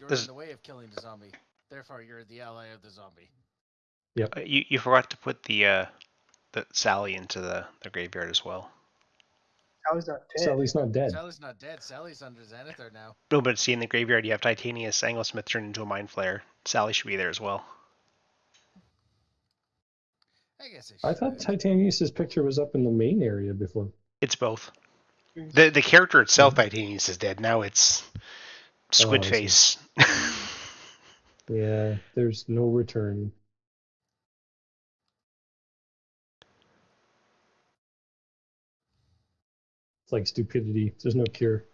You're in the way of killing the zombie. Therefore, you're the ally of the zombie. Yep. You forgot to put the Sally into the graveyard as well. Sally's not dead. Sally's not dead. Sally's not dead. Sally's under Xanathar now. No, but see, in the graveyard you have Titanius, Anglesmith turned into a Mind Flayer. Sally should be there as well. I guess I thought Titanius's picture was up in the main area before. It's both. The character itself, Titanius, is dead. Now it's Squid Face. Yeah, there's no return. It's like stupidity. There's no cure.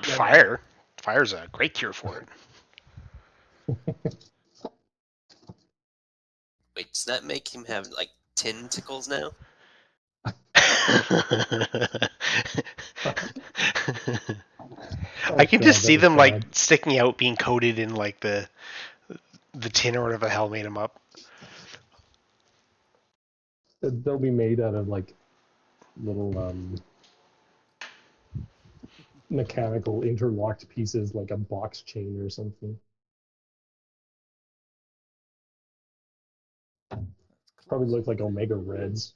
Fire. Fire's a great cure for it. Wait, does that make him have like tentacles now? I can just see them like sticking out, being coated in like the tin or whatever the hell made them up. They'll be made out of like little mechanical interlocked pieces, like a box chain or something. Probably look like Omega Reds.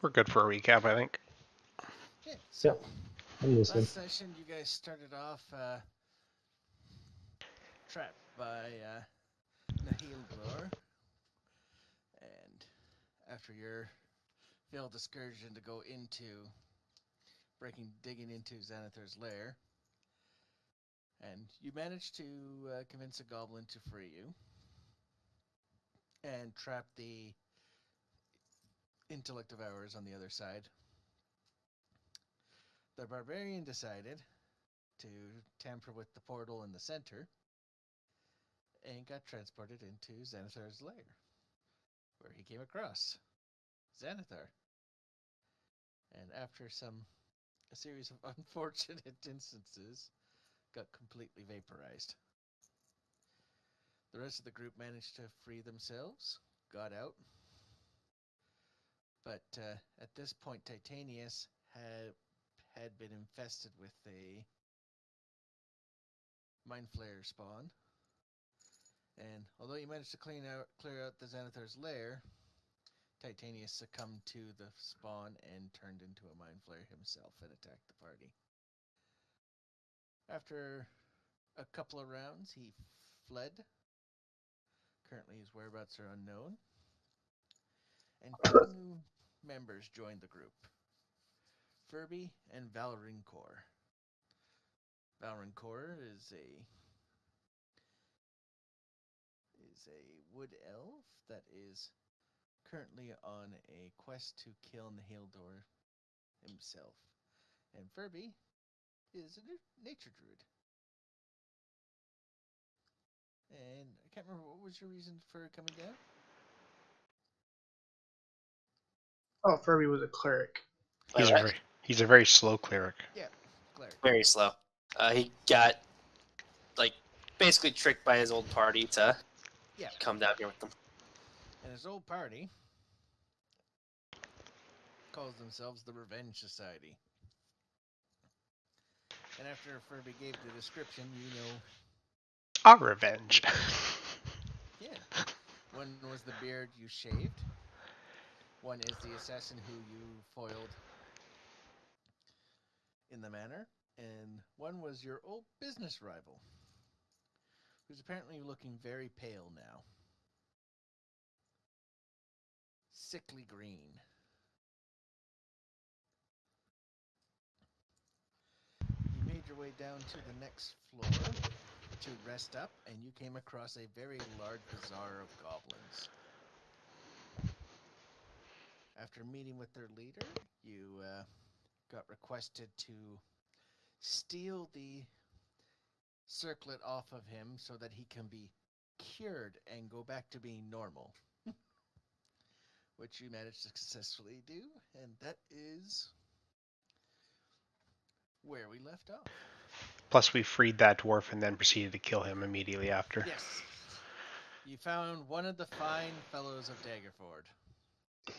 We're good for a recap, I think. Yeah, so I'm listening. last session you guys started off trapped by Nahil, and after your failed excursion to go into digging into Xanathar's lair, and you managed to convince a goblin to free you and trap the intellect of ours on the other side. The barbarian decided to tamper with the portal in the center and got transported into Xanathar's lair, where he came across Xanathar. And after a series of unfortunate instances, got completely vaporized. The rest of the group managed to free themselves, got out, but at this point Titanius had been infested with a Mind Flayer spawn, and although he managed to clear out the Xanathar's lair, Titanius succumbed to the spawn and turned into a Mind Flayer himself and attacked the party. After a couple of rounds, he fled. Currently his whereabouts are unknown. And two new members joined the group, Furby and Valorincor. Valorincor is a wood elf that is currently on a quest to kill Nahildor himself. And Furby is a nature druid. And I can't remember, what was your reason for coming down? Oh, Furby was a cleric. He's a very slow cleric. Yeah, cleric. Very slow. He got basically tricked by his old party to come down here with them. And his old party calls themselves the Revenge Society. And after Furby gave the description, you know... Our revenge. Yeah. One was the beard you shaved. One is the assassin who you foiled in the manor. And one was your old business rival, who's apparently looking very pale now. Sickly green. You made your way down to the next floor to rest up, and you came across a very large bazaar of goblins. After meeting with their leader, you got requested to steal the circlet off of him so that he can be cured and go back to being normal. Which you managed to successfully do, and that is where we left off. Plus we freed that dwarf and then proceeded to kill him immediately after. Yes. You found one of the fine fellows of Daggerford.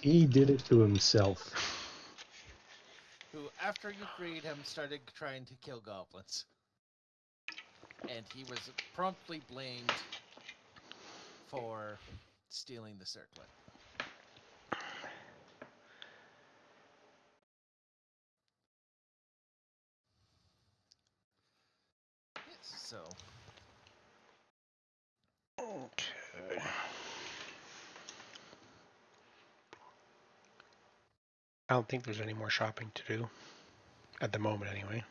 He did it to himself. who, after you freed him, started trying to kill goblins. And he was promptly blamed for stealing the circlet. Yes, so... Okay. I don't think there's any more shopping to do. At the moment, anyway.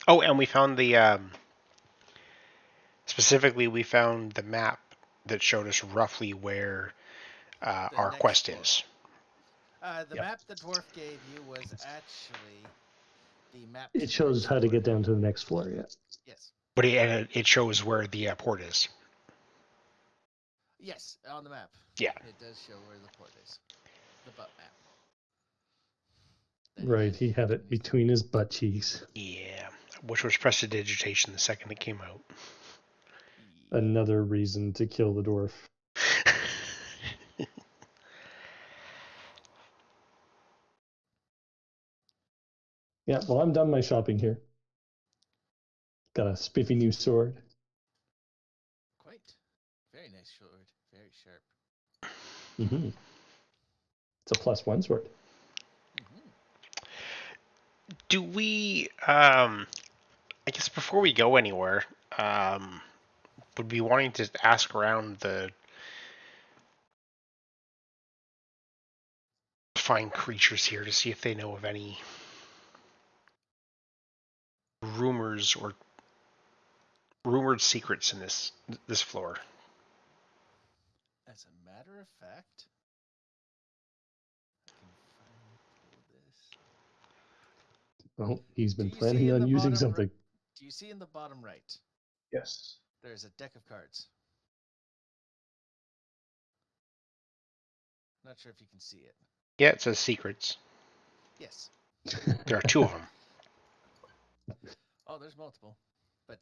Oh, and we found the... specifically, we found the map that showed us roughly where our quest floor. is. The map the dwarf gave you was actually the map. It shows how to get down to the next floor, yeah. Yes. But it shows where the port is. Yes, on the map. Yeah. It does show where the port is. The butt map. Right, he had it between his butt cheeks. Yeah, which was prestidigitation the second it came out. Another reason to kill the dwarf. Yeah, well, I'm done my shopping here. Got a spiffy new sword. Quite. Very nice sword. Very sharp. Mm-hmm. It's a +1 sword. Mm-hmm. Do we, I guess before we go anywhere, would be wanting to ask around the fine creatures here to see if they know of any rumors or rumored secrets in this floor. As a matter of fact, I can pull this. Oh, he's been planning on using something. Do you see in the bottom right? Yes. There's a deck of cards. Not sure if you can see it. Yeah, it says secrets. Yes. There are 2 of them. Oh, there's multiple. But,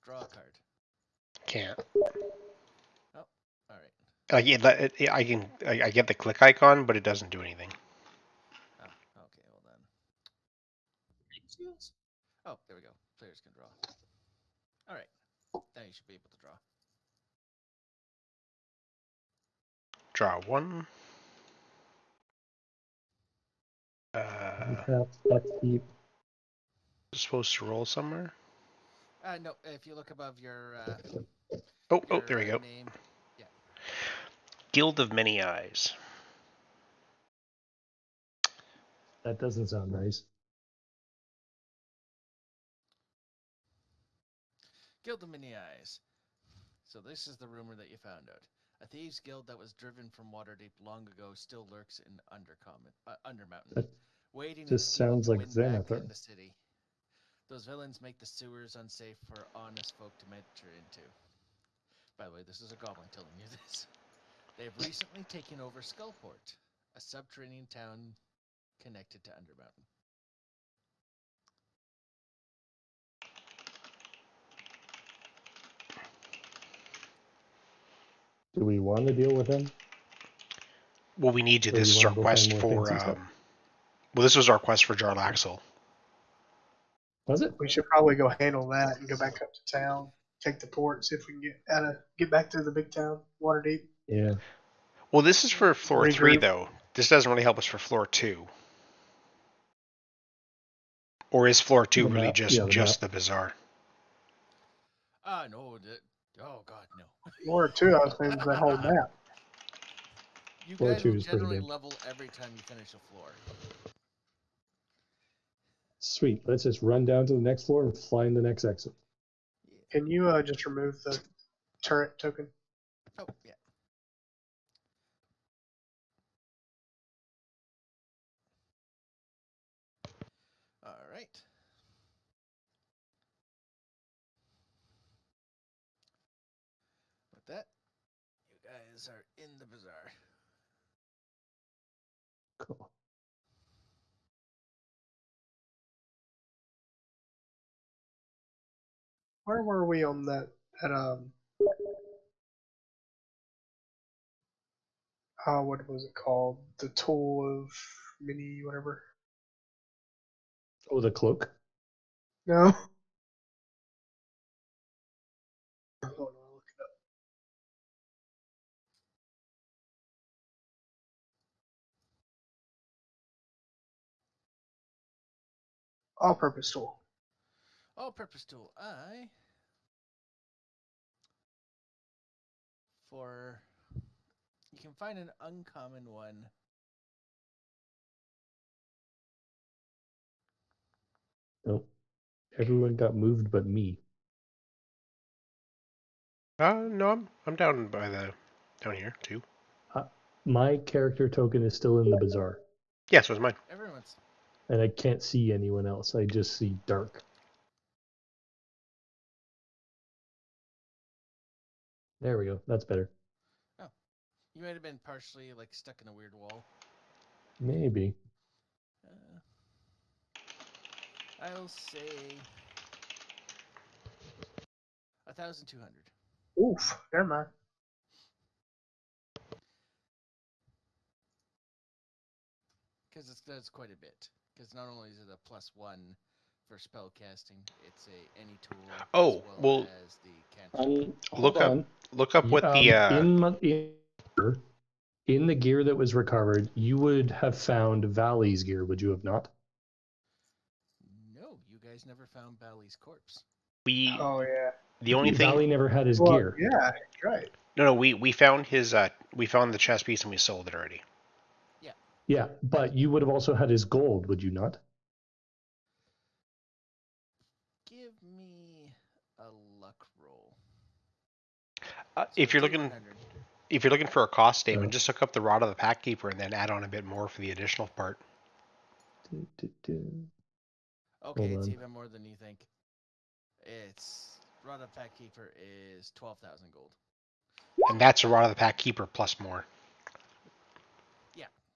draw a card. Can't. Oh, alright. I get the click icon, but it doesn't do anything. Oh, okay, well then. Oh, there we go. Players can draw. Alright. Now you should be able to draw. Draw 1. Upkeep. Supposed to roll somewhere? No, if you look above your, Oh, there we go. Name. Yeah. Guild of Many Eyes. That doesn't sound nice. Guild of Many Eyes. So this is the rumor that you found out. A thieves' guild that was driven from Waterdeep long ago still lurks in Undermountain, That waiting just sounds like back Xanathar. in the city. Those villains make the sewers unsafe for honest folk to venture into. By the way, this is a goblin telling you this. They've recently taken over Skullport, a subterranean town connected to Undermountain. Do we want to deal with him? Well, we need to. Or This you is our wanna go quest find more for. fancy stuff? Well, this was our quest for Jarlaxle. Was it? We should probably go handle that and go back up to town, take the port, see if we can get back to the big town, Waterdeep. Yeah. Well, this is for floor 3, Regroup. though. This doesn't really help us for floor 2. Or is floor 2 The really map? just Yeah, the map. the bazaar? No. Oh, God, no. Floor 2, I was thinking that whole map. You Floor guys 2 will is pretty generally big. level every time you finish a floor. Sweet. Let's just run down to the next floor and find the next exit. Can you just remove the turret token? Oh, yeah. All right. With that, you guys are in the bazaar. Cool. Where were we on that? What was it called? The tool of mini whatever. Oh, the cloak. No. Hold on, I'll look it up. All-purpose tool. All-purpose tool. You can find an uncommon one. Nope. Everyone got moved but me. No, I'm down here too. My character token is still in the bazaar, Yeah, so is mine. Everyone's. and I can't see anyone else. I just see dark. There we go. That's better. Oh, you might have been partially like stuck in a weird wall. Maybe. I'll say 1,200. Oof, never mind. Because that's quite a bit. Because not only is it a +1 for spell casting, it's any tool. Oh, as well well, as the cantrip. Look up what the in the gear that was recovered, you would have found Valley's gear, would you have not? No, you guys never found Bally's corpse. Oh yeah. The only thing Valley never had his gear. Yeah, right. No, we found his we found the chest piece and we sold it already. Yeah, but you would have also had his gold, would you not? Give me a luck roll. If you're looking 1,800. for a cost statement, just look up the Rod of the Pack Keeper and then add on a bit more for the additional part. Okay, Hold it's on. even more than you think. It's Rod of Pack Keeper is 12,000 gold. And that's a Rod of the Pack Keeper plus more.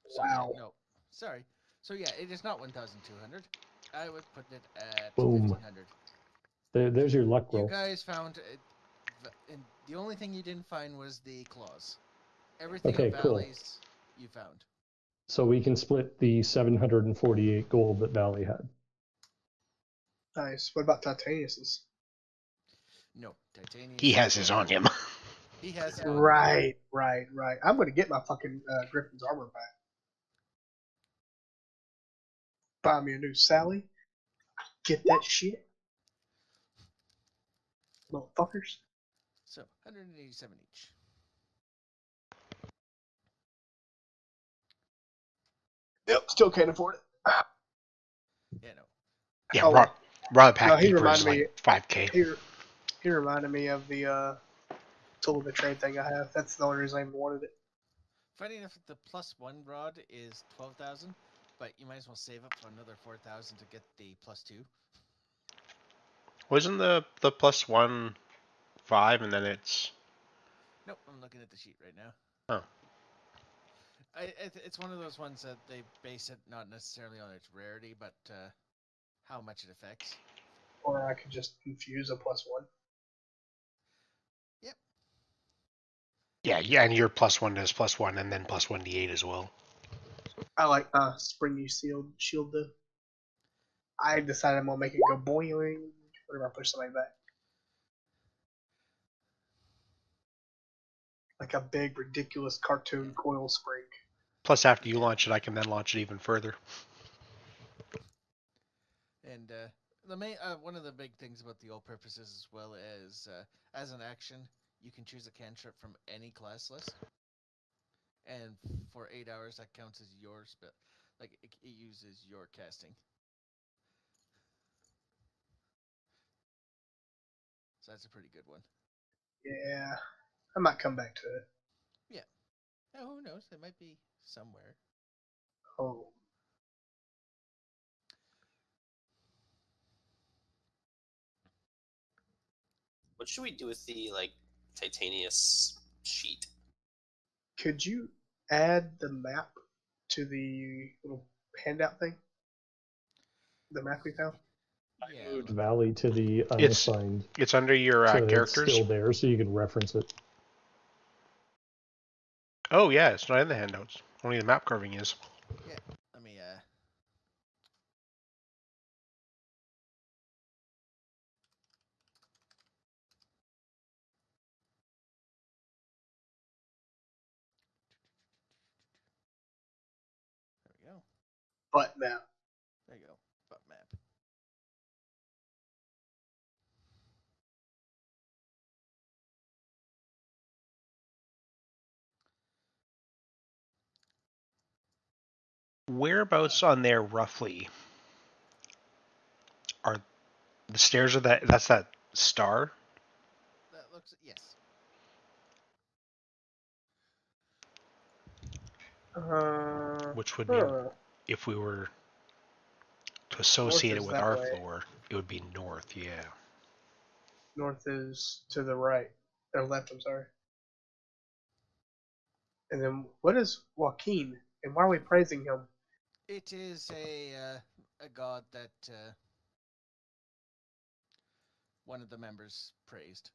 So, Wow. Yeah, no, sorry. So yeah, it is not 1,200. I would put it at Boom. 1,500. There's your luck You roll. guys found it, and the only thing you didn't find was the claws. Everything Okay, of cool. Valley's you found. So we can split the 748 gold that Valley had. Nice. What about Titanius's? No, titanium. He has his on him. He has it on him. Right. I'm gonna get my fucking Griffin's armor back. Buy me a new Sally. Get that shit. Motherfuckers. So 187 each. Yep, still can't afford it. Yeah, no. Yeah, Oh, Rod of the Pack no, he Keeper is reminded like me. 5K. He reminded me of the tool of the trade thing I have. That's the only reason I even wanted it. Funny enough, the +1 rod is 12,000, but you might as well save up for another 4,000 to get the +2. Wasn't the +1 5 and then it's Nope, I'm looking at the sheet right now. Oh. It's one of those ones that they base it not necessarily on its rarity, but how much it affects. Or I could just infuse a +1. Yep. Yeah, and your +1 does +1 and then +1 d8 as well. I like springy shield though. I decided I'm gonna make it go boing whenever I push something back. Like a big, ridiculous cartoon coil spring. Plus, after you launch it, I can then launch it even further. And the main one of the big things about the all-purposes as well as an action, you can choose a cantrip from any class list, and for 8 hours that counts as your spell. Like it uses your casting. So that's a pretty good one. Yeah, I might come back to it. Yeah. Now, who knows? It might be somewhere. Oh. What should we do with the Titanius sheet? Could you add the map to the little handout thing? The map we found? Yeah. I moved Valley to the unassigned. It's under your so it's characters. still there, so you can reference it. Oh yeah, it's not in the handouts. Only the map carving is. Yeah. Let me butt map. There you go. Butt map. Whereabouts on there, roughly, are the stairs of that? That's that star? That looks, yes. Which would be, if we were to associate it is with that our way. floor, it would be north, yeah. North is to the right. Or left, I'm sorry. And then what is Joaquin? And why are we praising him? It is a god that one of the members praised.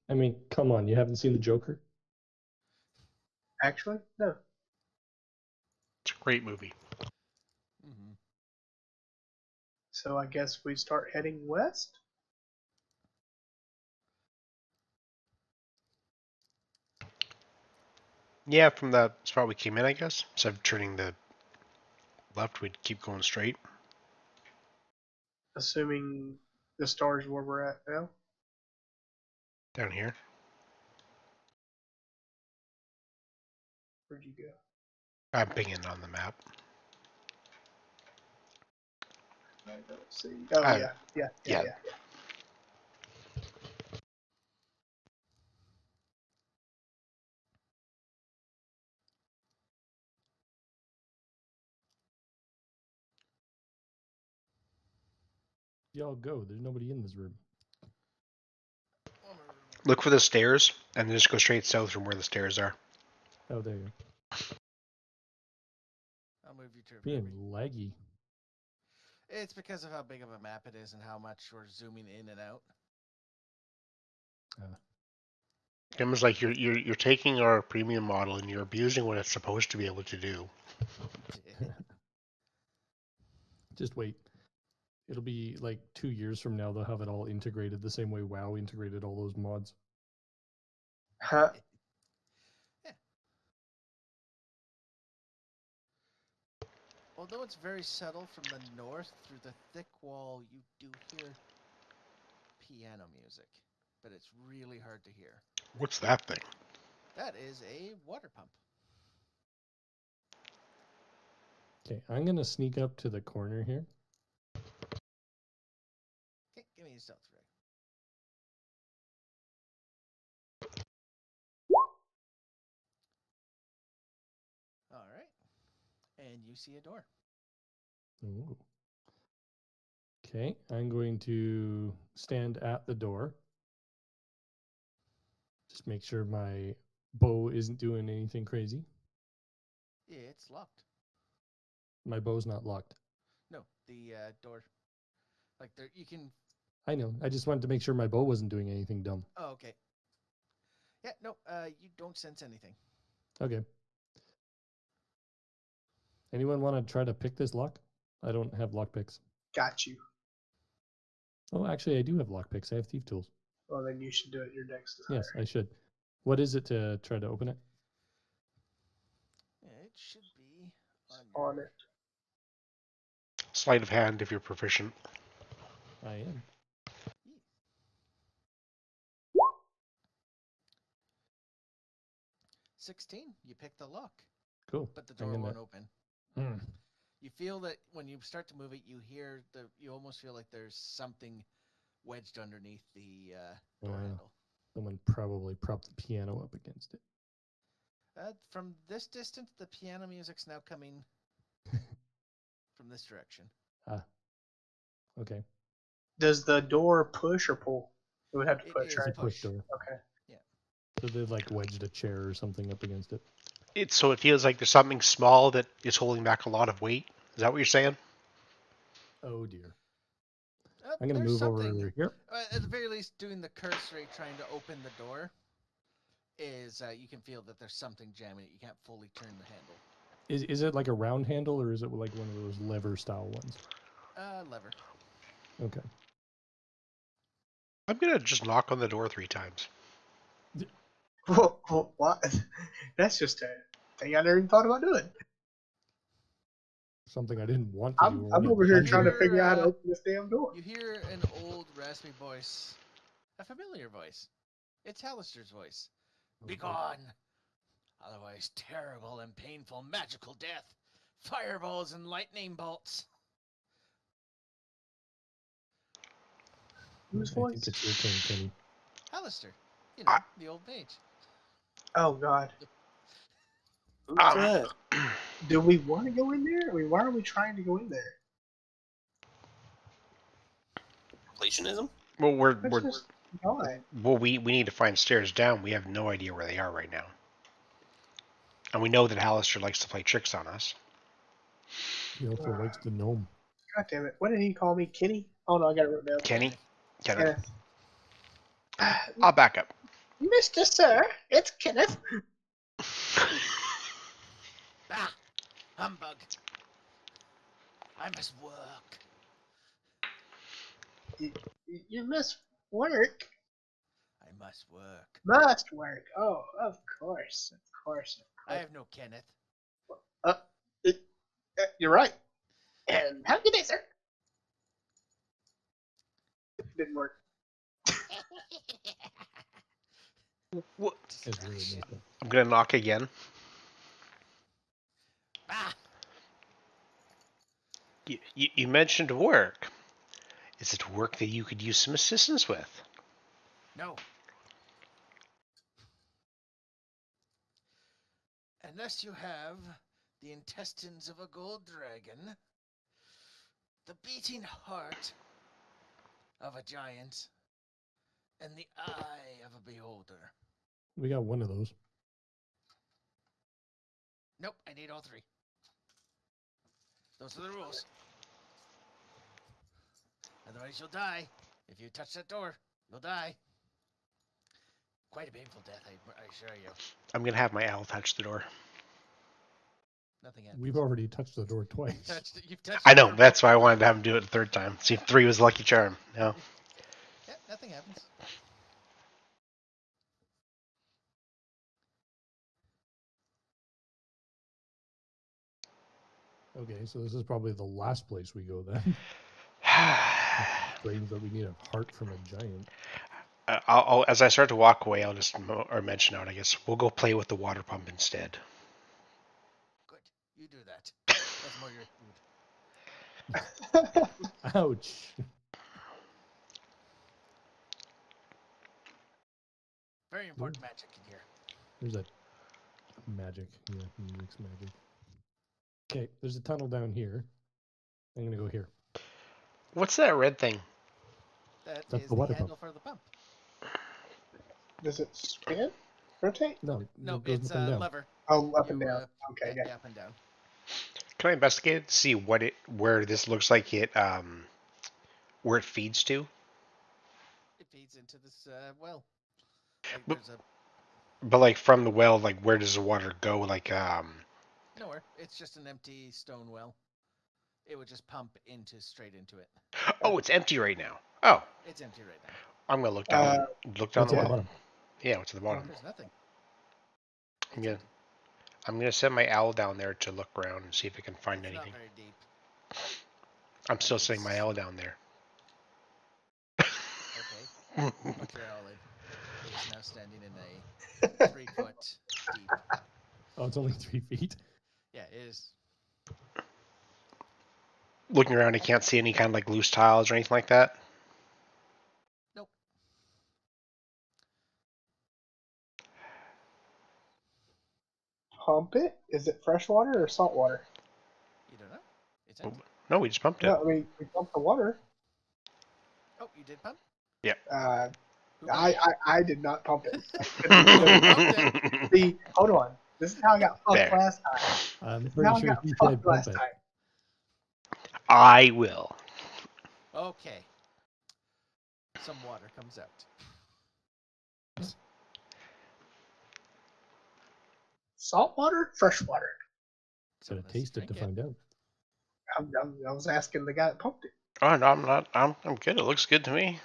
I mean, come on, you haven't seen the Joker? Actually? No. It's a great movie. Mm-hmm. So I guess we start heading west? Yeah, from the spot we came in, I guess. Instead of turning the left, we'd keep going straight. Assuming the star's where we're at now? Down here. Where'd you go? I'm pinging on the map. I don't see. Oh, yeah. Y'all go. There's nobody in this room. Look for the stairs, and then just go straight south from where the stairs are. Oh, there you go. I'll move you to Being laggy. It's because of how big of a map it is and how much we're zooming in and out. It was like you're taking our premium model and you're abusing what it's supposed to be able to do. Just wait. It'll be like 2 years from now, they'll have it all integrated the same way WoW integrated all those mods. Huh? Yeah. Although it's very subtle from the north through the thick wall, you do hear piano music, but it's really hard to hear. What's that thing? That is a water pump. Okay, I'm going to sneak up to the corner here. Okay, give me a stealth ray. All right. And you see a door. Ooh. Okay, I'm going to stand at the door. Just make sure my bow isn't doing anything crazy. Yeah, it's locked. My bow's not locked. No, the door. Like there, you can. I know. I just wanted to make sure my bow wasn't doing anything dumb. Oh, okay. Yeah, no. You don't sense anything. Okay. Anyone want to try to pick this lock? I don't have lock picks. Got you. Oh, actually, I do have lock picks. I have thief tools. Well, then you should do it your next. Yes, I should. What is it to try to open it? Yeah, it should be On it. Sleight of hand if you're proficient. I am. 16. You pick the lock. Cool. But the door won't open. Hmm. You feel that when you start to move it, you almost feel like there's something wedged underneath the door handle. Someone probably propped the piano up against it. From this distance, the piano music's now coming from this direction. Ah. Okay. Does the door push or pull? It would have to push, right? Push door. Okay. Yeah. So they like wedged a chair or something up against it. So it feels like there's something small that is holding back a lot of weight. Is that what you're saying? Oh dear. I'm going to move over here. At the very least, doing the cursory, trying to open the door, is you can feel that there's something jamming it. You can't fully turn the handle. Is it like a round handle or is it like one of those lever style ones? Lever. Okay. I'm going to just knock on the door 3 times. What? That's just a thing I never even thought about doing. Something I didn't want to do. I'm over here trying to figure out how to open this damn door. You hear an old, raspy voice. A familiar voice. It's Alistair's voice. Be gone! Otherwise terrible and painful magical death. Fireballs and lightning bolts. Whose I voice? think it's your turn, Kenny. Alistair. You know, the old mage. Oh, God. Who's that? Do we want to go in there? I mean, why are we trying to go in there? Completionism? Well, Let's just die. we need to find stairs down. We have no idea where they are right now. And we know that Alistair likes to play tricks on us. He also likes the gnome. God damn it. What did he call me? Kenny? Oh, no, I got it written down. Kenny? Kenneth. I'll back up. Mr. Sir, it's Kenneth. Ah! Humbug. I must work. You must work. I must work. Must work. Oh, of course. Of course. I have no Kenneth. You're right. And have a good day, sir. Didn't work. What? It's really nice. I'm gonna knock again. Ah! You mentioned work. Is it work that you could use some assistance with? No. Unless you have the intestines of a gold dragon, the beating heart of a giant, and the eye of a beholder. We got one of those. Nope, I need all three. Those are the rules. Otherwise you'll die. If you touch that door, you'll die. Quite a painful death, I assure you. I'm gonna have my owl touch the door. Nothing happens. We've already touched the door twice. You've touched I the know, door that's why I multiple wanted to have him do it the third time. See if 3 was lucky charm. No. Yeah, nothing happens. Okay, so this is probably the last place we go then. Strange that we need a heart from a giant. I'll as I start to walk away, I'll just mention out. I guess we'll go play with the water pump instead. Good. You do that. That's more your food. Ouch. Very important magic in here. There's a magic. Yeah, mix magic. Okay, there's a tunnel down here. I'm gonna go here. What's that red thing? That's the the water handle for the pump. Does it spin? Rotate? No, No, it goes it's up and a down. lever. Oh, up and You, down. Okay, yeah, yeah. up and down. Can I investigate it to see where this looks like it where it feeds to? It feeds into this well. Like But- there's a But like from the well, like where does the water go? Like nowhere. It's just an empty stone well. It would just pump straight into it. oh, it's empty right now. Oh, It's empty right now. I'm gonna look down That's the at the well. bottom. Yeah, what's at the bottom? There's nothing. I'm gonna send my owl down there to look around and see if it can find It's not anything. very deep. I'm still sending my owl down there. Okay. Put your owl in. It is now standing in a 3 foot deep. Oh, it's only 3 feet. Yeah, it is. Looking around, I can't see any kind of like loose tiles or anything like that. Nope. Pump it? Is it fresh water or salt water? You don't know. It's empty. No, we just pumped it. No, I mean, we pumped the water. Oh, you did pump? Who I did not pump it. Okay. See, hold on. This is how I got fucked There. last time. I'm This is how pretty I sure got he said fucked pump last it. time. I will. Okay. Some water comes out. Salt water? Fresh water? So Gotta let's taste it to drink find out. I was asking the guy that pumped it. Oh no, I'm not. I'm good. It looks good to me.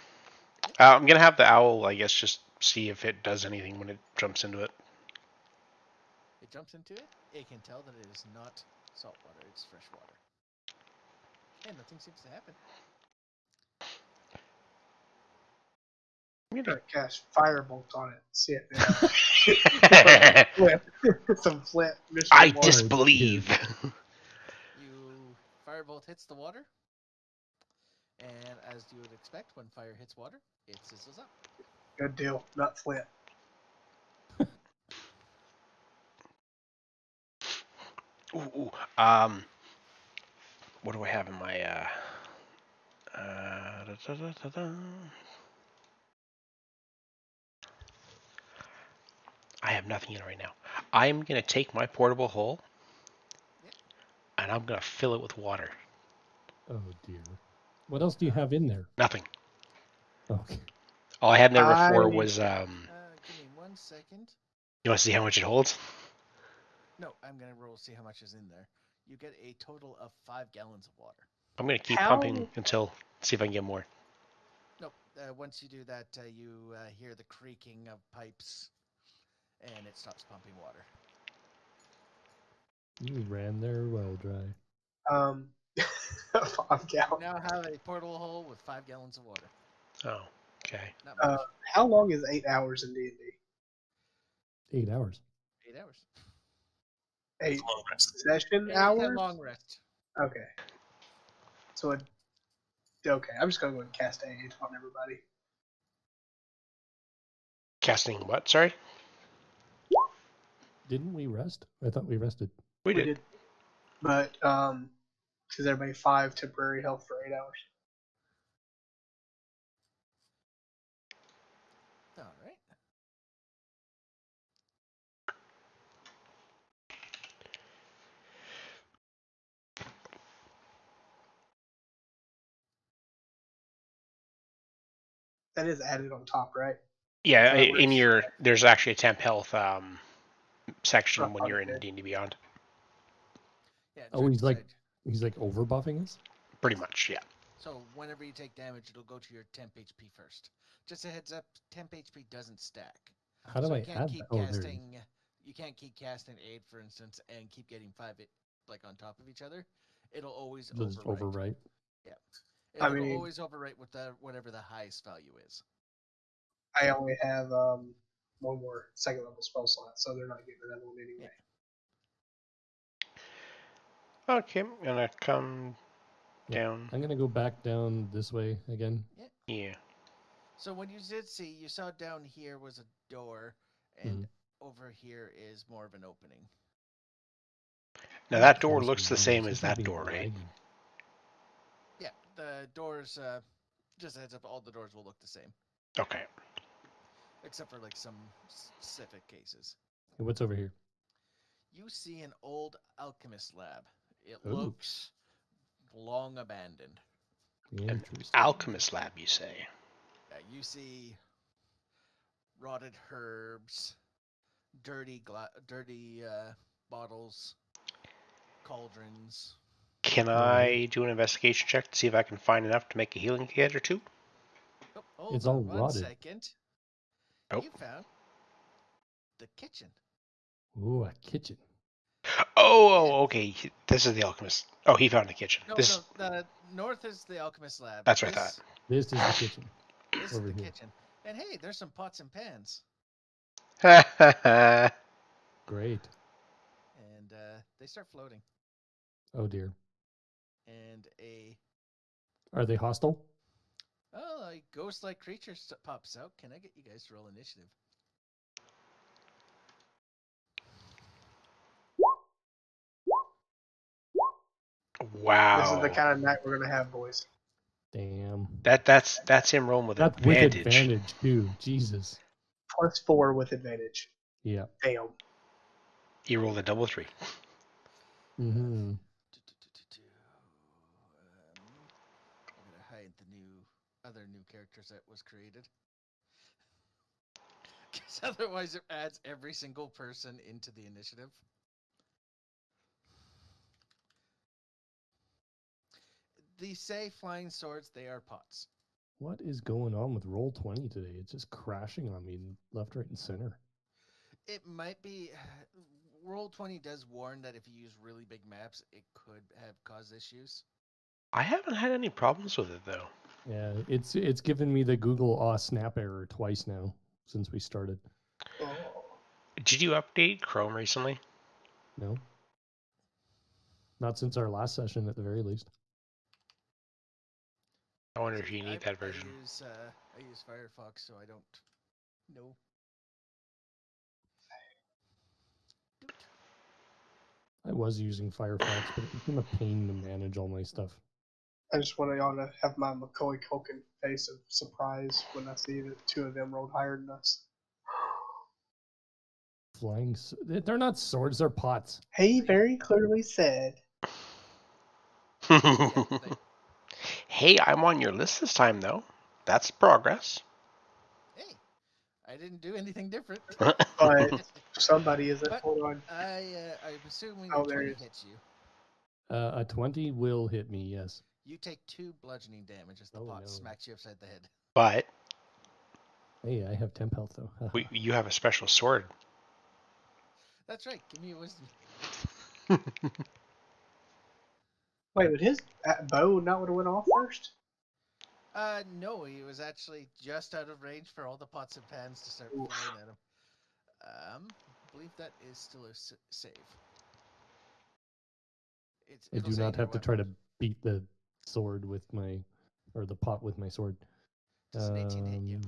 I'm gonna have the owl, I guess, just see if it does anything when it jumps into it. It jumps into it. It can tell that it is not salt water. It's fresh water. And nothing seems to happen. I'm gonna cast Firebolt on it. See if it some flint. I water. disbelieve. Firebolt hits the water, and as you would expect, when fire hits water, it sizzles up. Good deal. Not flint. Ooh. What do I have in my I have nothing in it right now. I'm gonna take my portable hole, and I'm gonna fill it with water. Oh dear. What else do you have in there? Nothing. Okay. All I had in there before was Give me 1 second. You want to see how much it holds? No, I'm gonna roll see how much is in there. You get a total of 5 gallons of water. I'm gonna keep pumping until see if I can get more. Nope. Once you do that, you hear the creaking of pipes, and it stops pumping water. You ran there well dry. 5 gallons. You now have a portable hole with 5 gallons of water. Oh, okay. Not much. How long is 8 hours in D&D? 8 hours. 8 hours. 8 Long rest. session 8 hours? long rest. Okay. So, okay, I'm just going to go and cast Age on everybody. Casting what? Sorry? Didn't we rest? I thought we rested. We did. But, because everybody 5 temporary health for 8 hours. All right. That is added on top, right? Yeah, in your there's actually a temp health section when you're in okay. D&D Beyond. Yeah. Oh, he's like over buffing us? Pretty much, yeah. So whenever you take damage, it'll go to your temp HP first. Just a heads up, temp HP doesn't stack. How do so I you can't add keep that? Oh, casting. You can't keep casting aid, for instance, and keep getting 5 like on top of each other. It'll always just overwrite. Yeah. It'll always overwrite with whatever the highest value is. I only have one more second level spell slot, so they're not getting that one anyway. Yeah. Okay, I'm gonna come down. I'm gonna go back down this way again. Yeah. So when you did see, you saw down here was a door, and over here is more of an opening. Now that door looks the same as that door, right? Yeah, the doors, just a heads up, all the doors will look the same. Okay. Except for like some specific cases. What's over here? You see an old alchemist lab. It Ooh. looks long abandoned. An alchemist lab, you say? You see rotted herbs, dirty bottles, cauldrons. Can I do an investigation check to see if I can find enough to make a healing kit or two? Oh, hold It's on all one rotted. second. Oh. You found the kitchen. Ooh, a kitchen. Oh, okay. This is the alchemist. Oh, he found the kitchen. No, the north is the alchemist lab. That's what I thought. This is the kitchen. This is over the here. kitchen. And hey, there's some pots and pans. Great. And they start floating. Oh dear. And Are they hostile? a ghost-like creature pops out. Can I get you guys to roll initiative? Wow. This is the kind of night we're gonna have, boys. Damn. That's him rolling with That's advantage. with advantage too. Jesus. +4 with advantage. Yeah. Damn. He rolled a double 3. Mm-hmm. I'm gonna hide the other new characters that was created. Because otherwise it adds every single person into the initiative. These say flying swords, they are pots. What is going on with Roll20 today? It's just crashing on me left, right, and center. It might be. Roll20 does warn that if you use really big maps, it could have caused issues. I haven't had any problems with it though. Yeah, it's given me the Google snap error twice now since we started. Oh. Did you update Chrome recently? No, not since our last session at the very least. I wonder if you need that version. I use Firefox, so I don't know. I was using Firefox, but it became a pain to manage all my stuff. I just want y'all to have my Macaulay Culkin face of surprise when I see that two of them rolled higher than us. They're not swords, they're pots. He very clearly said. Hey, I'm on your list this time though. That's progress. Hey, I didn't do anything different. But somebody isn't. But Hold on. I'm assuming Oh, the there 20 it is. hits you. A 20 will hit me, yes. You take 2 bludgeoning damage as the Oh, pot no. smacks you upside the head. But Hey, I have temp health though. you have a special sword. That's right. Give me a wisdom. Wait, but his bow not would have went off first? No, he was actually just out of range for all the pots and pans to start Oof. flying at him. I believe that is still a save. I do not have to try to beat the sword with or the pot with my sword. Does an 18 hit you?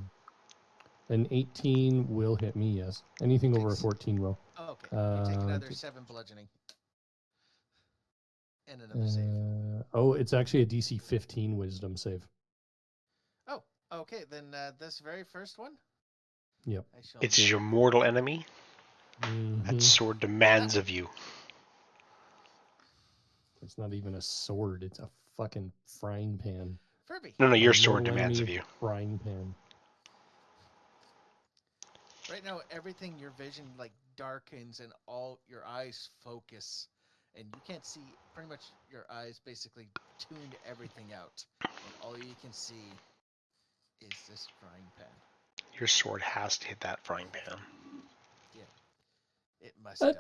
An 18 will hit me, yes. Anything over a Takes- 14 will. Oh, okay. You take another t- 7 bludgeoning. And another save. Oh, it's actually a DC 15 wisdom save. Oh, okay. Then this very first one? Yep. I shall It's your mortal enemy. Mhm. That sword demands of you. It's not even a sword, it's a fucking frying pan. Furby. No, your My sword mortal demands enemy of you. is frying pan. Right now, everything, your vision like darkens and all your eyes focus, and you can't see. Pretty much, your eyes basically tuned everything out, and all you can see is this frying pan. Your sword has to hit that frying pan. It must die.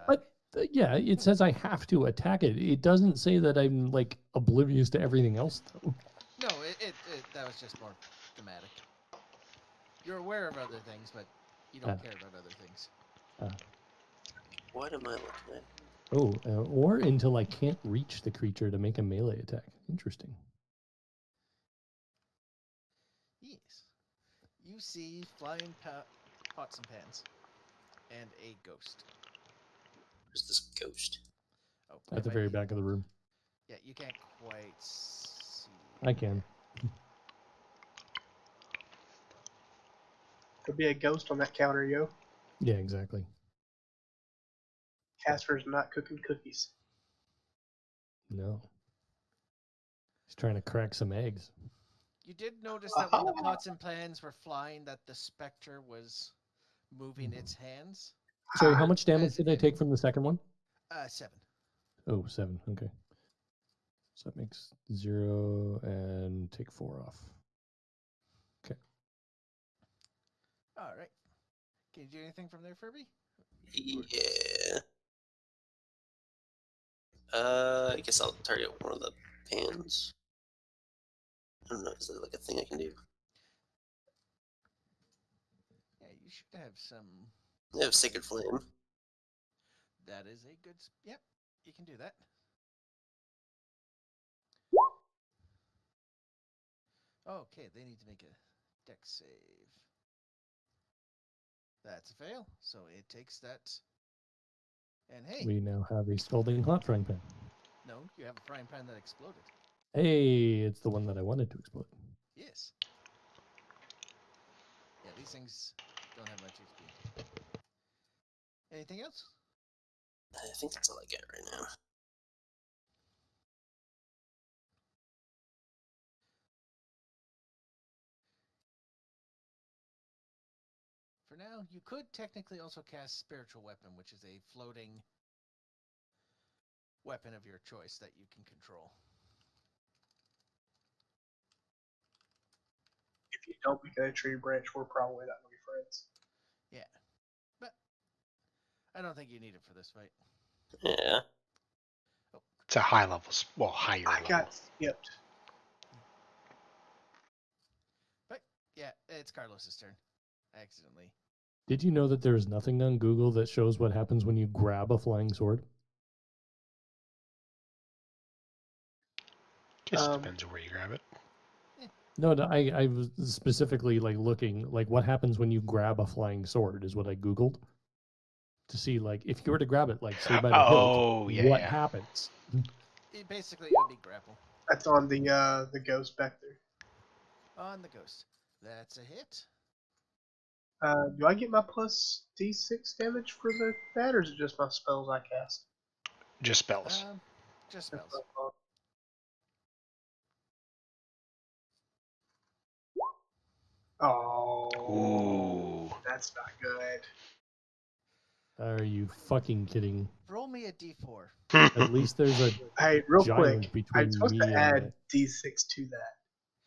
Yeah, it says I have to attack it. It doesn't say that I'm like oblivious to everything else, though. No, that was just more thematic. You're aware of other things, but you don't care about other things. What am I looking at? Oh, or until I can't reach the creature to make a melee attack. Interesting. Yes. You see flying pots and pans, and a ghost. Where's this ghost? Oh, At the very back of the room. Yeah, you can't quite see. I can. Could be a ghost on that counter, yo. Yeah, exactly. Casper's not cooking cookies. No. He's trying to crack some eggs. You did notice that when the pots and pans were flying, that the specter was moving its hands. Sorry, how much damage did I take from the second one? 7. Oh, 7. Okay. So that makes 0 and take 4 off. Okay. All right. Can you do anything from there, Furby? Yeah. I guess I'll target one of the pans. I don't know, is there like a thing I can do? Yeah, you should have some. I have Sacred Flame. That is a good. Yep, you can do that. Okay, they need to make a dex save. That's a fail, so it takes that. And hey, We now have a scalding hot frying pan. no, you have a frying pan that exploded. Hey, it's the one that I wanted to explode. Yes. Yeah, these things don't have much HP. Anything else? I think that's all I get right now. For now, you could technically also cast Spiritual Weapon, which is a floating weapon of your choice that you can control. you don't make a tree branch, we're probably not going to be friends. Yeah. But I don't think you need it for this fight. Yeah. It's a high level, higher I level. got skipped. But yeah, it's Carlos's turn. Accidentally. Did you know that there is nothing on Google that shows what happens when you grab a flying sword? Guess it depends on where you grab it. No, I was specifically like looking like what happens when you grab a flying sword is what I Googled to see like if you were to grab it like say by the hilt, what happens? It basically would be grapple. That's on the ghost back there. On the ghost. That's a hit. Do I get my plus D6 damage for that, or is it just my spells I cast? Just spells. Just spells. Oh, that's not good. Are you fucking kidding? Roll me a d4. At least there's a Hey, real giant quick, between I'm supposed me to and add D6 to that.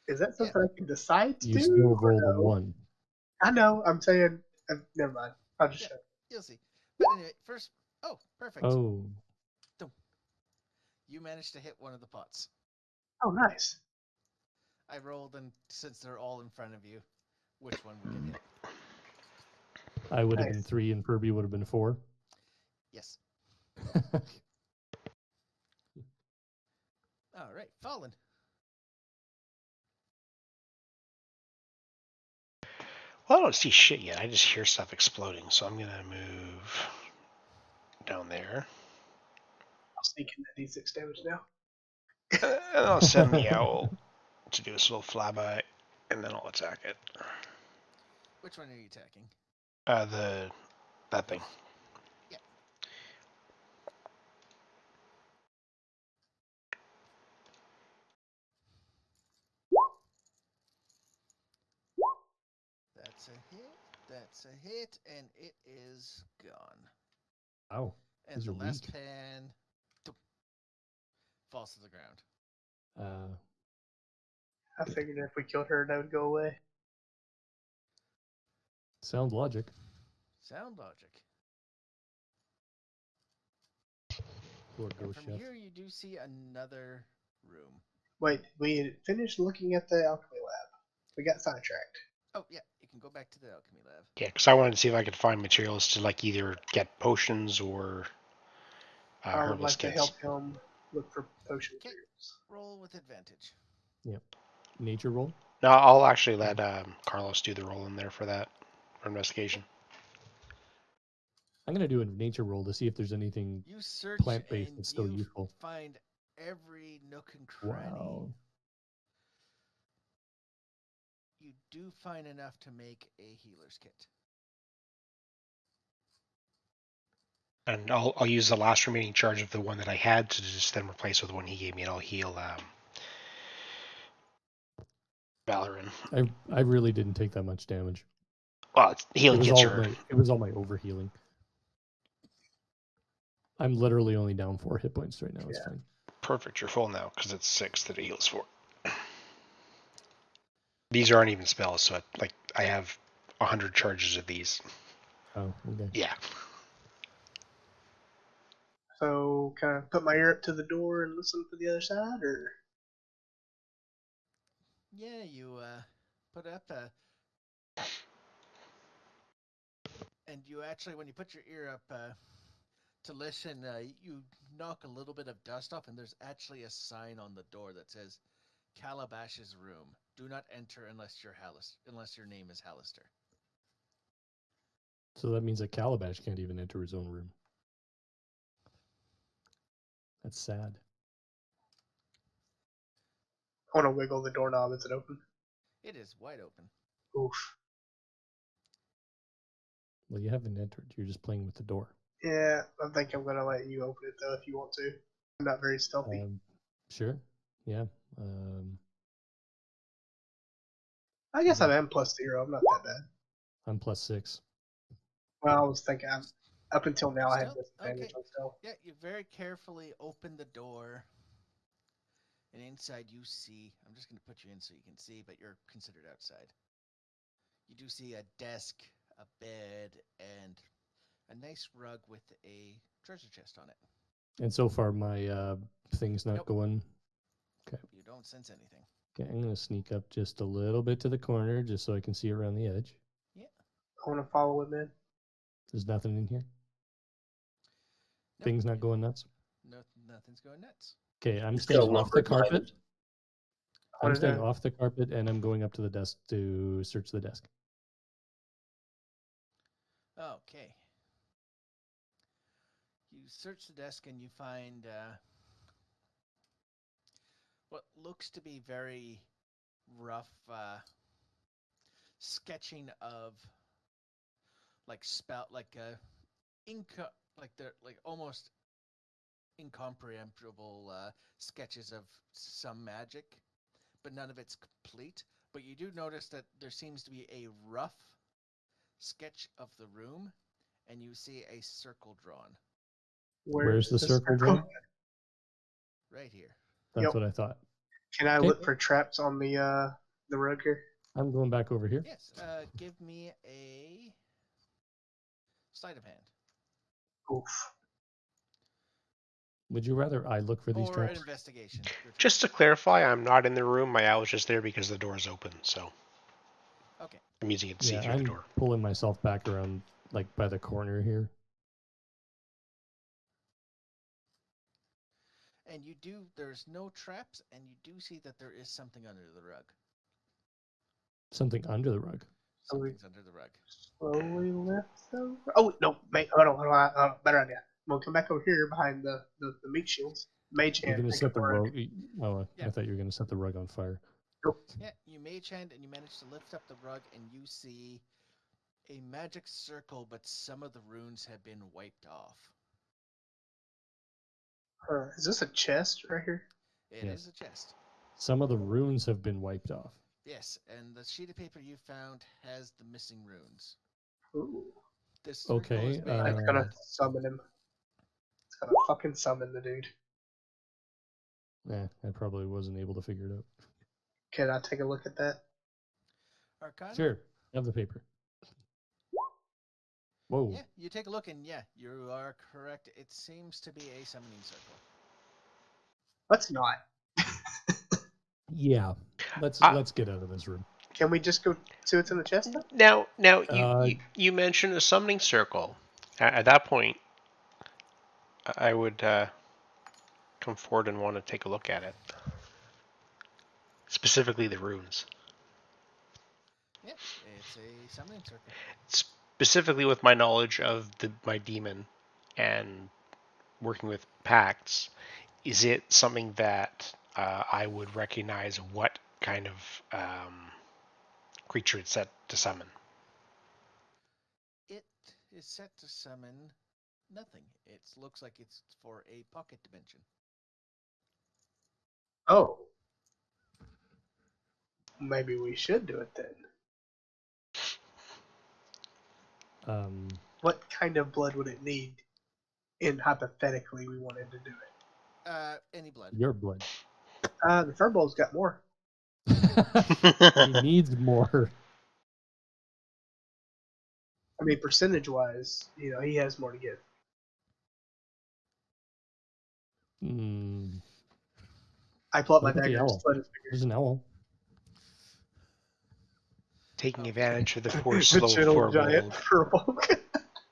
Is that something I can decide to you do? still roll or the no? 1. I know. I'm saying. Never mind. I'll just shut. You'll see. But anyway, first. Oh, perfect. Oh, You managed to hit one of the pots. Oh, nice. I rolled, and since they're all in front of you, which one would get hit? I would have been Nice. 3 and Kirby would have been 4. Yes. All right, Fallen. Well, I don't see shit yet. I just hear stuff exploding, so I'm gonna move down there. I'll sneak in that D6 damage now. And I'll send the owl to do a little flyby, and then I'll attack it. Which one are you attacking? That thing. Yeah. That's a hit. That's a hit, and it is gone. Oh, And these the are last weak. pan falls to the ground. I figured if we killed her, that would go away. Sound logic. Sound logic. Poor And ghost from chef. here, you do see another room. Wait, we finished looking at the alchemy lab. We got sidetracked. Oh, yeah, you can go back to the alchemy lab. Yeah, because I wanted to see if I could find materials to like either get potions or I would herbal like to skins. help him look for potion Okay. materials. Roll with advantage. Yep. Nature roll. No, I'll actually let Carlos do the roll in there for that for investigation. I'm gonna do a nature roll to see if there's anything You search plant-based and that's still you useful. find every nook and cranny. Wow. You do find enough to make a healer's kit. And I'll use the last remaining charge of the one that I had to just then replace with the one he gave me, and I'll heal Valoran. I really didn't take that much damage. Well, healing kits are. It was all my overhealing. I'm literally only down 4 hit points right now. It's fine. Perfect. You're full now because it's 6 that it heals for. These aren't even spells, so I have 100 charges of these. Oh, okay. Yeah. So, can I put my ear up to the door and listen for the other side, or? Yeah, you put up and you actually, when you put your ear up to listen, you knock a little bit of dust off, and there's actually a sign on the door that says Calabash's room. Do not enter unless your name is Hallister. So that means that Calabash can't even enter his own room. That's sad. I want to wiggle the doorknob. Is it open? It is wide open. Oof. Well, you haven't entered. You're just playing with the door. Yeah, I think I'm gonna let you open it though if you want to. I'm not very stealthy. Sure. Yeah. I guess I am +0. I'm not that bad. I'm +6. Well, I was thinking up until now I had Stealth? disadvantage on stealth. Yeah, you very carefully open the door, and inside you see. I'm just going to put you in so you can see, but you're considered outside. You do see a desk, a bed, and a nice rug with a treasure chest on it. And so far, my thing's not Nope. going. Okay. You don't sense anything. Okay, I'm going to sneak up just a little bit to the corner just so I can see around the edge. Yeah. I want to follow him in. There's nothing in here. Nope. Things not going nuts. No, nothing's going nuts. Okay, I'm It's staying got a off the lumber behind carpet. it. I'm What is staying that? off the carpet and I'm going up to the desk to search the desk. Okay. You search the desk and you find what looks to be very rough sketching of they're like almost incomprehensible sketches of some magic, but none of it's complete. But you do notice that there seems to be a rough sketch of the room, and you see a circle drawn Where's the circle drawn? right here. That's Yep. what I thought. Can I Okay. look for traps on the rug here? I'm going back over here. Yes. Give me a sleight of hand Oof. Would you rather I look for these or an traps? investigation. Your Just to clarify, I'm not in the room. My owl was just there because the door's open, so Okay. I'm using it to see Yeah, through the I'm door. pulling myself back around like by the corner here. And there's no traps, and you do see that there is something under the rug. Something under the rug. Something's under the rug. Slowly lift the. Oh no! Hold on. Better idea. I'm gonna come back over here behind the meat shields. Mage You're hand. gonna take set the a rug. rug. Oh, Yeah. I thought you were gonna set the rug on fire. Yeah, you mage hand and you manage to lift up the rug, and you see a magic circle, but some of the runes have been wiped off. Is this a chest right here? It Yes. is a chest. Some of the runes have been wiped off. Yes, and the sheet of paper you found has the missing runes. Ooh. This circle Okay, is made I'm of gonna blood. summon him. It's gonna fucking summon the dude. I probably wasn't able to figure it out. Can I take a look at that? Arcana? Sure, have the paper. Whoa. Yeah, you take a look, and yeah, you are correct. It seems to be a summoning circle. Let's not. Yeah. Let's get out of this room. Can we just go see what's in the chest? Now? Now you mentioned a summoning circle. At that point, I would come forward and want to take a look at it. Specifically the runes. Yeah, it's a summoning circle. Specifically with my knowledge of my demon and working with pacts, is it something that I would recognize what kind of creature it's set to summon? It is set to summon nothing. It looks like it's for a pocket dimension. Oh. Maybe we should do it then. What kind of blood would it need? And hypothetically, we wanted to do it. Any blood. Your blood. The Furball's got more. He needs more. I mean, percentage-wise, he has more to give. I pull up my Look at the dagger. owl. There's an owl. Taking advantage of the poor The slow gentle giant Furball.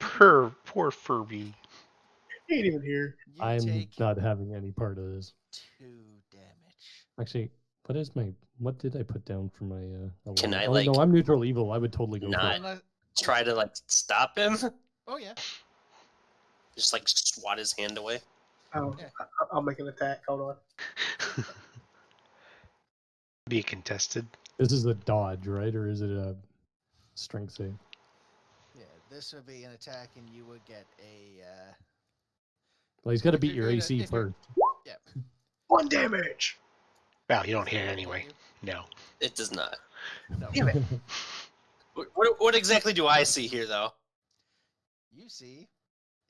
Furball. Poor Furby. He ain't even here. You I'm take not having any part of this. 2 damage. Actually, what did I put down for my Can I, no, I'm neutral evil. I would totally go for it. Not try to stop him? Oh yeah. Just swat his hand away. Oh, Yeah. I'll make an attack. Hold on. Be contested. This is a dodge, right? Or is it a strength save? Yeah, this would be an attack, and you would get a. Well, he's got to If beat you're your gonna- AC if you're- first. Yeah. 1 damage. Well, you don't hit it anyway. No. It does not. No. Damn it. What exactly do I see here, though? You see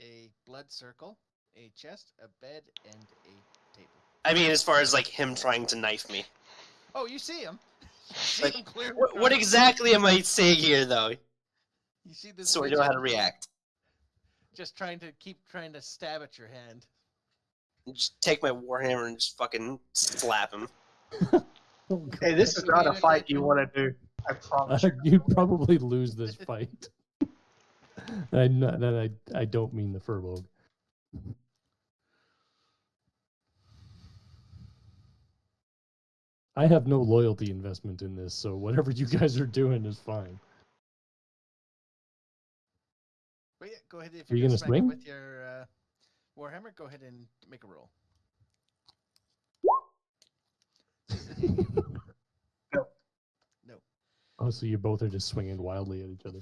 a blood circle, a chest, a bed, and a table. I mean, as far as him trying to knife me. Oh, you see him. Like, what exactly am I saying here, though? You see this so I know how to react. Just trying to stab at your hand. Just take my warhammer and just fucking slap him. Hey, this is not a fight you want to do. I promise you. You'd probably lose this fight. I don't mean the furbolg. I have no loyalty investment in this, so whatever you guys are doing is fine. But yeah, go ahead. If Are you gonna gonna swing with your warhammer? Go ahead and make a roll. No. Oh, so you both are just swinging wildly at each other.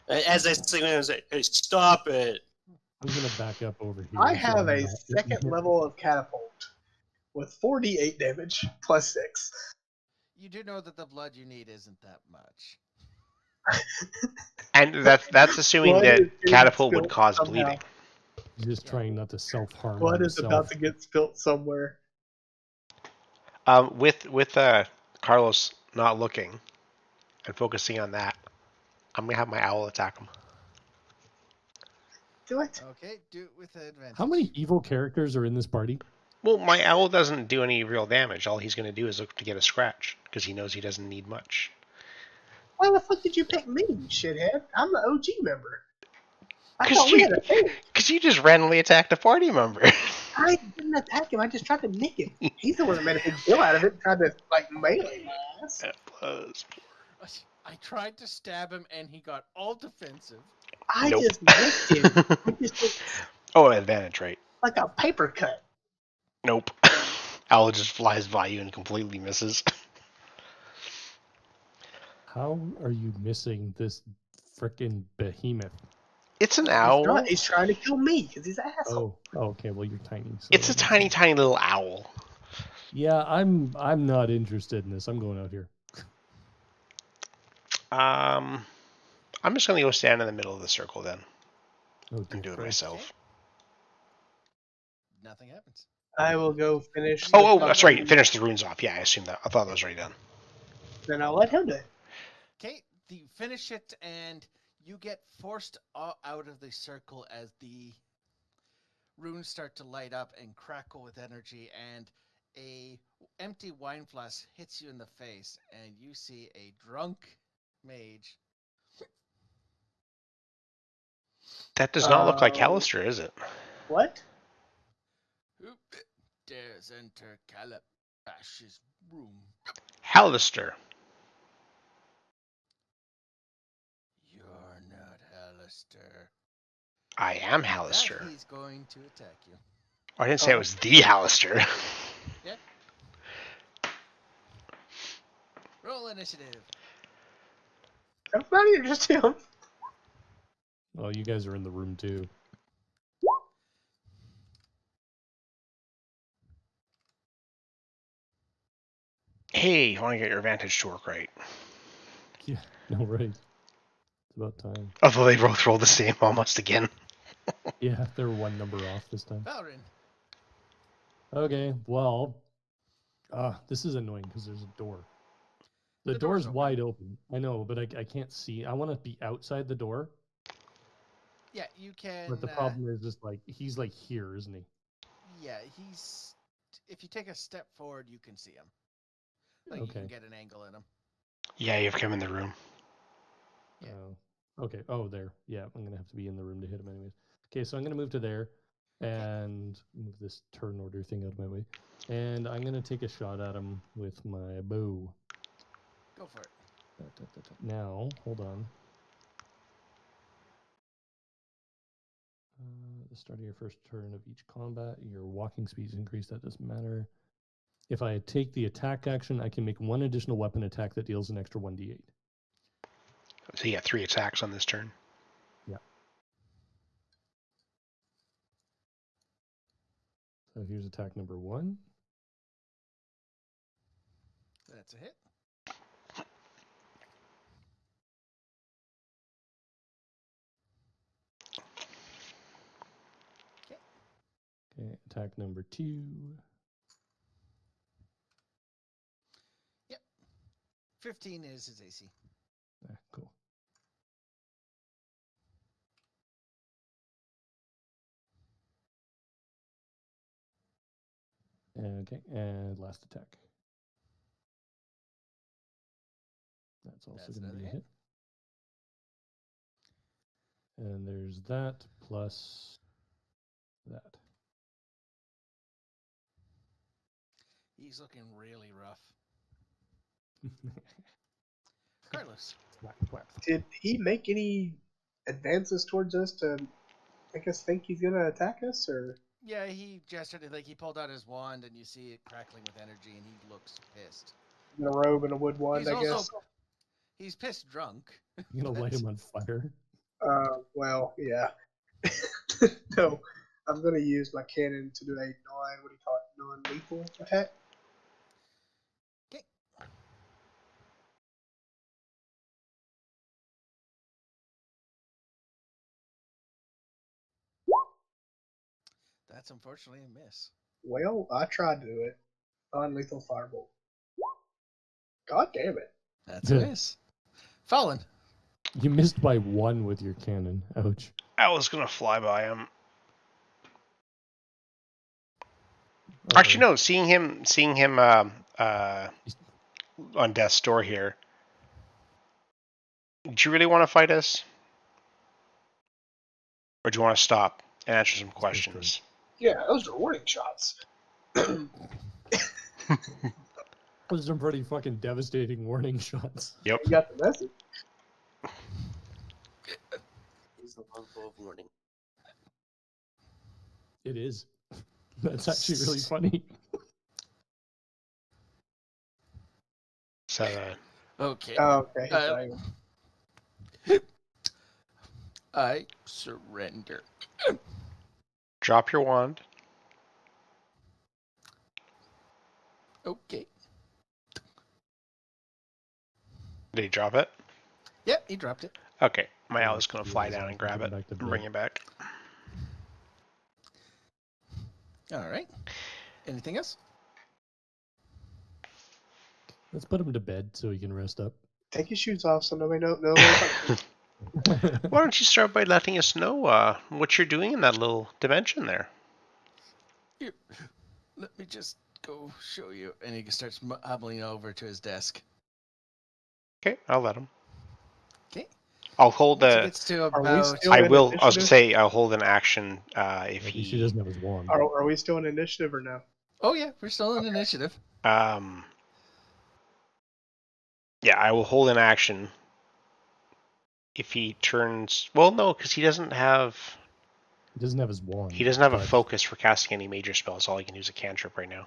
As I swing, I was like, "Hey, stop it!" I'm gonna back up over here. I have a second level of catapult with 4d8 damage plus 6. You do know that the blood you need isn't that much. And that's assuming that catapult would cause bleeding. He's just trying not to self-harm Blood himself. is about to get spilt somewhere. With Carlos not looking and focusing on that, I'm gonna have my owl attack him. Do it. Okay, do it with advantage. How many evil characters are in this party? Well, my owl doesn't do any real damage. All he's gonna do is look to get a scratch because he knows he doesn't need much. Why the fuck did you pick me, you shithead? I'm the OG member. Because you just randomly attacked a party member. I didn't attack him. I just tried to nick him. He's the one that made a big deal out of it and tried to, melee my ass. That was... I tried to stab him, and he got all defensive. I just nicked him. Oh, advantage, right. Like a paper cut. Nope. Owl just flies by you and completely misses. How are you missing this frickin' behemoth? It's an owl. He's trying to kill me because he's an asshole. Oh, okay. Well, you're tiny. So It's a tiny, tiny little owl. Yeah, I'm not interested in this. I'm going out here. I'm just gonna go stand in the middle of the circle then. And do it myself. Okay. Nothing happens. I will go finish. Oh, that's right. Finish the runes off. Yeah, I assumed that. I thought that was already done. Then I'll let him do it. Okay, you finish it, and you get forced out of the circle as the runes start to light up and crackle with energy, and a empty wine flask hits you in the face, and you see a drunk mage. That does not look like Callister, is it? What? Who dares enter Calabash's room? Hallister. You're not Hallister. I am Hallister. He's going to attack you. Oh, I didn't say it was the Hallister. Yeah. Roll initiative. That's not even just him. Oh, you guys are in the room too. Hey, you want to get your advantage to work right. Yeah, no, right. It's about time. Although they both rolled the same almost again. Yeah, they're one number off this time. Valrin. Okay, well, this is annoying because there's a door. The door's wide open. I know, but I can't see. I want to be outside the door. Yeah, you can. But the problem is just he's here, isn't he? Yeah, he's. If you take a step forward, you can see him. Like Okay. You can get an angle in him. Yeah, you've come in the room. Yeah. Okay. Oh, there. Yeah, I'm gonna have to be in the room to hit him anyways. Okay, so I'm gonna move to there, and move this turn order thing out of my way, and I'm gonna take a shot at him with my bow. Go for it. Now, hold on. The start of your first turn of each combat, your walking speed is increased. That doesn't matter. If I take the attack action, I can make one additional weapon attack that deals an extra 1d8. So you got 3 attacks on this turn. Yeah. So here's attack number 1. That's a hit. Okay, attack number 2. Yep. 15 is his AC. Cool. Okay, and last attack. That's also That's going to be a another hit. And there's that plus that. He's looking really rough. Carlos. Whack, whack. Did he make any advances towards us to make us think he's gonna attack us, or? Yeah, he gestured, like he pulled out his wand, and you see it crackling with energy, and he looks pissed. In a robe and a wood wand, I guess. He's pissed drunk. You gonna light him on fire? Well, yeah. No, I'm gonna use my cannon to do a non-lethal attack. Okay. That's unfortunately a miss. Well, I tried to do it. Non-lethal firebolt. God damn it. That's a miss. Fallen. You missed by 1 with your cannon. Ouch. I was gonna fly by him. Okay. Actually, no. Seeing him on death's door here. Do you really want to fight us, or do you want to stop and answer some questions? Yeah, those are warning shots. Those are some pretty fucking devastating warning shots. Yep. You got the message. He's the longbow of warning. It is. That's actually really funny. So, Okay. Oh, okay. I surrender. drop your wand. Okay. Did he drop it? Yep, he dropped it. Okay. My owl's gonna fly down and grab it and bring it back. All right. Anything else? Let's put him to bed so he can rest up. Take your shoes off so nobody knows. Why don't you start by letting us know what you're doing in that little dimension there? Here, let me just go show you. And he starts hobbling over to his desk. Okay, I'll let him. Okay. I'll hold So a. it's to Are we about. still- I will. I was initiative? gonna say I'll hold an action if Maybe she he. doesn't have his wand. Are we still in initiative or no? Oh yeah, we're still in initiative. Yeah, I will hold an action if he turns. Well, no, because he doesn't have. He doesn't have his wand. He doesn't have a but focus for casting any major spells. All he can do is a cantrip right now,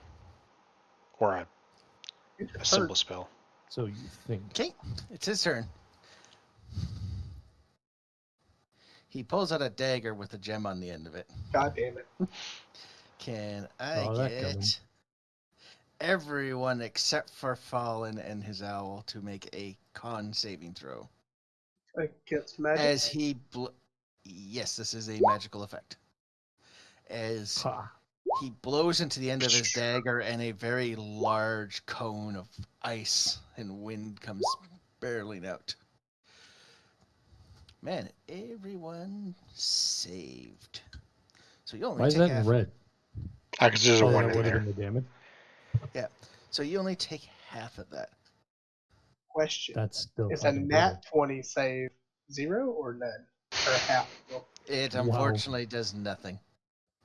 or a simple spell. So you think? Okay, it's his turn. He pulls out a dagger with a gem on the end of it. God damn it. Can I Oh, that coming. get everyone except for Fallen and his owl to make a con saving throw? Against magic? As he yes, this is a magical effect. As Ha. he blows into the end of his dagger and a very large cone of ice and wind comes barreling out. Man, everyone saved. So you only Why is take that half. in red? Because there's a Oh, one that in would have there. been the damage. So you only take half of that. Question. That's still. Is a fucking nat 20 save 0 or none? Or half? Well, It Wow. unfortunately does nothing.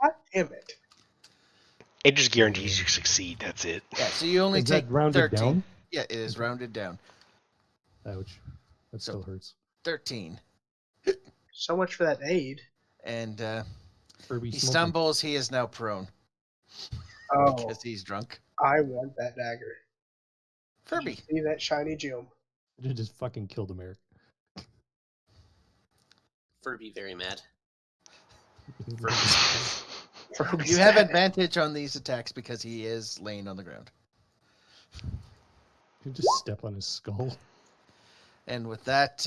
God damn it. It just guarantees you succeed. That's it. Yeah, so you only Is take that rounded 13. down? Yeah, it is rounded down. Ouch. That So- still hurts. 13. So much for that aid. And Kirby he smoking. stumbles. He is now prone Oh, because he's drunk. I want that dagger. Furby. See that shiny gem. You just fucking killed him, Eric. Furby very mad. You have advantage on these attacks because he is laying on the ground. You just step on his skull. And with that,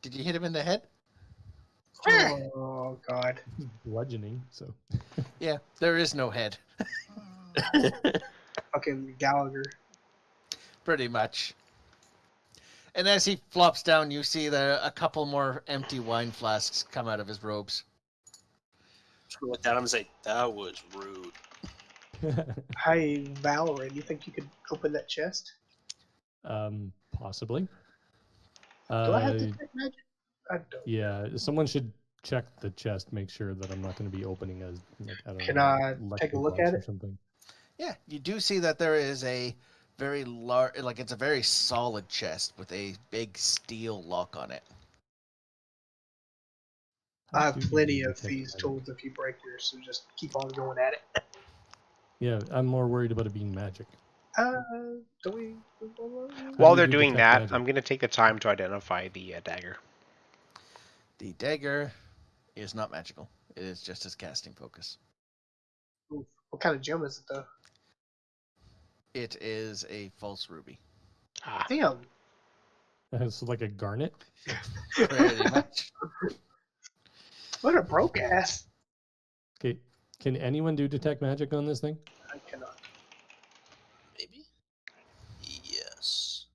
did you hit him in the head? Oh, God. He's bludgeoning, so. Yeah, there is no head. Fucking Gallagher. Pretty much. And as he flops down, you see a couple more empty wine flasks come out of his robes. Look at him and say, "That was rude." Hey, Valerie, do you think you could open that chest? Possibly. Do I have to take magic? I don't. Yeah, someone should check the chest, make sure that I'm not going to be opening a Can I take a look at or it? something. Yeah, you do see that there is a very large, like it's a very solid chest with a big steel lock on it. I have plenty of these tools if you break yours, so just keep on going at it. Yeah, I'm more worried about it being magic. Do we? While they're doing that, I'm going to take the time to identify the dagger. The dagger is not magical. It is just his casting focus. Oof. What kind of gem is it, though? It is a false ruby. Ah. Damn. It's like a garnet? Pretty much. What a broke ass. Okay, can anyone do detect magic on this thing? I cannot. Maybe? Yes.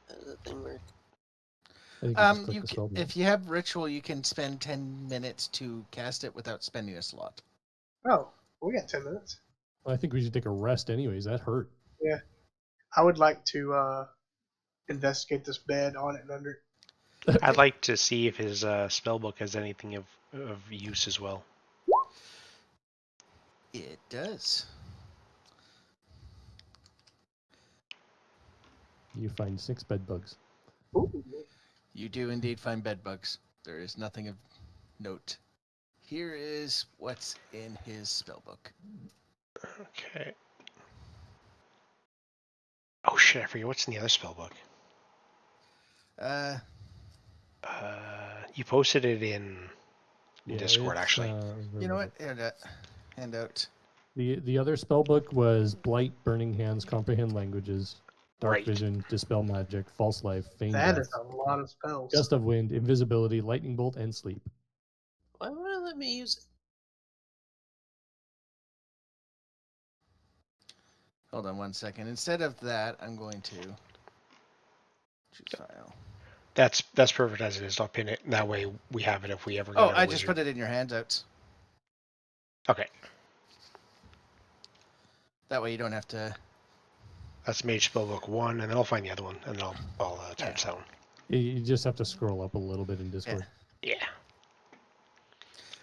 How does that thing work? I think just click the spell button. If you have ritual, you can spend 10 minutes to cast it without spending a slot. Oh, we got 10 minutes. Well, I think we should take a rest anyways. That hurt. Yeah. I would like to investigate this bed on it and under it. I'd like to see if his spellbook has anything of use as well. It does. You find 6 bed bugs. Ooh. You do indeed find bed bugs. There is nothing of note. Here is what's in his spellbook. Okay. Oh shit, I forget what's in the other spellbook. You posted it in Discord, actually. You know what? Handout. The other spellbook was Blight, Burning Hands, Comprehend Languages, Dark Right. Vision, Dispel Magic, False Life, Feign That Death, is a lot of spells. Gust of Wind, Invisibility, Lightning Bolt, and Sleep. Why won't it let me use it? Hold on one second. Instead of that, I'm going to choose file. That's perfect as it is. I'll pin it. That way we have it if we ever. Oh, I just put it in your handouts. Okay. That way you don't have to. That's Mage Spellbook 1, and then I'll find the other one, and then I'll attach that one. You just have to scroll up a little bit in Discord. Yeah.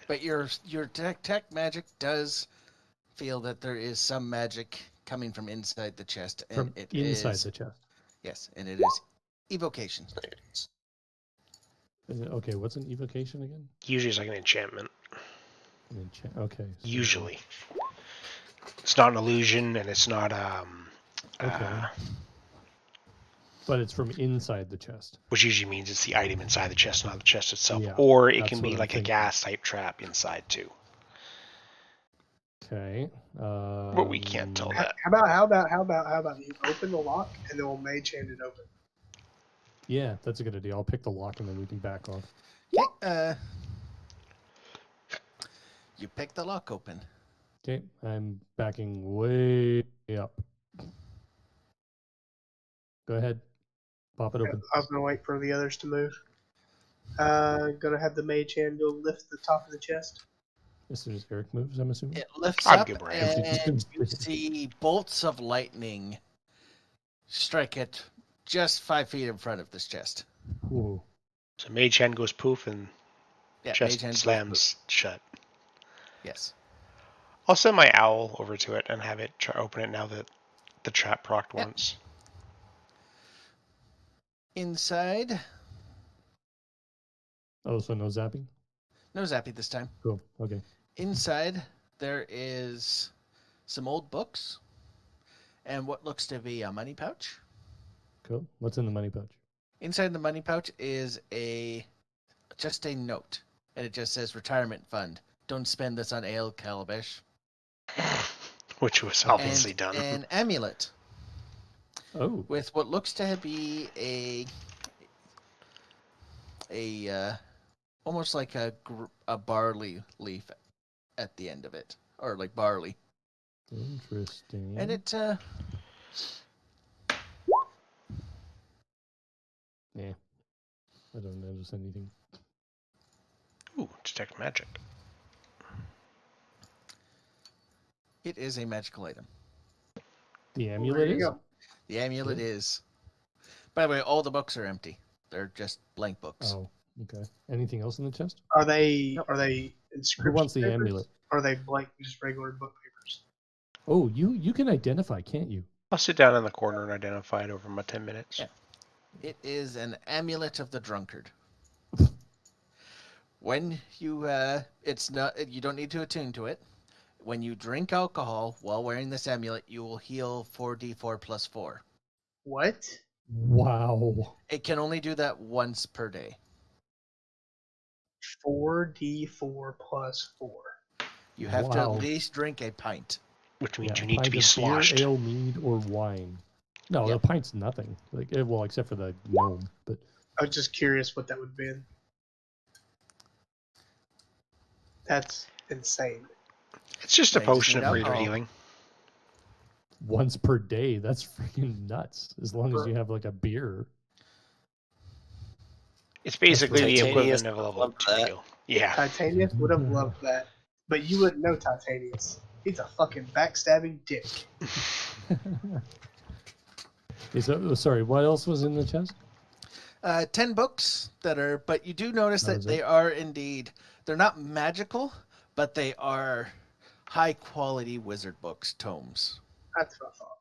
But your detect magic does feel that there is some magic coming from inside the chest, and From it inside is the chest. yes, and it is evocation. There it is. Is it, okay, what's an evocation again? Usually it's like an enchantment. Okay. So Usually. It's not an illusion, and it's not Okay. But it's from inside the chest. which usually means it's the item inside the chest, not the chest itself. Yeah, Or it that's can what be I'm like a thinking. gas type trap inside too. Okay. But we can't tell that. How about you open the lock and then we'll mage hand it open. Yeah, that's a good idea. I'll pick the lock and then we can back off. Okay, you pick the lock open. Okay, I'm backing way up. Go ahead. Pop it open. I was gonna wait for the others to move. Gonna have the mage hand go lift the top of the chest. This is Eric moves, I'm assuming. It lifts I'm up, good, Brian. and you see bolts of lightning strike it just 5 feet in front of this chest. Ooh. So Mage Hand goes poof, and Yeah, chest mage hand goes slams shut. Yes. I'll send my owl over to it and have it try open it now that the trap procced Yep. once. Inside, Oh, so no zapping? no zappy this time. Cool. Okay. Inside, there is some old books and what looks to be a money pouch. Cool. What's in the money pouch? Inside the money pouch is just a note, and it just says retirement fund. Don't spend this on ale, Calabash. Which was obviously done. An amulet Oh. with what looks to be a almost like a barley leaf at the end of it, or like barley. Interesting. And it yeah, I don't notice anything. Ooh, detect magic. it is a magical item. The Well, amulet there you is? go. The amulet Cool. is. By the way, all the books are empty. They're just blank books. Oh, okay. Anything else in the chest? Are they Nope. inscription Who wants the papers? amulet? Or are they blank, just regular book papers? Oh, you can identify, can't you? I'll sit down in the corner and identify it over my 10 minutes. Yeah. It is an amulet of the drunkard. When you it's not, you don't need to attune to it. When you drink alcohol while wearing this amulet, you will heal 4d4 plus 4. What? Wow. It can only do that once per day. 4d4 plus 4. You have to Wow. at least drink a pint. Which means Yeah, you need to pint be of sloshed. Beer, ale, mead, or wine. No, Yep. a pint's nothing. Like, well, except for the gnome. But I was just curious what that would be. That's insane. It's just a They just potion need of greater alcohol. healing. once per day, that's freaking nuts. As long as Right. you have like a beer. It's basically the Titanius equivalent of a level loved 2 that. heal. Yeah. Titanius would have loved that. But you wouldn't know Titanius. He's a fucking backstabbing dick. Sorry, what else was in the chest? 10 books that are, but you do notice That that was they it? are indeed, they're not magical, but they are high quality wizard books, tomes. That's what I thought.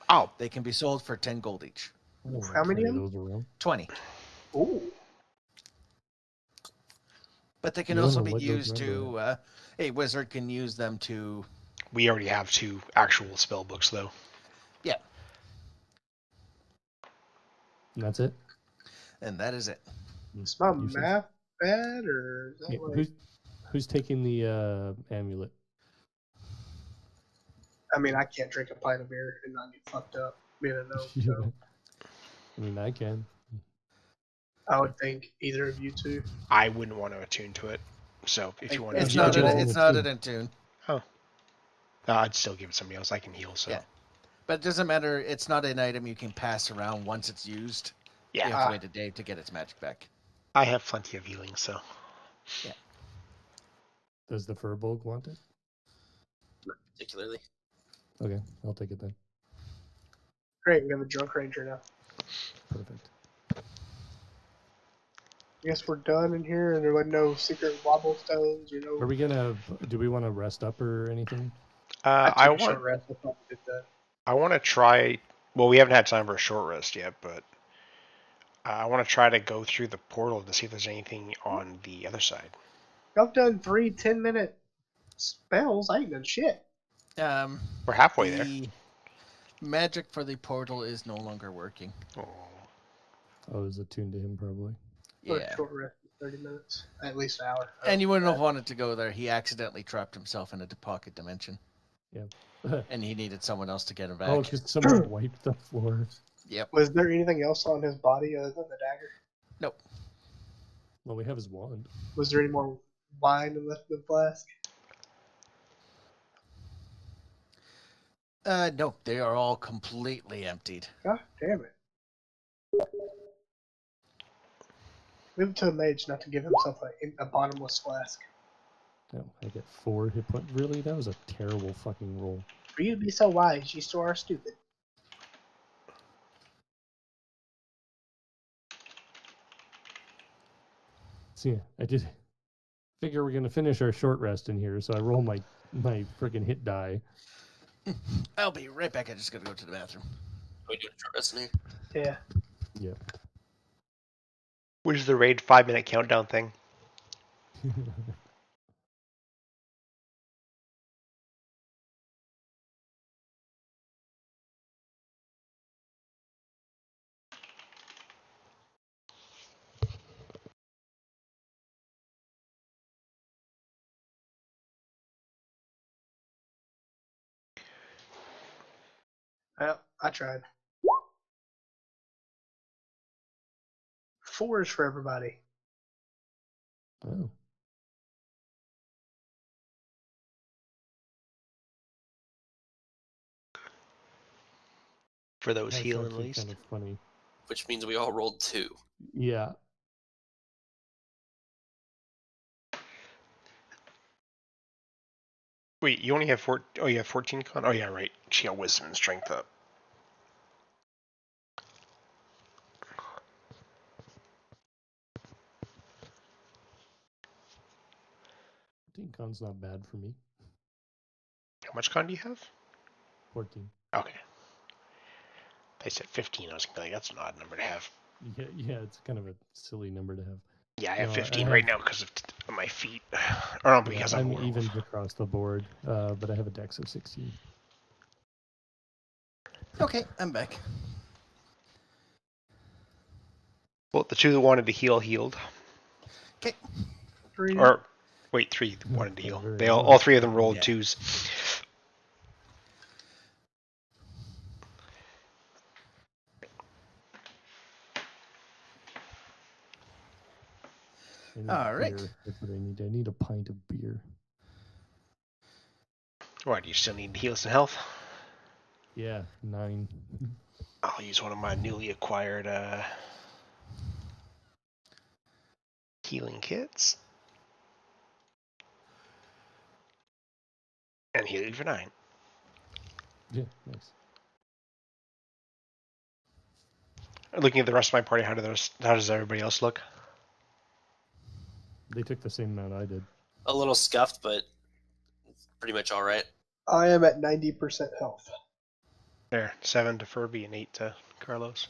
Oh, They can be sold for 10 gold each. Oh, How many carry of them? those around. 20. Ooh. But they can You don't also know be what goes used around to, a wizard can use them to, we already have 2 actual spell books, though. And that's it? and that is it. Is my Useless. math bad, or is that Yeah, like... who's taking the amulet? I mean, I can't drink a pint of beer and not get fucked up. Being a gnome, so I mean, I can. I would think either of you two. I wouldn't want to attune to it. So if you want It's to not, you an, all it's in not tune. an attune. I'd still give it to somebody else. I can heal, so. Yeah. But it doesn't matter, it's not an item you can pass around once it's used. Yeah. You have to wait a day to get its magic back. I have plenty of healing, so. Does the Furbolg want it? Not particularly. Okay, I'll take it then. Great, we have a drunk ranger now. Perfect. I guess we're done in here, and there was no secret wobble stones or no. Are we gonna? Do we want to rest up or anything? I took a short want rest. I thought we did that. I want to try. Well, we haven't had time for a short rest yet, but I want to try to go through the portal to see if there's anything on the other side. I've done 3 10-minute spells. I ain't done shit. We're halfway there. The magic for the portal is no longer working. Oh. Oh, is it tuned to him probably? For Yeah. a short rest of 30 minutes, at least an hour. And you wouldn't have wanted to go there. He accidentally trapped himself in a pocket dimension. Yeah. And he needed someone else to get him back. Oh, because someone wiped the floor. Yep. Was there anything else on his body other than the dagger? Nope. Well, we have his wand. Was there any more wine left in the flask? No, they are all completely emptied. God damn it. Leave it to a mage not to give himself a bottomless flask. No, I get 4 hit points. Really? That was a terrible fucking roll. For you to be so wise, you still are stupid. So yeah, I did figure we're gonna finish our short rest in here, so I roll my freaking hit die. I'll be right back. I just gotta go to the bathroom. Are we doing a short rest in here? Yeah. Yeah. Which is the raid 5-minute countdown thing? Well, I tried. 4 is for everybody. Oh. For those That's healing, at actually least. kind of funny. Which means we all rolled 2. Yeah. Wait, you only have 4. Oh, you have 14 con. Oh, yeah, right. She got wisdom and strength up. Con's not bad for me. How much con do you have? 14. Okay. They said 15. I was gonna be like, that's an odd number to have. Yeah, it's kind of a silly number to have. Yeah, I have No, 15 right now because of my feet. Or not because I'm even across the board, but I have a dex of 16. Okay, I'm back. Well, the 2 that wanted to heal healed. Okay. 3. Or wait, 3 wanted to heal. Very They all well. 3 of them rolled Yeah. 2s. All right. Beer. That's what I need. I need a pint of beer. Why, do you still need to heal some health? Yeah, 9. I'll use one of my newly acquired healing kits. And heal you for 9. Yeah, nice. Looking at the rest of my party, how does everybody else look? They took the same amount I did. A little scuffed, but pretty much all right. I am at 90% health. There, 7 to Furby and 8 to Carlos.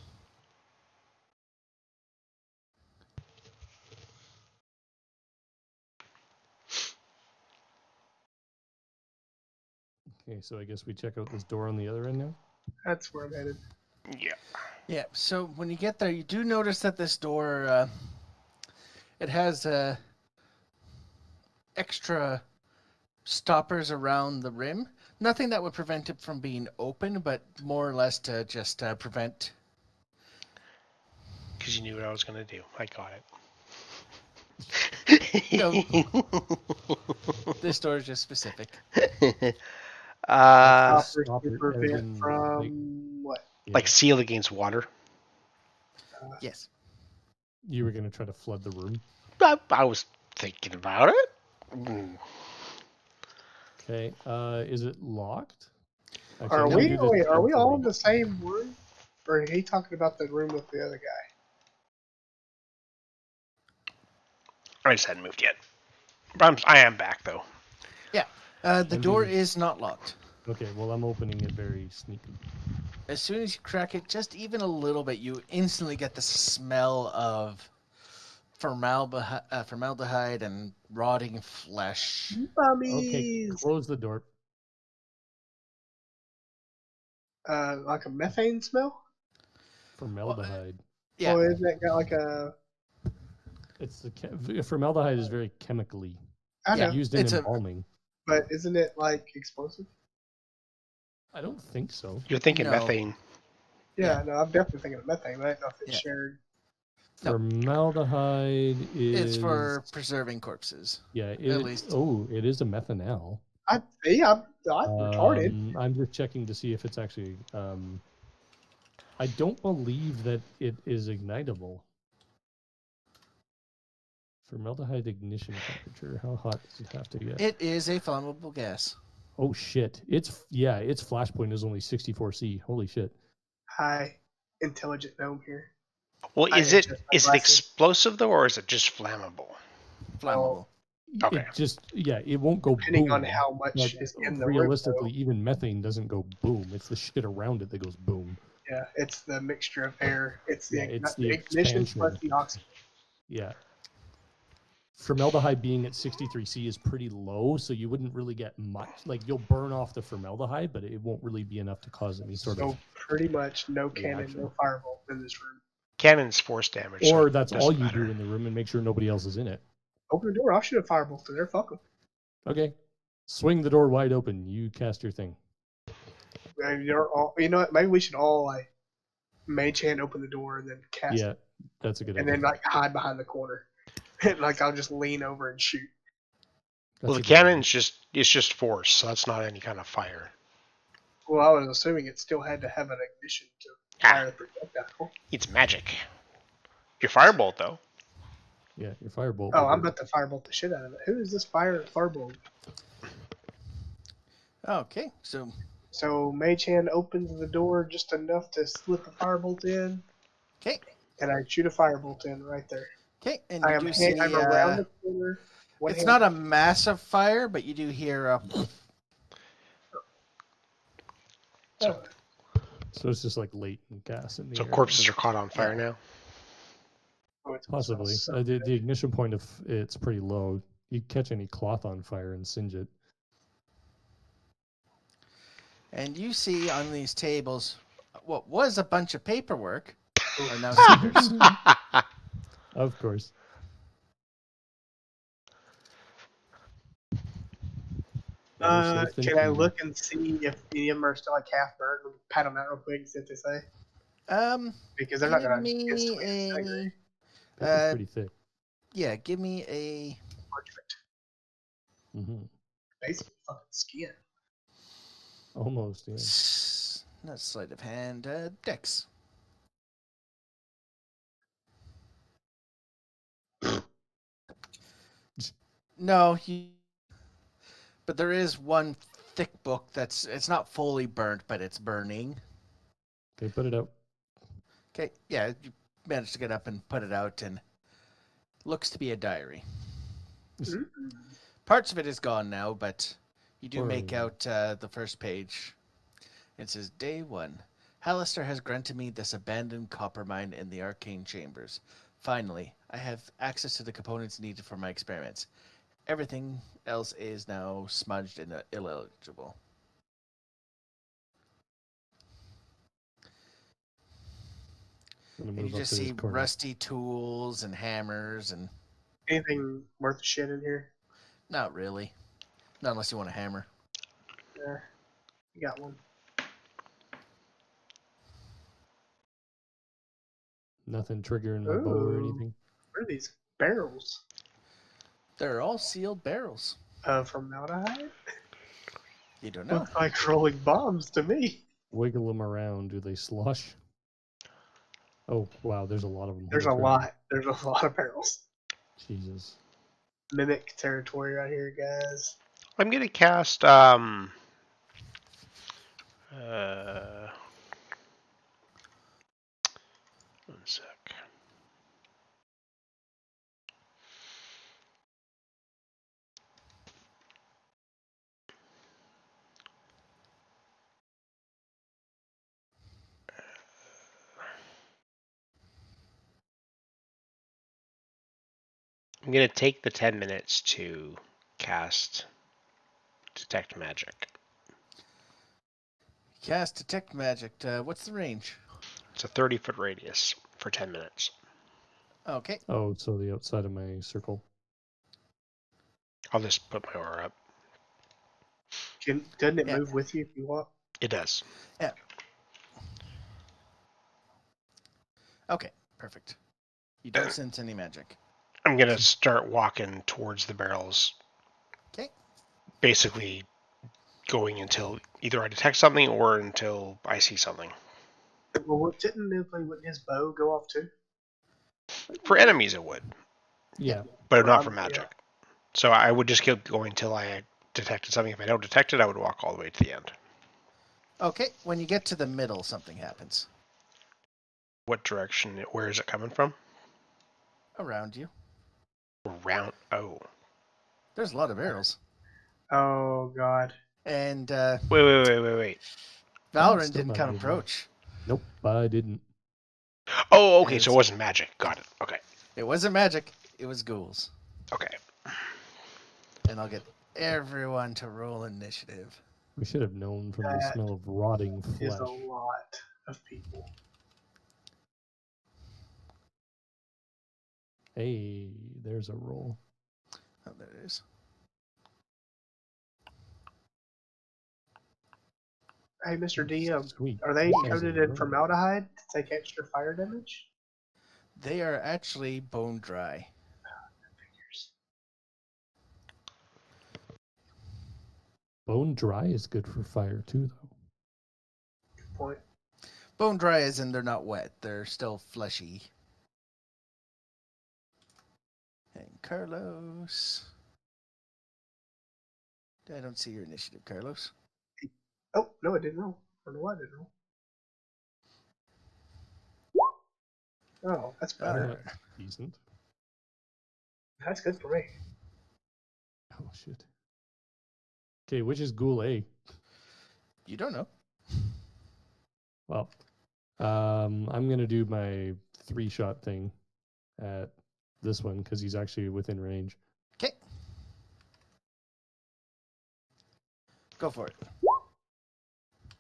Okay, so I guess we check out this door on the other end now? That's where I'm headed. Yeah. Yeah, so when you get there, you do notice that this door, it has extra stoppers around the rim. Nothing that would prevent it from being open, but more or less to just prevent... Because you knew what I was going to do. I got it. No. This door is just specific. Stoppers stop to it, prevent as in, from what? Yeah. Like sealed against water. Yes. You were going to try to flood the room? I was thinking about it. Mm. Okay, is it locked? Are I'm we gonna do this are we all in carefully. the same room? Or are he talking about the room with the other guy? I just hadn't moved yet. I am back, though. Yeah. The door is not locked. Okay, well, I'm opening it very sneaky. As soon as you crack it, just even a little bit, you instantly get the smell of formaldehyde and rotting flesh. Okay, Mummies! close the door. Like a methane smell? Formaldehyde. Yeah. Or isn't it got like a... It's formaldehyde is very chemically I know, used in it's embalming. but isn't it like explosive? I don't think so. You're thinking No. methane. Yeah, no, I'm definitely thinking of methane, but I don't know if it's Yeah. shared. No. Formaldehyde is... It's for preserving corpses. Yeah, at it, least. Oh, it is a methanol. I'm retarded. I'm just checking to see if it's actually... I don't believe that it is ignitable. Formaldehyde ignition temperature. How hot does it have to get? It is a flammable gas. Oh shit! Its flash point is only 64C. Holy shit! Hi, intelligent gnome here. Well, I is it adjust my is it glasses. explosive, though, or is it just flammable? Flammable. Okay. It just it won't go Depending boom. on how much Like, is in the room. realistically, even methane doesn't go boom. It's the shit around it that goes boom. Though. Yeah, it's the mixture of air. It's the, It's the ignition expansion. plus the oxygen. Yeah. Formaldehyde being at 63C is pretty low, so you wouldn't really get much. Like, you'll burn off the formaldehyde, but it won't really be enough to cause any sort So of... pretty much no cannon, reaction. no fireball in this room. Cannon's force damage. so Or it that's doesn't all you matter. do in the room and make sure nobody else is in it. Open the door. I'll shoot a fireball through there. Fuck them. Okay. Swing the door wide open. You cast your thing. You're all, you know what? Maybe we should all like mage hand open the door and then cast Yeah, it, that's a good and idea. then like hide behind the corner. Like I'll just lean over and shoot. Well, the cannon's just force, so that's not any kind of fire. Well, I was assuming it still had to have an ignition to fire the projectile. It's magic. Your firebolt, though. Yeah, your firebolt. Oh, I'm about to firebolt the shit out of it. Who is this firebolt? Okay, so Mage Hand opens the door just enough to slip a firebolt in. Okay. And I shoot a firebolt in right there. Okay, and I'm around the corner. It's not a massive fire, but you do hear So it's just like latent gas in the air. Corpses are caught on fire now? Oh, Possibly. The ignition point, if it's pretty low, you catch any cloth on fire and singe it. And you see on these tables what was a bunch of paperwork are now cinders. Of course. Can I look and see if any of them are still like half burnt and pat them out real quick and see what they say? Because they're not going to It's pretty thick. Yeah, give me a parchment. Mm-hmm. Basically fucking skin. Almost, yeah. Not sleight of hand, dex. No, but there is one thick book it's not fully burnt, but it's burning. Okay, put it out. Okay, yeah, you managed to get up and put it out, and looks to be a diary. Mm-hmm. Parts of it is gone now, but you do make out the first page. It says, Day 1. Hallister has granted me this abandoned copper mine in the arcane chambers. Finally, I have access to the components needed for my experiments. Everything else is now smudged and illegible. And you just see rusty tools and hammers and... Anything worth a shit in here? Not really. Not unless you want a hammer. Yeah, you got one. Nothing triggering my bow or anything? What are these barrels? They're all sealed barrels. Formaldehyde? You don't know. Look like rolling bombs to me. Wiggle them around. Do they slush? Oh, wow, there's a lot of them. There's a lot. There's a lot of barrels. Jesus. Mimic territory right here, guys. I'm going to cast... one sec. I'm going to take the 10 minutes to cast Detect Magic. Cast Detect Magic. What's the range? It's a 30-foot radius for 10 minutes. Okay. Oh, so the outside of my circle. I'll just put my aura up. Doesn't it move with you if you walk? It does. Yeah. Okay, perfect. You don't sense any magic. I'm going to start walking towards the barrels. Okay. Basically going until either I detect something or until I see something. Well, wouldn't his bow go off too? For enemies, it would. Yeah. But not for magic. Yeah. So I would just keep going until I detected something. If I don't detect it, I would walk all the way to the end. Okay, when you get to the middle, something happens. What direction? Where is it coming from? Around you. Around? Oh. There's a lot of barrels. Oh, God. And, Wait. Valorant didn't come approach. Nope, I didn't. Oh, okay, so it wasn't magic. Got it. Okay. It wasn't magic. It was ghouls. Okay. And I'll get everyone to roll initiative. We should have known from the smell of rotting flesh. Is a lot of people. Hey, there's a roll. Oh, there it is. Hey, Mr. DM, Sweet. Are they coated in formaldehyde to take extra fire damage? They are actually bone dry. Bone dry is good for fire too, though. Good point. Bone dry as in they're not wet. They're still fleshy. And Carlos. I don't see your initiative, Carlos. Oh, no, I didn't roll. I don't know why I didn't roll. Oh, that's better. Decent. That's good for me. Oh, shit. Okay, which is Ghoul A? You don't know. Well, I'm going to do my 3-shot thing at this one because he's actually within range. Okay. Go for it.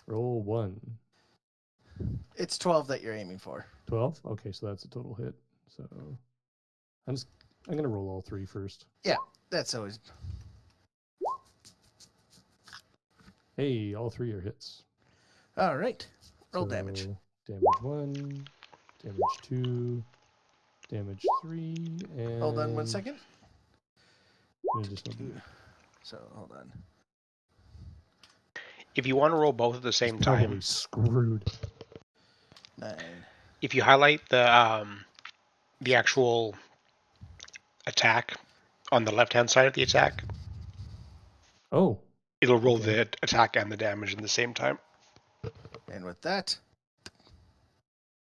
Roll 1. It's 12 that you're aiming for. 12? Okay, so that's a total hit. So I'm going to roll all 3 first. Yeah, that's always... Hey, all 3 are hits. All right. Roll So, damage. Damage 1, damage 2, damage 3, and... Hold on 1 second. Additional So, hold on. If you want to roll both at the same probably time, screwed. 9. if you highlight the actual attack on the left-hand side of the attack, Oh, it'll roll the attack and the damage in the same time. And with that,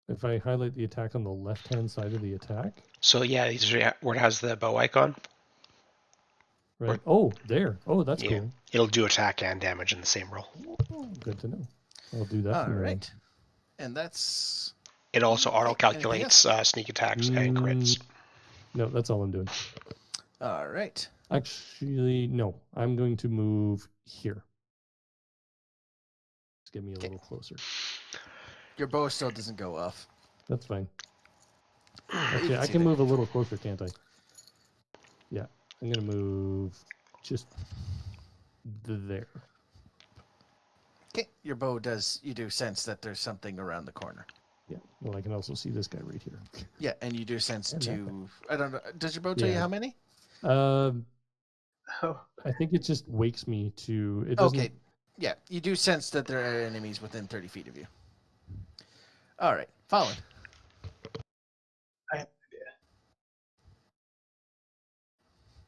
if I highlight the attack on the left-hand side of the attack? So yeah, where it has the bow icon. Right. Oh, there. Oh, that's cool. It'll do attack and damage in the same roll. Oh, good to know. I'll do that. all right. And that's... It also auto-calculates sneak attacks and crits. No, that's all I'm doing. All right. Actually, no. I'm going to move here. Just get me a little closer. Your bow still doesn't go off. That's fine. Okay, I can move a little closer, can't I? Yeah. I'm going to move just there. Okay. Your bow does... You do sense that there's something around the corner. Yeah. Well, I can also see this guy right here. Yeah, and you do sense And two... I don't know. Does your bow tell you how many? Oh, I think it just wakes me to... It doesn't... Okay. Yeah, you do sense that there are enemies within 30 feet of you. All right. Fallen. I have no idea.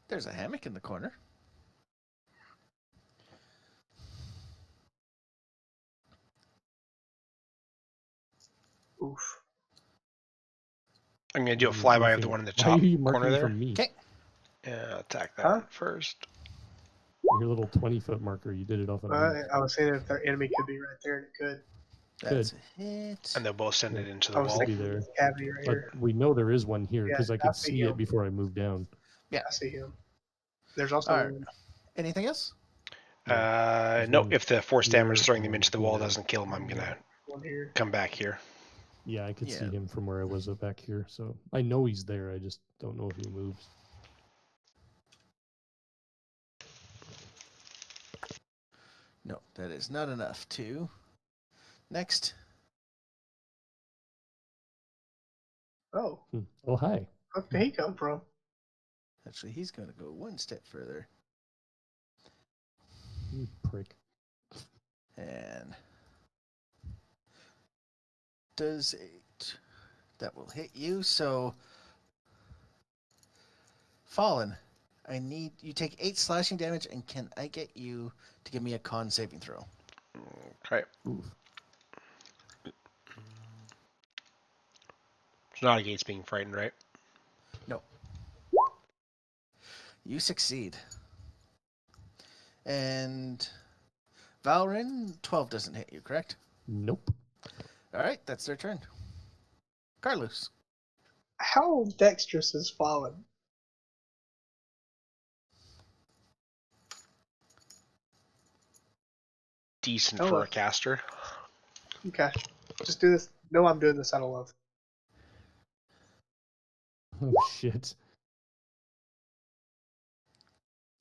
There's a hammock in the corner. Oof. I'm going to do a flyby of the one in the Why top are you corner marking there. from me? Okay. Yeah, attack that one first. Your little 20-foot marker, you did it off of me. I was saying if their enemy could be right there, and it could. That's a hit. And they'll both send it into the I was wall. Be thinking there. cavity right But here. we know there is one here Yeah, because I I could see see him. it before I moved down. Yeah, I see him. There's also All right. Anything else? No, if the force damage throwing them into the wall doesn't kill them, I'm going to one here. come back here. Yeah, I could see Yeah. him from where I was back here. So I know he's there. I just don't know if he moves. No, that is not enough. 2. Next. Oh, Oh, hi. where did he come from? Actually, he's going to go 1 step further. You prick. And does 8. That will hit you. So, Fallen, I need you take 8 slashing damage, and can I get you to give me a con saving throw? Okay. Oof. It's not against being frightened, right? No. You succeed. And Valrin, 12 doesn't hit you, correct? Nope. All right, that's their turn. Carlos. How dexterous is Fallen? Decent Oh, for well. a caster. Okay, just do this. No, I'm doing this out of love. Oh, shit.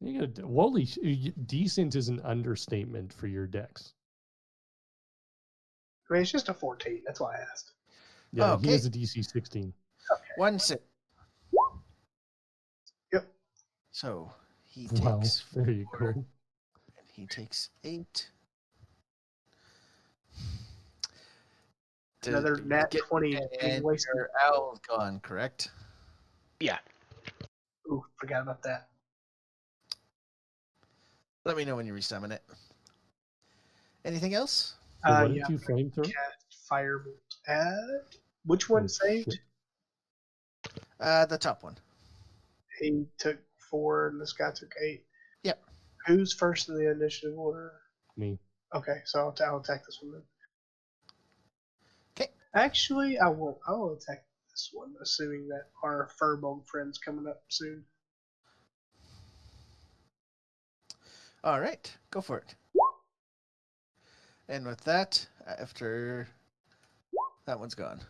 You got Wally. Decent is an understatement for your dex. I mean, it's just a 14. That's why I asked. Yeah, Okay. he has a DC 16. Okay. 1 6. Yep. So he Wow. takes There you 4, go. and he takes 8. Another nat 20 being and wasted. your owl's gone, correct? Yeah. Ooh, forgot about that. Let me know when you resummon it. Anything else? So what Yeah, did you flame through? cast Firebolt at... Which one saved? Shit. The top one. He took 4 and this guy took 8. Yep. Who's first in the initiative order? Me. Okay, so I'll attack this one then. Okay. Actually, I won't. I will attack this one, assuming that our Furbog friend's coming up soon. All right, go for it. And with that, after that one's gone.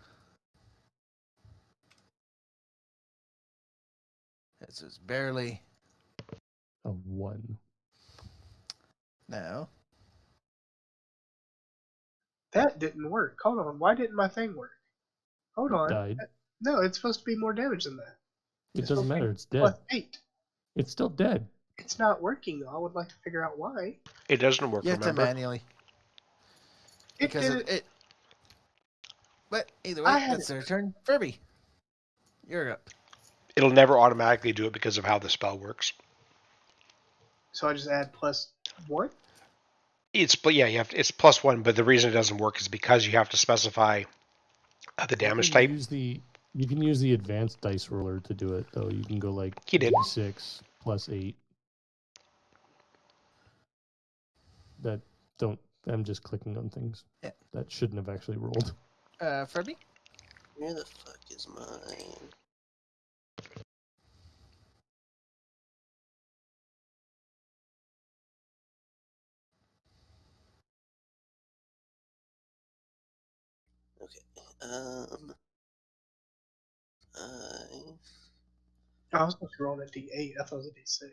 This is barely A 1. now. That didn't work. Hold on. Why didn't my thing work? Hold on. Died. No, it's supposed to be more damage than that. It It's doesn't supposed to be matter. It's dead. plus 8. It's still dead. It's not working, though. I would like to figure out why. It doesn't work, You have to remember? manually. It Because did it. But either I way, had it's their turn. Furby, you're up. It'll never automatically do it because of how the spell works. So I just add plus 1? It's it's +1, but the reason it doesn't work is because you have to specify the damage type. You can use the advanced dice roller to do it, though. You can go like He did. D6 plus 8. I'm just clicking on things. Yeah. That shouldn't have actually rolled. Furby? Where the fuck is mine? Okay. I was supposed to roll a D8. I thought it was a D6.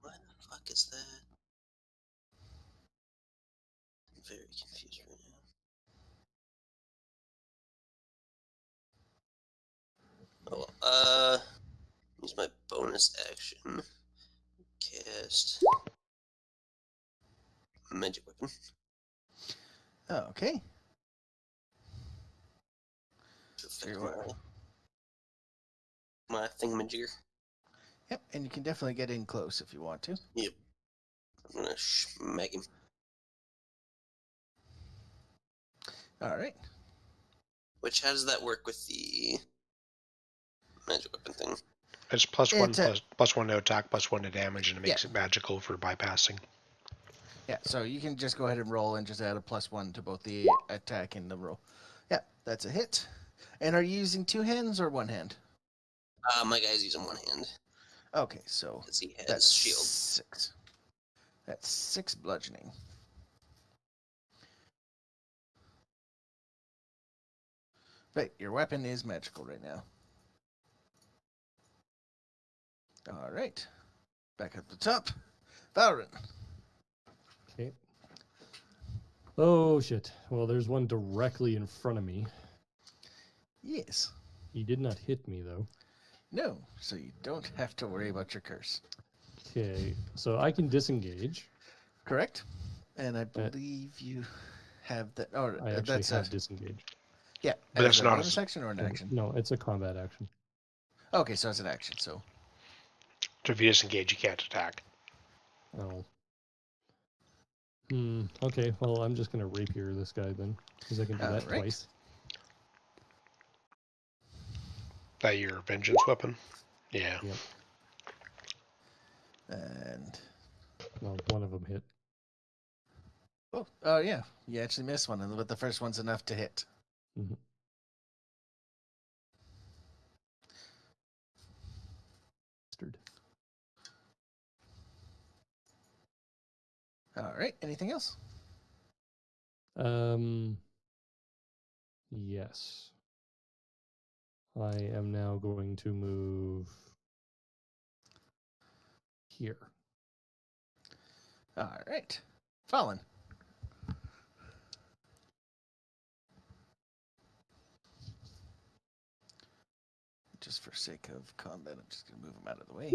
What the fuck is that? I'm very confused right now. Oh, use my bonus action. Cast magic weapon. Okay. To affect Very well. my thingamajigger. Yep, and you can definitely get in close if you want to. Yep. I'm gonna smack him. All right. Which, how does that work with the magic weapon thing? It's +1, It's +1 to attack, +1 to damage, and it makes Yeah. it magical for bypassing. Yeah, so you can just go ahead and roll and just add a +1 to both the attack and the roll. Yeah, that's a hit. And are you using 2 hands or 1 hand? My guy's using one hand Okay, so because he has that's shield. 6. That's 6 bludgeoning. But your weapon is magical right now. All right. Back at the top. Valorant. Okay. Oh, shit. Well, there's one directly in front of me. Yes. He did not hit me, though. No, so you don't have to worry about your curse. Okay, so I can disengage. Correct? And I believe you have that. Oh, I actually that's have disengage. yeah. But that's a not a bonus action or an action. No, it's a combat action. Okay, so it's an action. So So if you disengage, you can't attack. Oh. Okay, well, I'm just going to rapier this guy then, because I can do that Alright. twice. That your vengeance weapon? Yeah. Yep. and Well, one of them hit. oh yeah, you actually missed one, but the first one's enough to hit. Mm-hmm. All right. Anything else? Yes. I am now going to move here. All right. Fallen. Just for sake of combat, I'm just going to move him out of the way.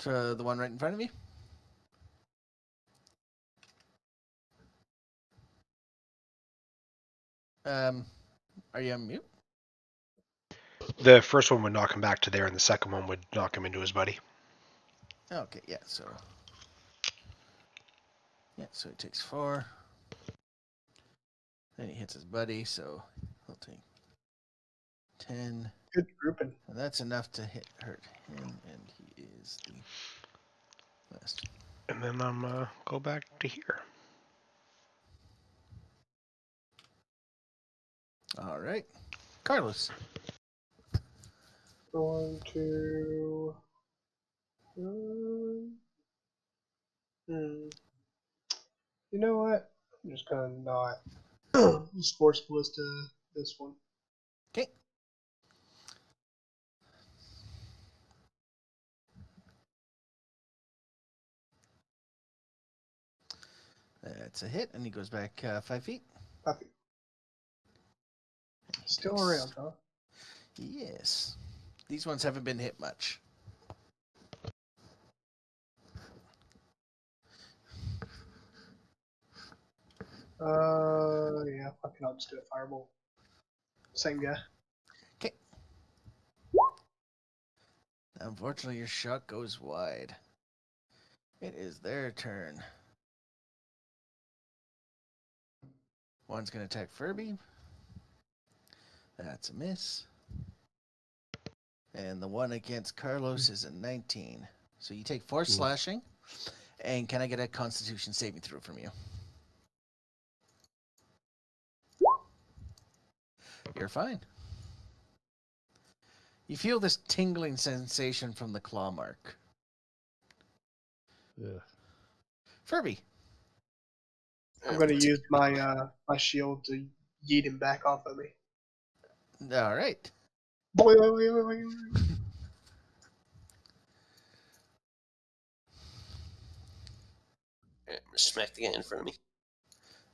To the one right in front of me. Are you on mute? The first one would knock him back to there, and the second one would knock him into his buddy. Okay, yeah, so he takes 4. Then he hits his buddy, so he'll take 10. Good grouping. And that's enough to hurt him, and he is the last. And then I'm go back to here. All right, Carlos. Going to. You know what? I'm just gonna not use Force Ballista this one. Okay. That's a hit, and he goes back 5 feet. 5 feet. Still around, huh? Yes. These ones haven't been hit much. Yeah, fucking I'll just do a fireball. Same guy. Okay. Unfortunately, your shot goes wide. It is their turn. One's going to attack Furby. That's a miss. And the one against Carlos is a 19. So you take 4 slashing. And can I get a Constitution saving throw from you? You're fine. You feel this tingling sensation from the claw mark. Yeah. Furby. I'm going to use my my shield to yeet him back off of me. All right. Boy, boy, boy, boy, boy. Smack the guy in front of me.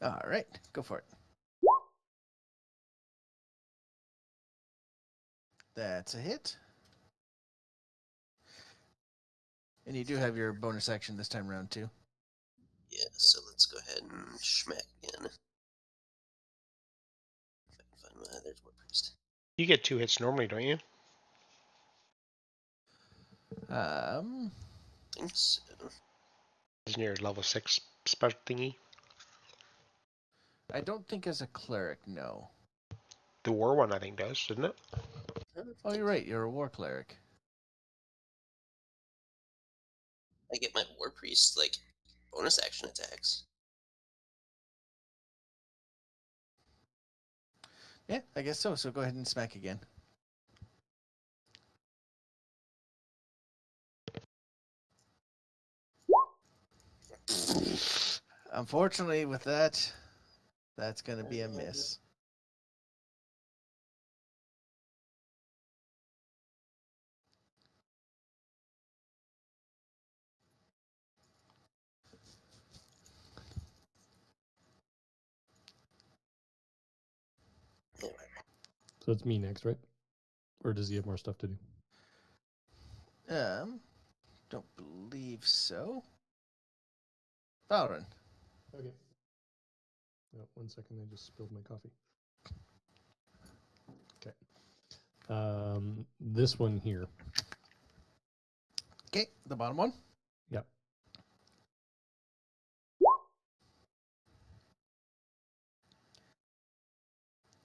All right. Go for it. That's a hit. And you do have your bonus action this time around, too. Yeah, so let's go ahead and smack again. If I can find my... There's War Priest. You get 2 hits normally, don't you? I think so. Isn't your level 6 special thingy? I don't think as a cleric, no. The war one, I think, does, doesn't it? Oh, you're right. You're a war cleric. I get my War Priest, like, bonus action attacks. Yeah, I guess so. So go ahead and smack again. Unfortunately, with that, that's going to be a miss. So it's me next, right? Or does he have more stuff to do? Don't believe so. Valrin. Okay. Oh, 1 second, I just spilled my coffee. Okay. This one here. Okay, the bottom one. Yep.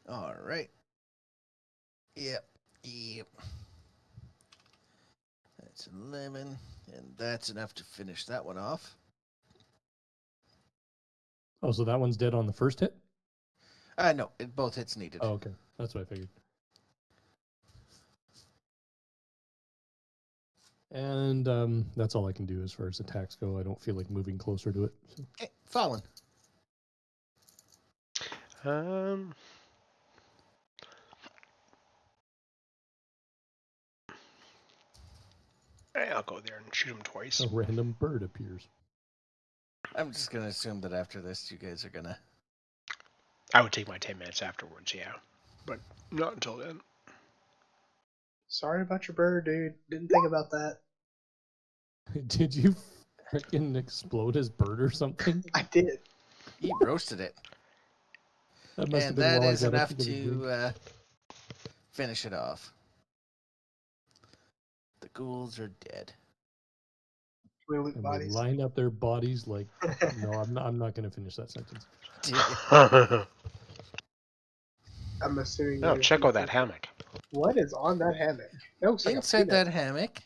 All right. Yep. That's 11, and that's enough to finish that one off. Oh, so that one's dead on the first hit? No, both hits needed. Oh, okay. That's what I figured. And that's all I can do as far as attacks go. I don't feel like moving closer to it. So. Okay, Fallen. Hey, I'll go there and shoot him twice. A random bird appears. I'm just gonna assume that after this, you guys are gonna. I would take my 10 minutes afterwards, yeah, but not until then. Sorry about your bird, dude. Didn't think about that. Did you freaking explode his bird or something? I did. You roasted it. That must have And been that while I is got up enough to get a drink. to finish it off. The ghouls are dead. Really And they bodies. line up their bodies like. No, I'm not going to finish that sentence. I'm assuming. No, check out that hammock. What is on that hammock? It looks like Inside a peanut. that hammock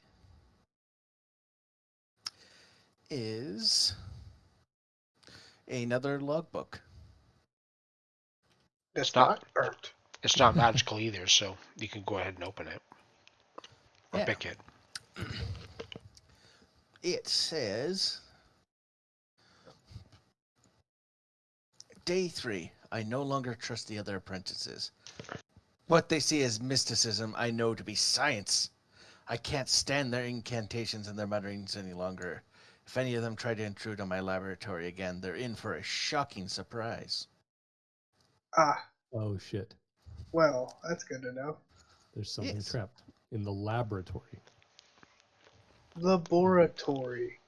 is another logbook. That's Stop. not burnt. It's not magical either, so you can go ahead and open it. Or Yeah. pick it. It says, Day 3. I no longer trust the other apprentices. What they see as mysticism, I know to be science. I can't stand their incantations and their mutterings any longer. If any of them try to intrude on my laboratory again, they're in for a shocking surprise. Ah, Oh shit! well, that's good to know. There's something Yes. trapped in the laboratory. Laboratory.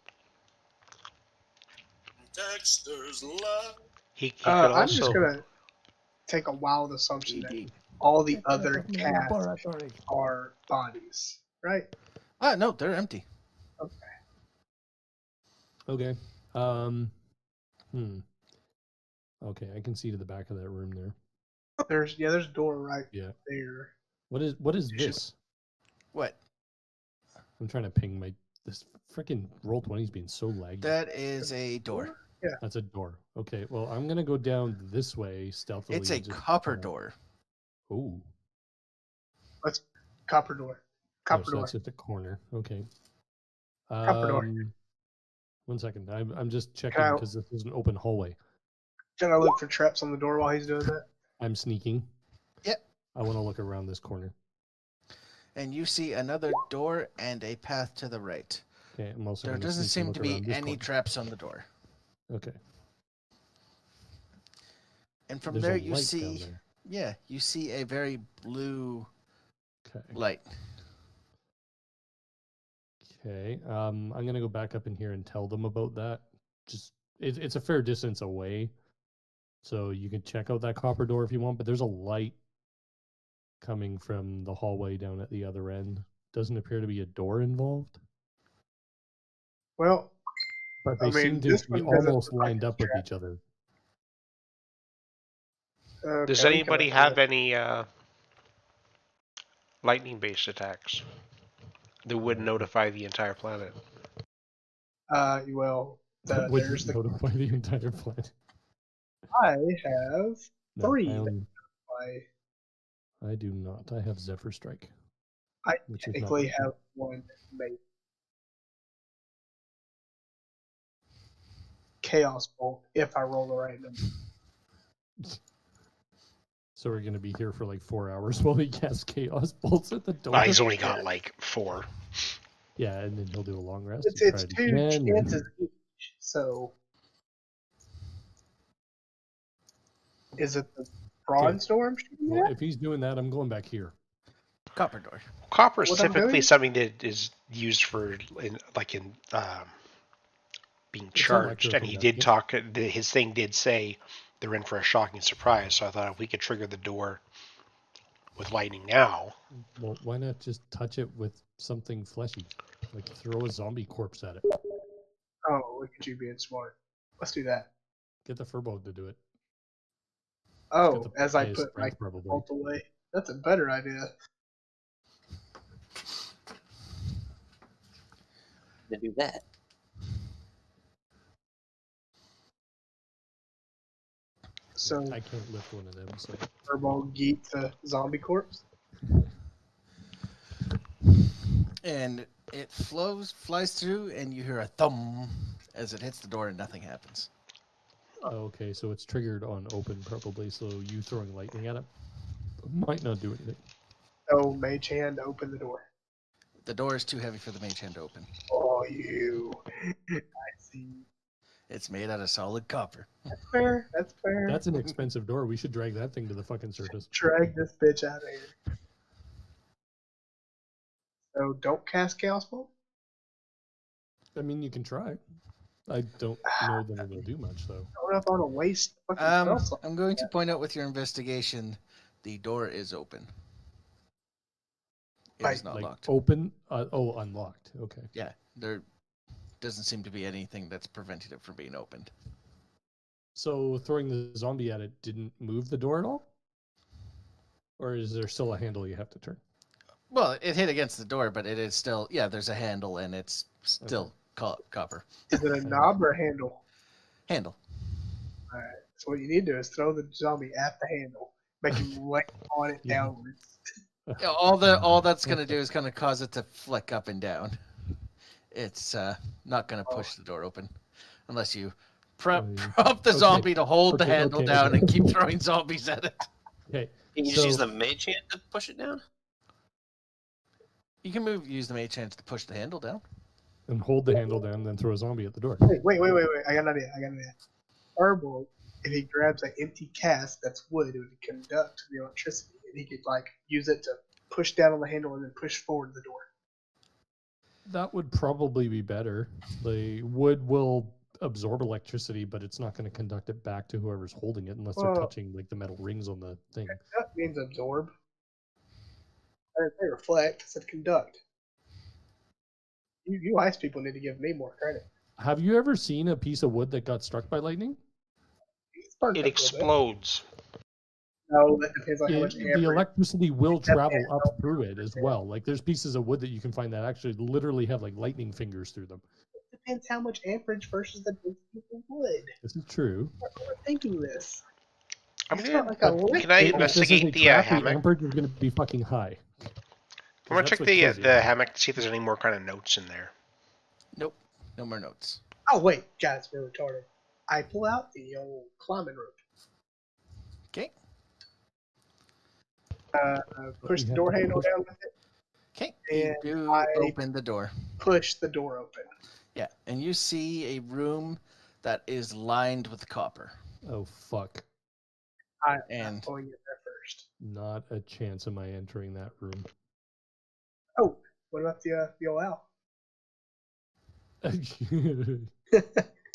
Dexter's Lab. He could also... I'm just gonna take a wild assumption that all the other cats are bodies, right? No, they're empty. Okay. Okay, I can see to the back of that room there. There's a door right Yeah. there. What is this? What? I'm trying to ping this freaking Roll20's being so laggy. That is a door. Yeah. That's a door. Okay, well, I'm gonna go down this way stealthily. It's a and just copper kinda- door. Ooh. Copper door. Oh, Copper so door. that's just a corner. Okay. Copper door. 1 second. I'm just checking Can I- because this is an open hallway. Can I look for traps on the door while he's doing that? I'm sneaking. Yep. I want to look around this corner. And you see another door and a path to the right. Okay, I'm also. There gonna doesn't sneak and seem to look be around this any corner. traps on the door. Okay. And from There's there a you light down see, there. yeah, you see a very blue Okay. light. Okay. I'm gonna go back up in here and tell them about that. Just it's a fair distance away, so you can check out that copper door if you want. But there's a light coming from the hallway down at the other end. Doesn't appear to be a door involved, Well, but they I mean, seem to this be one doesn't almost look like lined a up with trap. each other. Does okay, anybody have any lightning-based attacks that would notify the entire planet? Well, That would there's the. notify the entire planet. I have No, 3. I do not. I have Zephyr Strike. I which is not technically very have 1 mate. Chaos Bolt if I roll the right number. So we're gonna be here for like 4 hours while he casts Chaos Bolts at the door. He's only got like 4. Yeah, and then he'll do a long rest. It's and try 2 it again. chances each. So, is it the Prawn Storm? Well, if he's doing that, I'm going back here. Copper door. Copper is What I'm typically doing? something that is used for being charged, and he did talk. His thing did say they're in for a shocking surprise. So I thought if we could trigger the door with lightning now. Well, why not just touch it with something fleshy? Like throw a zombie corpse at it. Oh, look at you being smart. Let's do that. Get the furbog to do it. Oh, Get the as I highest put my strength, probably. bolt away. That's a better idea. To do that. So, I can't lift one of them. So Turbo Geet to Zombie Corpse. And it flies through, and you hear a thump as it hits the door, and nothing happens. okay, so it's triggered on open probably. So you throwing lightning at it might not do anything. So, Mage Hand, open the door. The door is too heavy for the mage hand to open. Oh, you. I see. It's made out of solid copper. That's fair. That's fair. That's an expensive door. We should drag that thing to the fucking surface. Drag this bitch out of here. So don't cast Chaos Bolt? I mean, you can try. I don't know that it'll do much, though. I don't know if I want to waste fucking spell slot. I'm going to point out with your investigation, the door is open. It is not locked. Open? Unlocked. Okay. Yeah, there doesn't seem to be anything that's preventing it from being opened. So throwing the zombie at it didn't move the door at all? Or is there still a handle you have to turn? Well, it hit against the door, but it is still, there's a handle and it's still copper. Is it a knob or a handle? Handle. Alright, so what you need to do is throw the zombie at the handle. Make him land on it downwards. All that's going to do is kind of cause it to flick up and down. It's not going to push the door open. Unless you prop the zombie to hold the handle down and keep throwing zombies at it. Okay. Can you just use the mage hand to push it down? You can use the mage hand to push the handle down. And hold the handle down, then throw a zombie at the door. Wait. I got an idea. Firebolt, if he grabs an empty cask that's wood, it would conduct the electricity. And he could, use it to push down on the handle and then push forward the door. That would probably be better. The wood will absorb electricity, but it's not going to conduct it back to whoever's holding it unless they're touching the metal rings on the thing. That means absorb. I didn't say reflect. I said conduct. You ice people need to give me more credit. Have you ever seen a piece of wood that got struck by lightning? It explodes. No, that depends on how much The electricity will travel up through it as well. Like there's pieces of wood that you can find that actually literally have lightning fingers through them. It depends how much amperage versus the density of wood. This is true. I'm thinking this. Can I investigate the hammock? Amperage is going to be fucking high. I'm gonna check the hammock to see if there's any more kind of notes in there. Nope, no more notes. Oh wait, guys, we're retarded. I pull out the old climbing rope. Okay. Push the door handle down with it. Okay. And you open the door. Push the door open. Yeah, and you see a room that is lined with copper. Oh fuck! I'm going in there first. Not a chance am I entering that room. Oh, what about the old owl?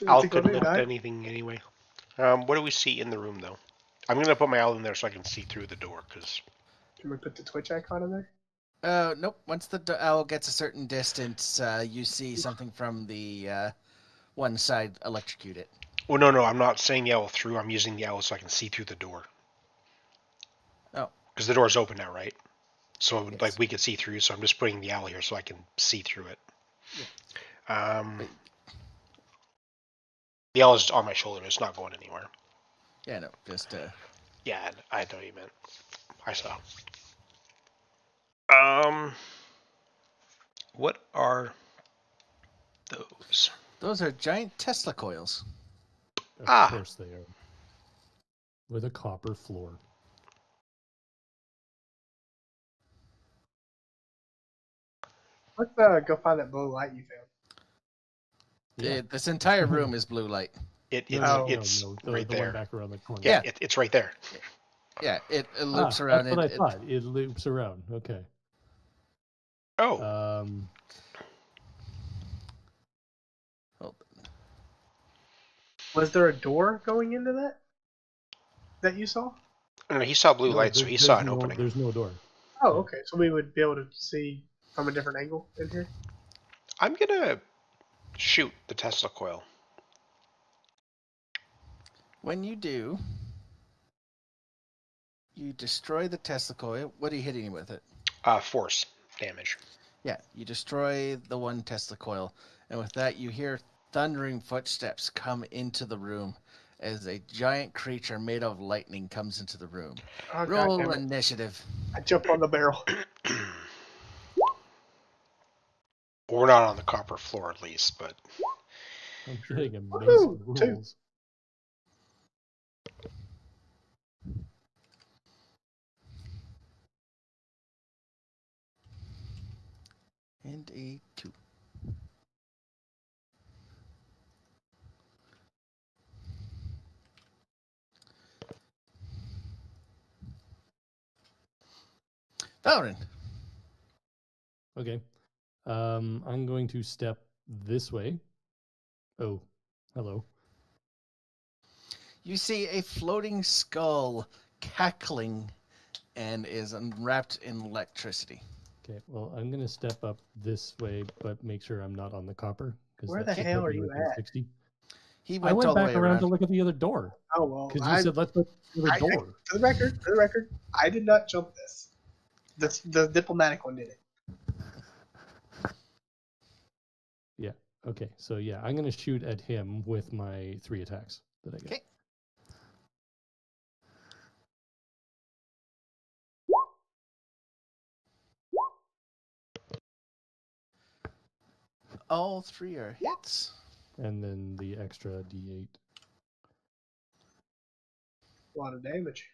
Owl couldn't lift anything anyway. What do we see in the room, though? I'm going to put my owl in there so I can see through the door. Can we put the Twitch icon in there? Nope. Once the owl gets a certain distance, you see something from the one side electrocute it. Oh, no, I'm not saying the owl through. I'm using the owl so I can see through the door. Oh. Because the door's open now, right? So, we could see through, so I'm just putting the owl here so I can see through it. Yeah. The owl is on my shoulder. It's not going anywhere. Yeah, no, just... Yeah, I know what you meant. I saw. What are those? Those are giant Tesla coils. Of course they are. With a copper floor. Let's go find that blue light you found. Yeah. This entire room is blue light. It's The right there. one back around the corner. Yeah, it's right there. Yeah, it loops around. That's what I thought. It loops around. Okay. Oh. Was there a door going into that you saw? No, he saw blue light, so he saw an opening. There's no door. Oh, okay. So we would be able to see from a different angle in here? I'm gonna shoot the Tesla coil. When you do, you destroy the Tesla coil. What are you hitting with it? Force damage. Yeah, you destroy the one Tesla coil, and with that you hear thundering footsteps come into the room as a giant creature made of lightning comes into the room. Oh, Roll initiative. I jump on the barrel. We're not on the copper floor, at least, but... I'm getting amazing rolls. And a 2. Valrin. Okay. I'm going to step this way. Oh, hello. You see a floating skull cackling and is wrapped in electricity. Okay, well, I'm going to step up this way, but make sure I'm not on the copper. Where the hell are you at? 60. He I went all the back way around to around. look at the other door. Oh, well. Because you said, let's look at the other door. For the record, I did not jump this. The diplomatic one did it. Yeah, okay. So, yeah, I'm going to shoot at him with my 3 attacks that I get. Okay. All 3 are hits. And then the extra D8. A lot of damage.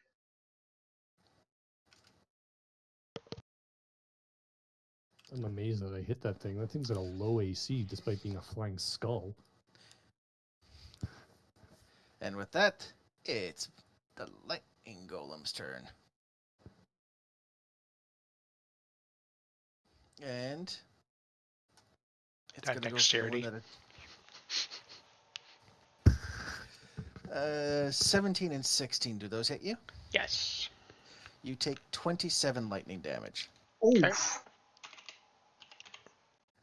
I'm amazed that I hit that thing. That thing's at a low AC despite being a flying skull. And with that, it's the lightning golem's turn. And it's going to go for the one that 17 and 16, do those hit you? Yes. You take 27 lightning damage. Oof. Okay.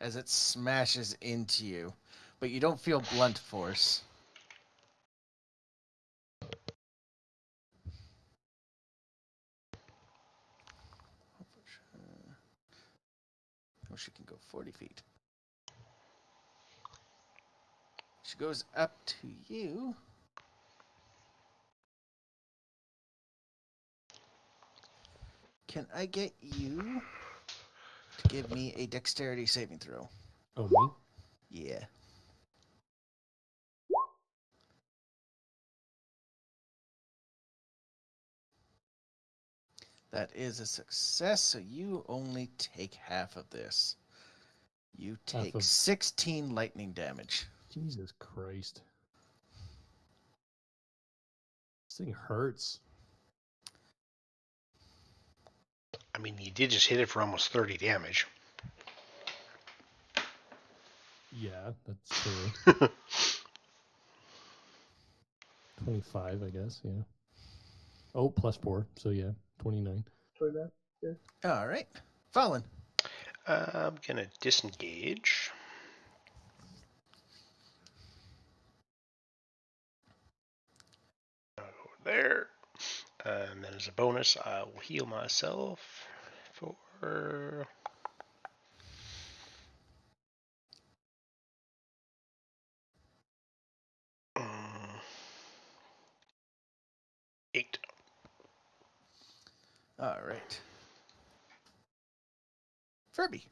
As it smashes into you, but you don't feel blunt force. Oh, she can go 40 feet. She goes up to you. Can I get you to give me a dexterity saving throw? Oh, me? Yeah. That is a success, so you only take half of this. You take 16 lightning damage. Jesus Christ. This thing hurts. I mean, you did just hit it for almost 30 damage. Yeah, that's true. 25, I guess, yeah. Oh, plus 4, so yeah, 29. 29, yeah. All right. Fallen. I'm going to disengage. I'll go there. And then as a bonus, I will heal myself for... eight. All right. Furby.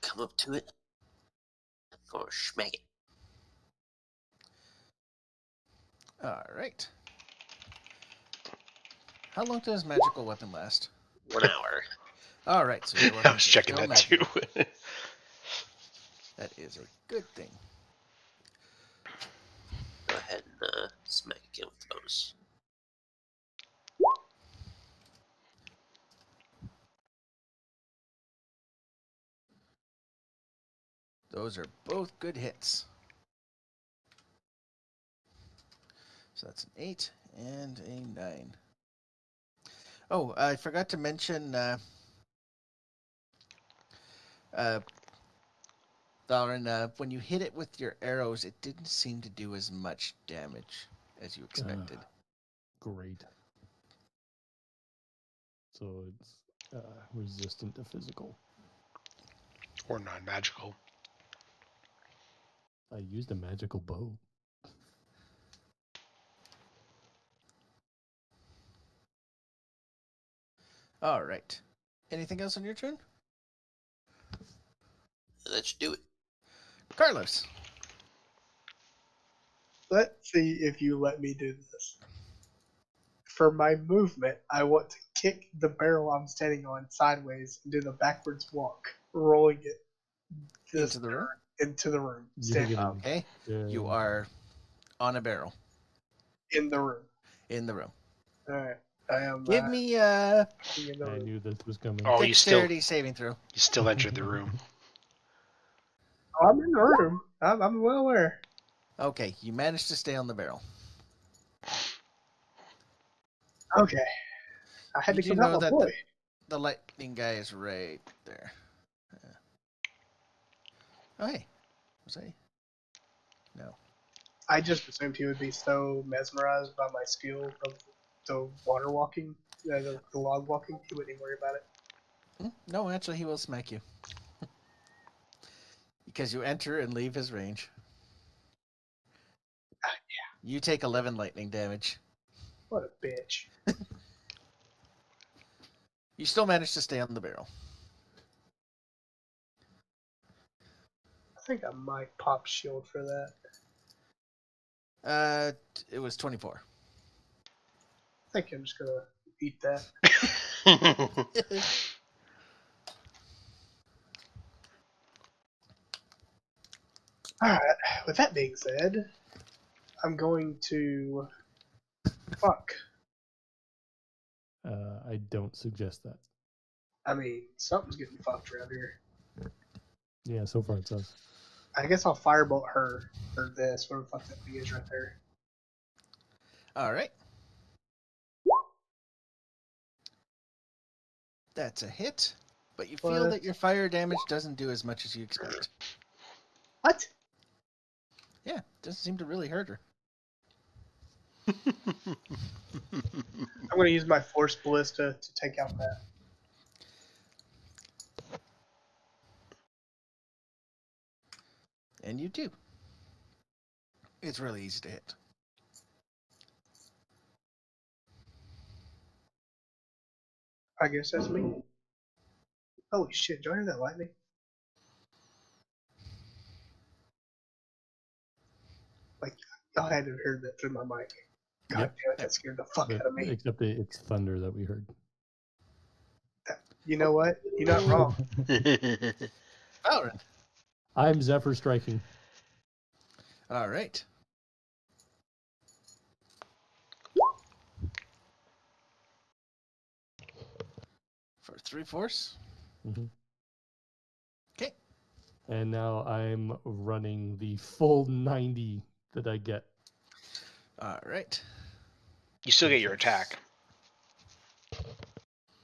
Come up to it. Or schmag it. All right. How long does magical weapon last? 1 hour. All right. So your weapon I was checking that too. That is a good thing. Go ahead and smack again with the bonus. Those are both good hits. So that's an 8 and a 9. Oh, I forgot to mention, Valrin, when you hit it with your arrows, it didn't seem to do as much damage as you expected. Great. So it's resistant to physical. Or non-magical. I used a magical bow. All right. Anything else on your turn? That should do it. Carlos. Let's see if you let me do this. For my movement, I want to kick the barrel I'm standing on sideways and do the backwards walk, rolling it into the room. Into the room. Okay. You are on a barrel. In the room. In the room. All right. I am. Give me I knew this was coming. Oh, dexterity saving throw. You still entered the room. Oh, I'm in the room. I'm well aware. Okay, you managed to stay on the barrel. Okay. I had to come out my boy. The lightning guy is right there. Oh, hey. Was I? No. I just assumed he would be so mesmerized by my skill of the water walking, the log walking, he wouldn't even worry about it. No, actually, he will smack you. Because you enter and leave his range. Yeah. You take 11 lightning damage. What a bitch. You still manage to stay on the barrel. I think I might pop shield for that. It was 24. I think I'm just gonna eat that. Alright, with that being said, I'm going to fuck. I don't suggest that. I mean, something's getting fucked around here. Yeah, so far it says. I guess I'll firebolt her or this, whatever the fuck that thing is right there. Alright. That's a hit, but you feel that your fire damage doesn't do as much as you expect. What? Yeah, doesn't seem to really hurt her. I'm going to use my Force Ballista to take out that. And you do. It's really easy to hit. I guess that's me. Holy shit, do you hear that lightning? Like, y'all had to have heard that through my mic. God damn it, that scared the fuck out of me. Except it's thunder that we heard. You know what? You're not wrong. Valorant. I'm Zephyr striking. All right. For 3 force. Mm-hmm. Okay. And now I'm running the full 90 that I get. All right. You still get your attack.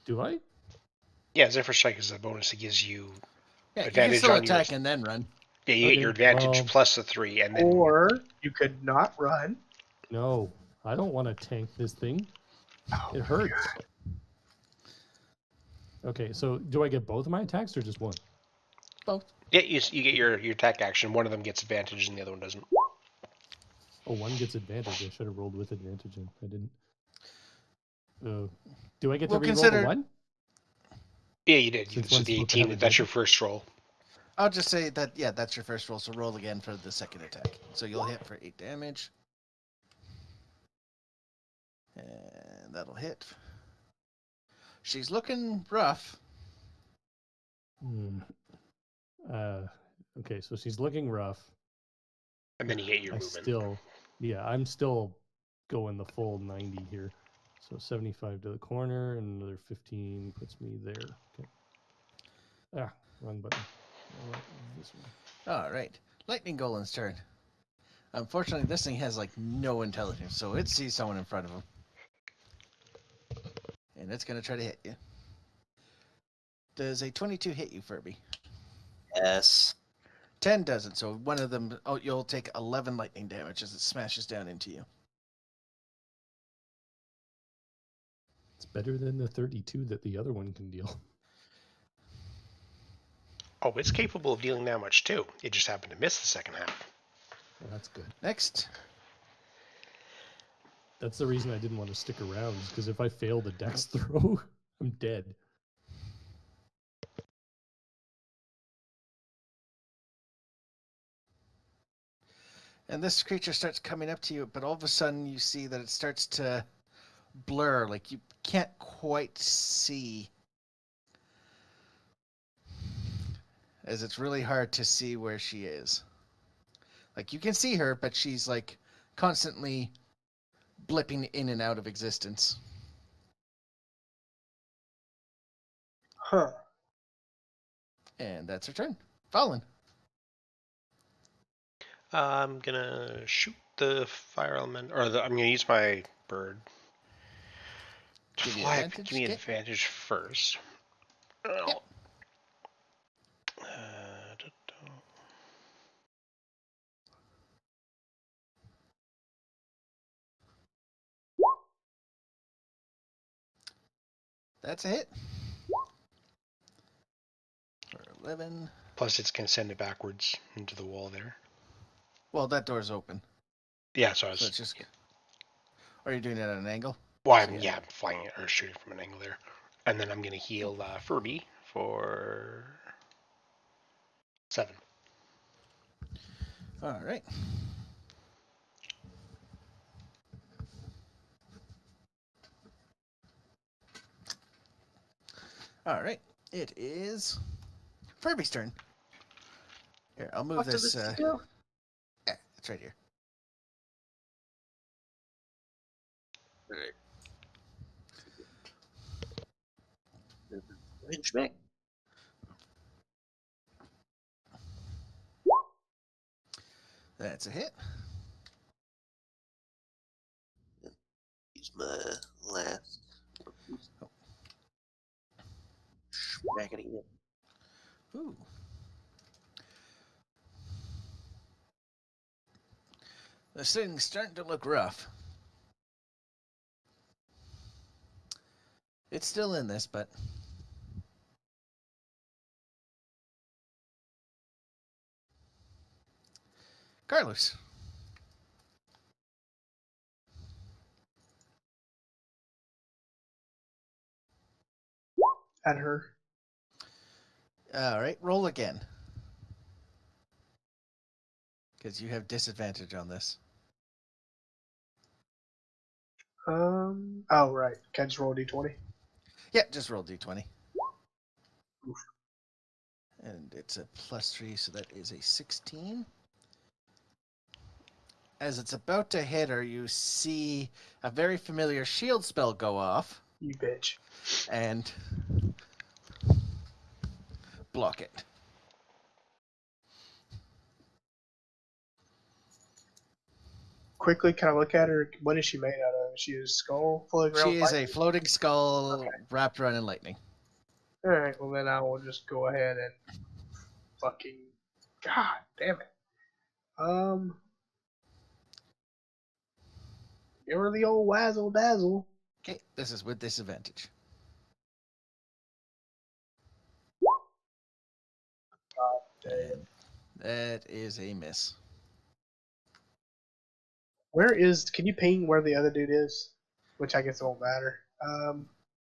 Do I? Yeah, Zephyr Strike is a bonus that gives you advantage you can still on attack your... and then run. Yeah, you get your advantage plus the 3, and then... Or you could not run. No, I don't want to tank this thing. Oh, it hurts. God. Okay, so do I get both of my attacks or just one? Both. Yeah, you get your attack action. One of them gets advantage and the other one doesn't. Oh, one gets advantage. I should have rolled with advantage and I didn't. Do I get to re-roll the one? Yeah, you did. So the 18, that's your first roll. I'll just say that, yeah, that's your first roll, so roll again for the second attack. So you'll hit for 8 damage. And that'll hit. She's looking rough. Okay, so she's looking rough. And then you get your movement. I'm still going the full 90 here. So 75 to the corner, and another 15 puts me there. Okay. Wrong button. This one. All right. Lightning Golem's turn. Unfortunately, this thing has, like, no intelligence, so it sees someone in front of him. And it's going to try to hit you. Does a 22 hit you, Furby? Yes. 10 doesn't, so one of them, you'll take 11 lightning damage as it smashes down into you. It's better than the 32 that the other one can deal. Oh, it's capable of dealing that much too. It just happened to miss the second half. Well, that's good. Next. That's the reason I didn't want to stick around, is because if I fail the dex throw, I'm dead. And this creature starts coming up to you, but all of a sudden you see that it starts to blur, like you can't quite see, as it's really hard to see where she is. Like you can see her, but she's like constantly blipping in and out of existence. Huh. And that's her turn. Fallen. I'm gonna shoot the fire element, or I'm gonna use my bird to Give you fly. advantage, Give me okay. advantage first. Yep. That's a hit. For 11. Plus, it's gonna send it backwards into the wall there. Well, that door's open. Yeah, so I was. So it's just. Or are you doing it at an angle? Well, I'm flying it or shooting from an angle there, and then I'm gonna heal Furby for 7. All right. All right. It is Furby's turn. Here, I'll move this. Yeah, it's right here. Alright. Henchback. That's a hit. Use my last. Back at it again. Ooh. This thing's starting to look rough. It's still in this, but... Carlos. At her. All right, roll again. Because you have disadvantage on this. Oh, right. Can I just roll a d20? Yeah, just roll d20. Oof. And it's a +3, so that is a 16. As it's about to hit her, you see a very familiar shield spell go off. You bitch. And block it. Quickly, can I look at her? What is she made out of? Is she a skull floating around? She is a floating skull wrapped around in lightning. Alright, well then I will just go ahead and fucking... God damn it. Give her the old wazzle dazzle. Okay, this is with disadvantage. And that is a miss. Where is... Can you ping where the other dude is? Which I guess it won't matter.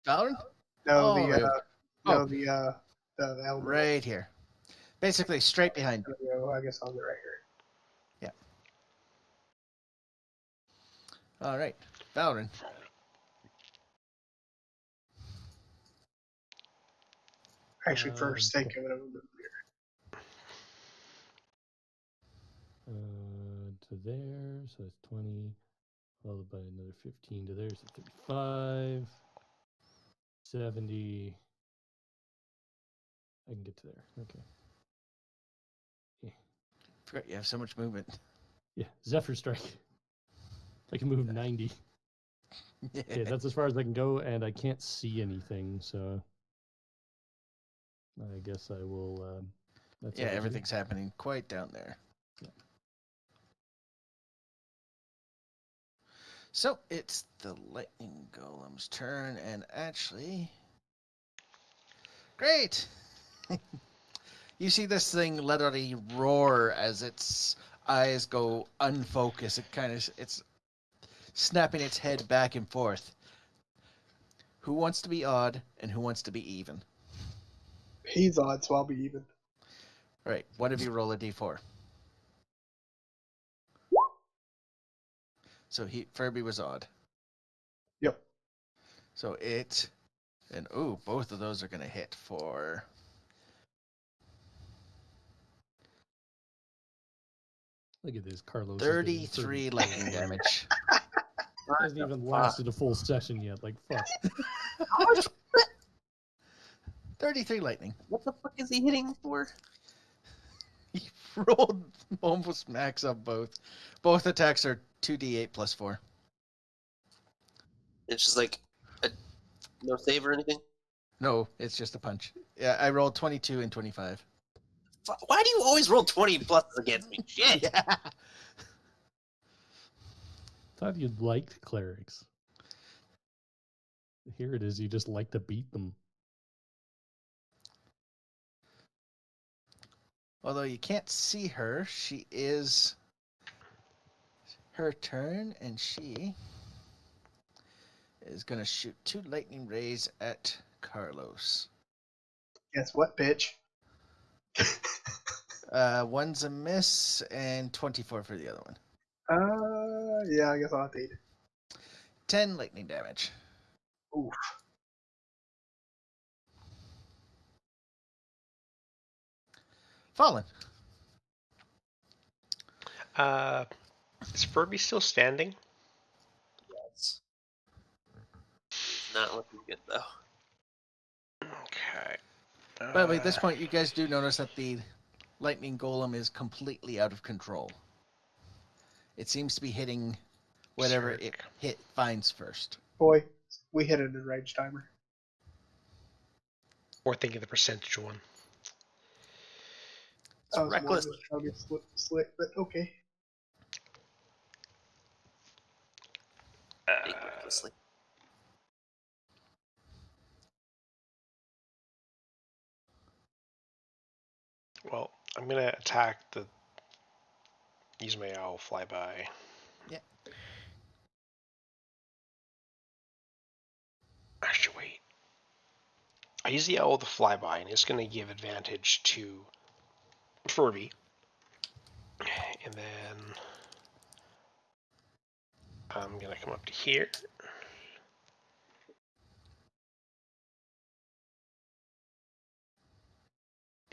Valorant? No, Oh, the element. right here. Basically, straight behind you. I guess I'll get right here. Yeah. All right, Valorant. Actually, for sake of it, I'm gonna To there, so that's 20, followed by another 15 to there, so 35, 70. I can get to there. Okay. Yeah. Forgot you have so much movement. Yeah, Zephyr Strike. I can move 90. Okay, that's as far as I can go, and I can't see anything, so I guess I will. That's yeah, everything's happening quite down there. Yeah. So it's the lightning golem's turn, and actually, great. You see this thing literally roar as its eyes go unfocused. It's snapping its head back and forth. Who wants to be odd and who wants to be even? He's odd, so I'll be even. All right, one of you roll a d4. So Furby was odd. Yep. So it, and ooh, both of those are going to hit for... Look at this, Carlos. 33 lightning damage. Hasn't even lasted a full session yet. Like, fuck. 33 lightning. What the fuck is he hitting for? He rolled almost max on both. Both attacks are 2d8 plus 4. It's just like no save or anything? No, it's just a punch. Yeah, I rolled 22 and 25. Why do you always roll 20 pluses against me? Shit! Yeah. Thought you'd liked clerics. Here it is. You just like to beat them. Although you can't see her, she is her turn, and she is going to shoot 2 lightning rays at Carlos. Guess what, bitch? One's a miss, and 24 for the other one. Yeah, I guess I'll have to eat it. 10 lightning damage. Oof. Fallen. Is Furby still standing? Yes. Not looking good, though. Okay. By the way, at this point, you guys do notice that the lightning golem is completely out of control. It seems to be hitting whatever it finds first. Boy, we hit an enraged timer. Or thinking the percentage one. I was reckless. Trying to be slick, but okay. Being recklessly. Well, I'm gonna attack the. Use my owl flyby. Yeah. Actually, wait. I use the owl to flyby, and it's gonna give advantage to Furby. And then I'm gonna come up to here.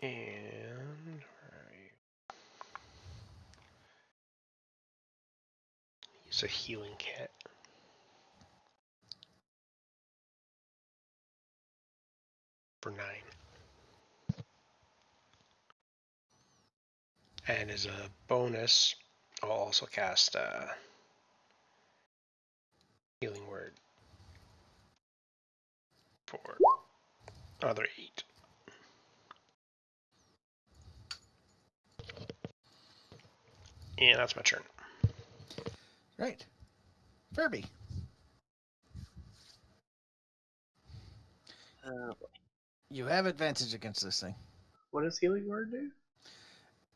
And use a healing kit. For 9. And as a bonus, I'll also cast Healing Word for another 8. And that's my turn. Right. Furby. You have advantage against this thing. What does Healing Word do?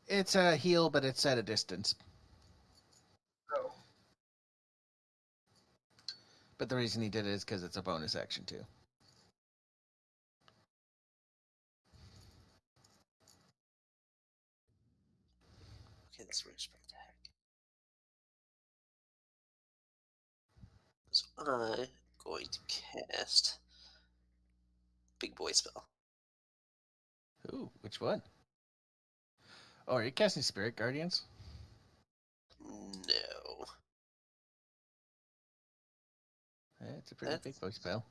It's a heal, but it's at a distance. Oh. But the reason he did it is because it's a bonus action, too. Okay, that's range spell attack. So I'm going to cast Big Boy spell. Ooh, which one? Oh, are you casting Spirit Guardians? No. It's a pretty big boy spell.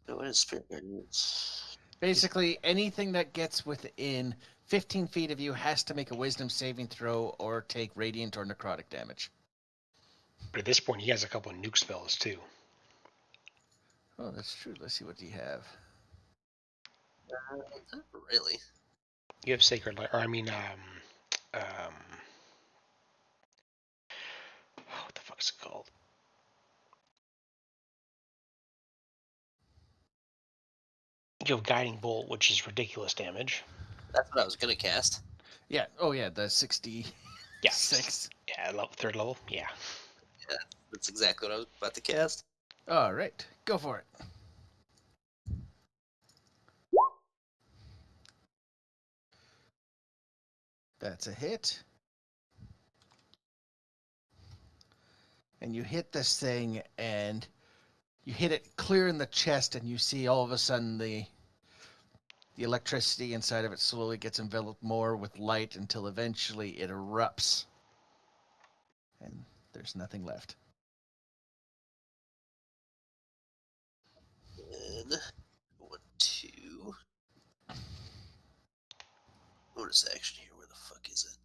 No, what is Spirit Guardians? Basically, anything that gets within 15 feet of you has to make a Wisdom saving throw or take radiant or necrotic damage. But at this point, he has a couple of nuke spells too. Oh, that's true. Let's see what you have. Not really. You have Sacred Light, or I mean, what the fuck is it called? You have Guiding Bolt, which is ridiculous damage. That's what I was gonna cast. Yeah. Oh, yeah. The 66. Yeah, third level. Yeah. Yeah, that's exactly what I was about to cast. All right. Go for it. That's a hit. And you hit this thing, and You hit it clear in the chest, and you see all of a sudden the electricity inside of it slowly gets enveloped more with light until eventually it erupts. And there's nothing left. And 1, 2. Bonus action here. Where the fuck is it?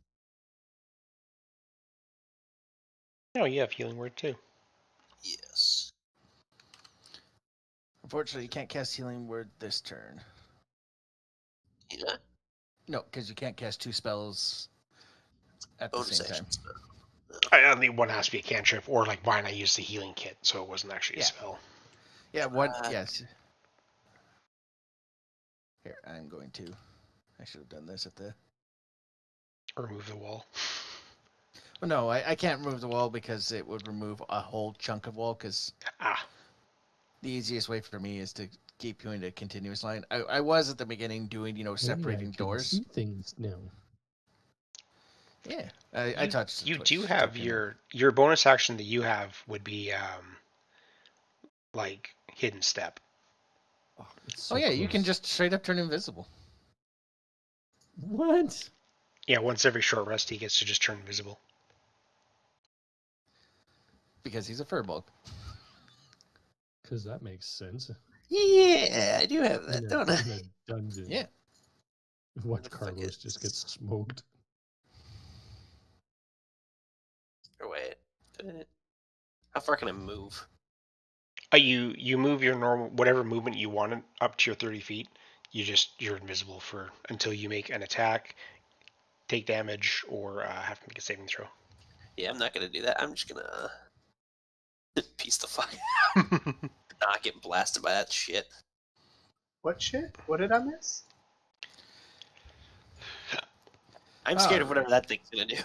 No, you have healing word too. Yes. Unfortunately, you can't cast Healing Word this turn. Yeah. No, because you can't cast 2 spells at the Bonus same time. action spell. I think one has to be a cantrip, or like mine, I used the healing kit, so it wasn't actually a spell. Yeah, one. Yes. Here, I'm going to. I should have done this at the. Remove the wall. Well, no, I can't remove the wall because it would remove a whole chunk of wall. Because the easiest way for me is to keep you in a continuous line. I was at the beginning doing, separating doors. See things now. Yeah, I touched. You do have your bonus action that you have would be like hidden step. Oh yeah, you can just straight up turn invisible. What? Yeah, once every short rest he gets to just turn invisible. Because he's a furball. Because that makes sense. Yeah, I do have that, don't I? In a dungeon. Yeah. Watch Carlos just get smoked. Or wait. How far can I move? You move your normal whatever movement you want up to your 30 feet. You're invisible for until you make an attack, take damage, or have to make a saving throw. Yeah, I'm not gonna do that. I'm just gonna piece the fuck. Not get blasted by that shit. What shit? What did I miss? I'm scared of whatever that thing's gonna do.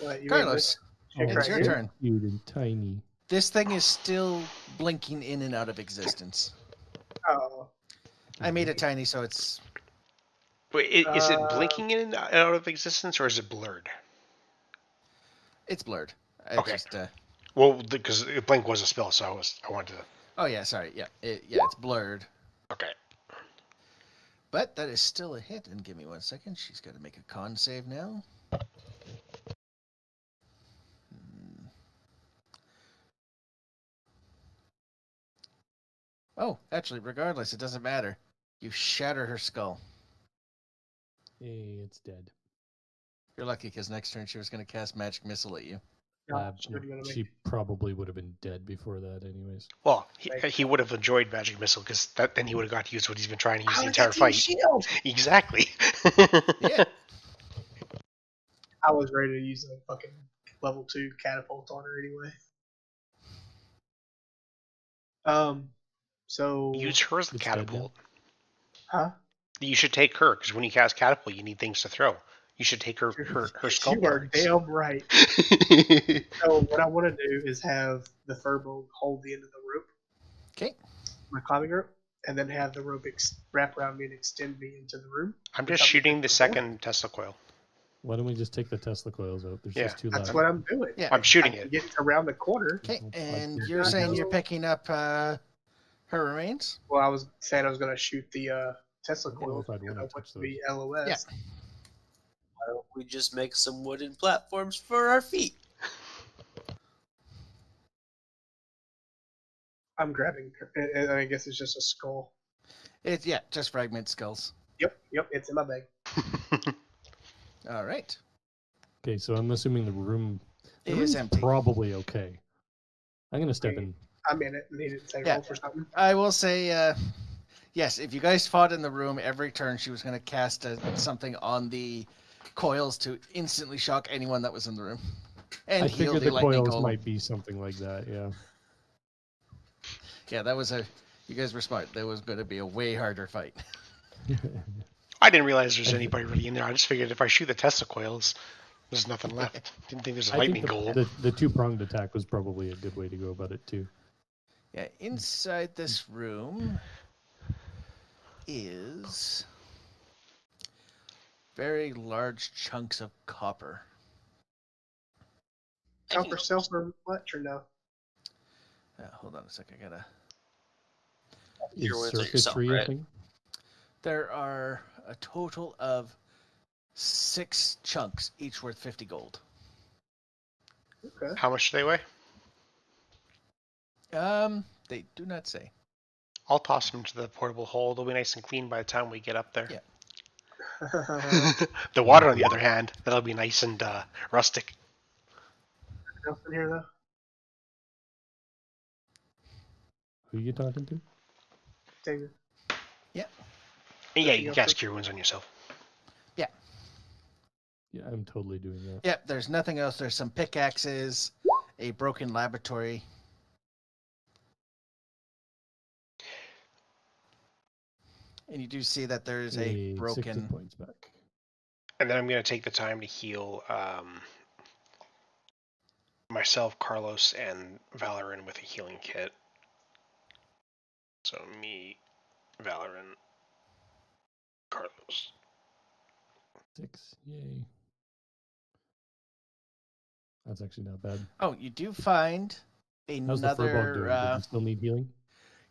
What, you Carlos, it's your turn. Cute and tiny. This thing is still blinking in and out of existence. Oh. I made it tiny so it's... Wait, is it blinking in and out of existence, or is it blurred? It's blurred. Okay. Well, because blink was a spell, so I wanted to... Oh yeah, sorry. Yeah, it's blurred. Okay. But that is still a hit. And give me 1 second. She's got to make a con save now. Oh, actually, regardless, it doesn't matter. You shatter her skull. Hey, it's dead. You're lucky, because next turn she was going to cast Magic Missile at you. She probably would have been dead before that anyways. Well, he would have enjoyed Magic Missile, because then he would have got to use what he's been trying to use the entire fight. Shield. Exactly. Yeah. I was ready to use a fucking level 2 catapult on her anyway. So use her as the catapult. Huh? You should take her, because when you cast catapult, you need things to throw. You should take her skull. You are damn right. So what I want to do is have the furbolg hold the end of the rope. Okay. My climbing rope, and then have the rope wrap around me and extend me into the room. I'm just shooting the second Tesla coil. Why don't we just take the Tesla coils out? There's just 2 left. That's what I'm doing. Yeah. I'm shooting it. Get around the corner. Okay, and you're saying you're picking up her remains? Well, I was saying I was going to shoot the Tesla coil. if I'd wanna touch those. The LOS. Yeah. Why don't we just make some wooden platforms for our feet? I'm grabbing her. I guess it's just a skull. It's just fragment skulls. Yep, it's in my bag. All right. Okay, so I'm assuming the room Is empty. Probably okay. I'm gonna step in. I'm in it. Need it to say roll for something. I will say, yes, if you guys fought in the room every turn, she was going to cast something on the coils to instantly shock anyone that was in the room. And I heal figured the the lightning coils golem. might be something like that. Yeah. Yeah, that was you guys were smart. That was going to be a way harder fight. I didn't realize there's anybody really in there. I just figured if I shoot the Tesla coils, there's nothing left. Didn't think there's a lightning golem. The 2-pronged attack was probably a good way to go about it too. Yeah, inside this room is very large chunks of copper. Copper, silver, what or no? Hold on a sec. I gotta. Your Is words are yourself, circuitry a right? thing? There are a total of 6 chunks, each worth 50 gold. Okay. How much do they weigh? They do not say. I'll toss them to the portable hole. They'll be nice and clean by the time we get up there. Yeah. The water, on the other hand, that'll be nice and rustic. Else in here though? Who are you talking to? David. And yeah, Anything you else, cast Rick? Cure Wounds on yourself. Yeah, I'm totally doing that. Yep, there's nothing else. There's some pickaxes, a broken laboratory. And you do see that there's a 60 broken... points back. And then I'm going to take the time to heal myself, Carlos, and Valorant with a healing kit. So me, Valorant, Carlos. 6. Yay. That's actually not bad. Oh, you do find How's the furball doing? Does another... he still need healing?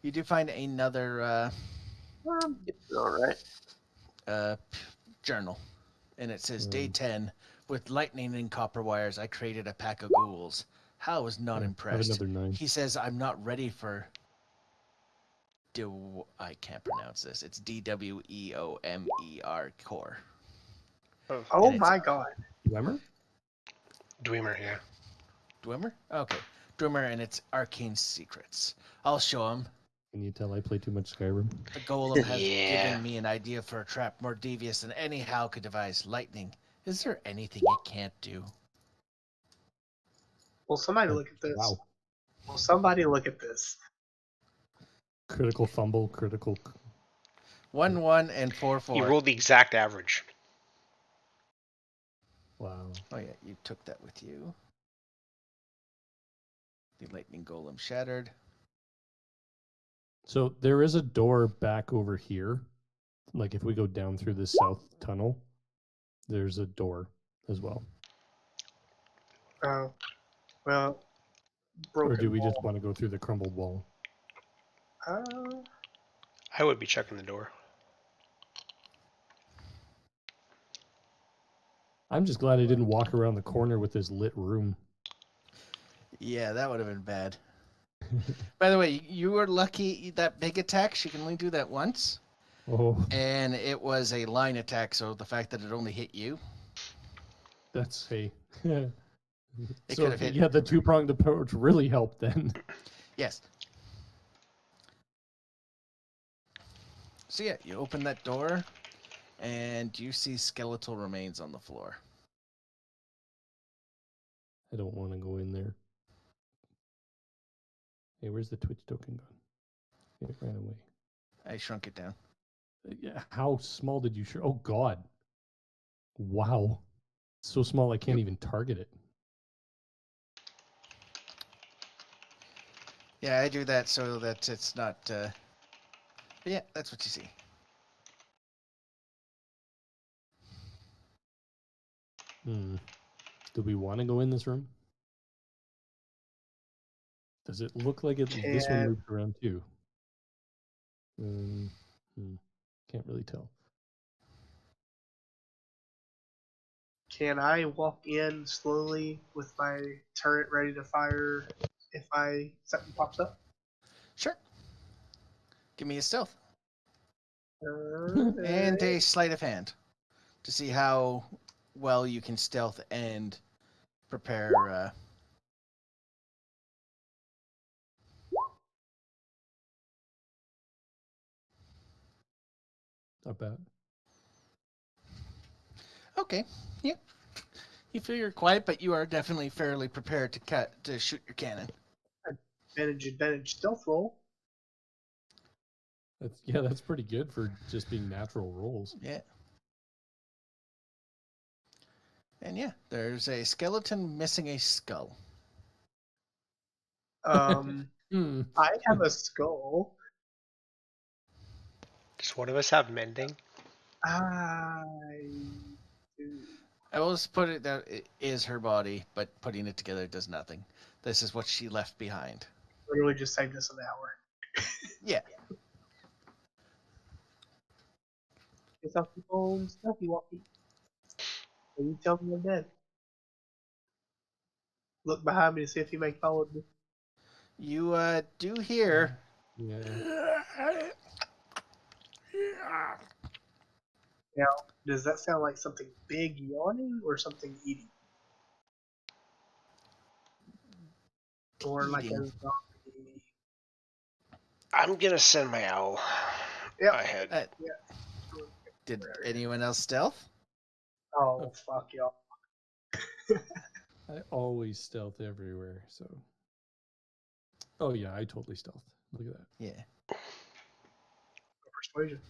You do find another It's all right. journal. And it says, Hmm. Day 10, with lightning and copper wires, I created a pack of ghouls. Hal was not Yeah, I have impressed. another 9. He says, I'm not ready for... I can't pronounce this. It's DWEOMER core. Oh And my it's- god. Dwemer? Dwemer, yeah. Dwemer? Okay. Dwemer and its arcane secrets. I'll show him. Can you tell I play too much Skyrim? The golem has Yeah. given me an idea for a trap more devious than any Hal could devise. Lightning. Is there anything it can't do? Well, somebody look at this. Wow. Will somebody look at this? Critical fumble, critical... 1, 1, and 4, 4. You rolled the exact average. Wow. Oh yeah, you took that with you. The lightning golem shattered. So there is a door back over here. Like if we go down through this south tunnel, there's a door as well. Oh. Well. Or Broken do we just wall. want to go through the crumbled wall? I would be checking the door. I'm just glad I didn't walk around the corner with this lit room. Yeah, that would have been bad. By the way, you were lucky that big attack. She can only do that once. Oh, And it was a line attack, so the fact that it only hit you. that's a... It so, could have hit. yeah, the two-pronged approach really helped then. Yes. So yeah, you open that door, and you see skeletal remains on the floor. I don't want to go in there. Hey, where's the Twitch token gone? It ran away. I shrunk it down. Yeah, how small did you shrink? Oh, God. Wow. So small I can't even target it. Yeah, I do that so that it's not... But yeah, that's what you see. Do we want to go in this room? Does it look like it? This one Can- moved around too. Can't really tell. Can I walk in slowly with my turret ready to fire if something pops up? Sure. Give me a stealth. And And a sleight of hand. To see how well you can stealth and prepare... Not bad. Okay. Yep. You feel you're quiet, but you are definitely fairly prepared to shoot your cannon. advantage stealth roll. That's pretty good for just being natural rolls. Yeah. And yeah, there's a skeleton missing a skull. I have a skull. Does one of us have mending? I do. I will just put it that it is her body, but putting it together does nothing. This is what she left behind. Literally just saved us an hour. Yeah. It's off the old stuffy walkie. And you tell me I'm dead. Look behind me to see if he may follow me. You do hear. Yeah. Now, does that sound like something big yawning or something eating? Or like a Eating. zombie? I'm gonna send my owl Yep. ahead. Yeah. Did anyone else stealth? Oh, fuck y'all. I always stealth everywhere, so. Oh yeah, I totally stealth. Look at that. Yeah. Persuasion.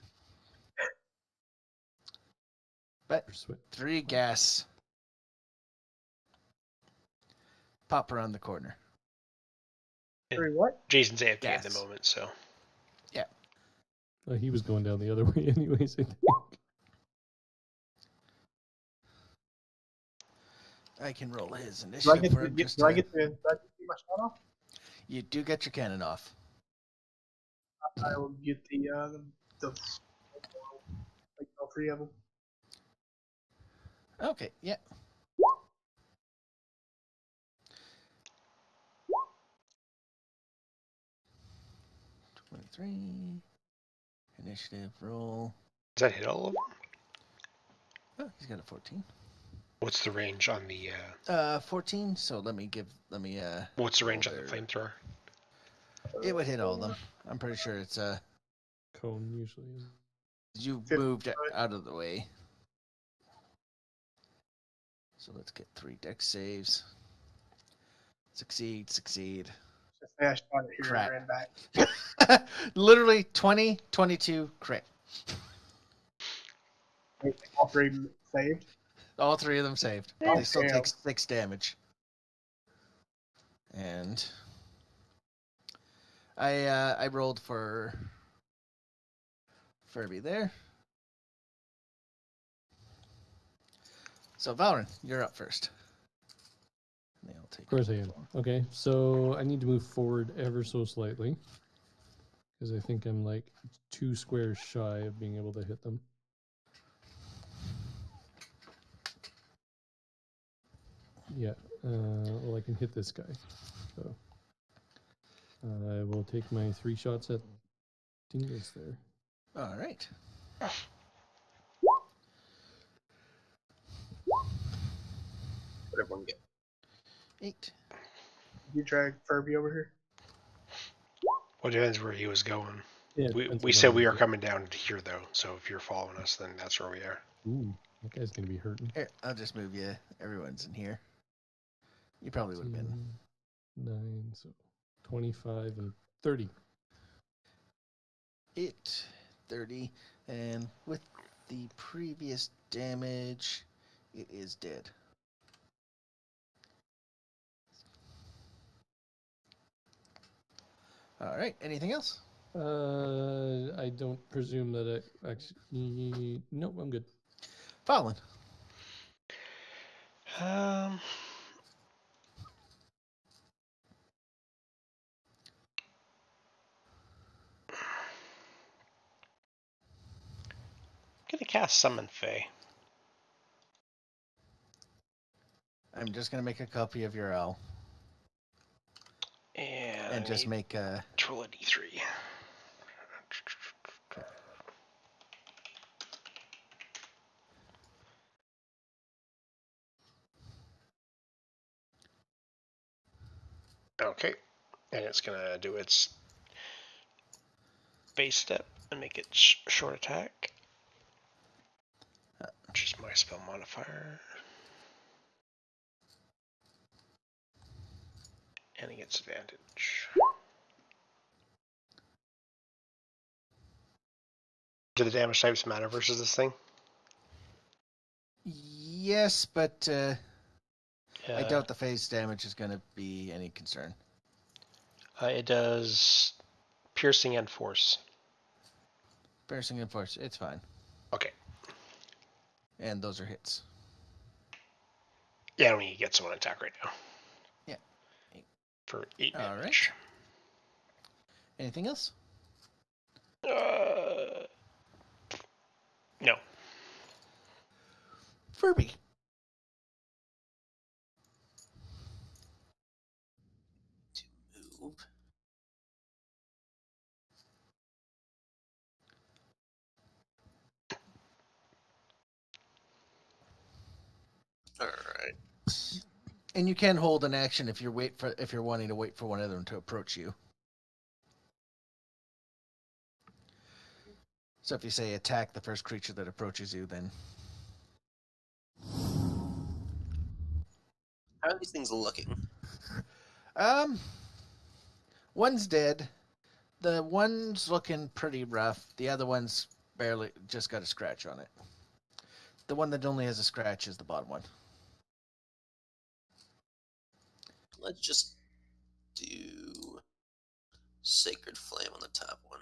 But Persuade. 3 gas pop around the corner. Three what? Jason's AFK at the Gas. moment, so. He was going down the other way anyways, I think. I can roll his Do I initiative get for to him. get my shot off? You do get your cannon off. I will get the like all 3 of them. Okay, yeah. $23. Initiative roll. Does that hit all of them? Oh, he's got a 14. What's the range on the 14, so let me what's the range on the there. flamethrower? It would hit all of them. I'm pretty sure it's Cone usually is. you 50 moved foot. out of the way. So let's get 3 dex saves. Succeed. Just say I shot it here Crap. and ran back. Literally 20, 22 crit. Wait, all 3 saved. All 3 of them saved. Oh, They still damn. take 6 damage. And I rolled for Furby there. So Valrin, you're up first. And they'll take Of course I am. Okay, so I need to move forward ever so slightly. Because I think I'm like 2 squares shy of being able to hit them. Yeah, well, I can hit this guy. So I will take my 3 shots at Dingus there. All right. What everyone get? 8. You drag Furby over here. Well, it depends where he was going. Yeah, We said we are coming down here, though, so if you're following us, then that's where we are. Ooh, that guy's going to be hurting. Here, I'll just move you. Everyone's in here. You probably would have been. 9, so 25 and 30. 8, 30, and with the previous damage, it is dead. All right. Anything else? I don't presume that I actually. Nope, I'm good. Fallen. Gonna cast Summon Fae. I'm just gonna make a copy of your owl And just make a. roll a d3. Okay, and it's gonna do its base step and make it short attack, which is my spell modifier, and it gets advantage. Do the damage types matter versus this thing? Yes, but I doubt the phase damage is going to be any concern. It does piercing and force. Piercing and force, it's fine. Okay. And those are hits. Yeah, I don't think he gets one attack right now. Yeah. For 8 All damage. right. Anything else? No. Furby. Move. All right. And you can hold an action if you're wanting to wait for one of them to approach you. So if you say attack the first creature that approaches you, then How are these things looking? One's dead. The one's looking pretty rough. The other one's barely just got a scratch on it. The one that only has a scratch is the bottom one. Let's just do Sacred Flame on the top one.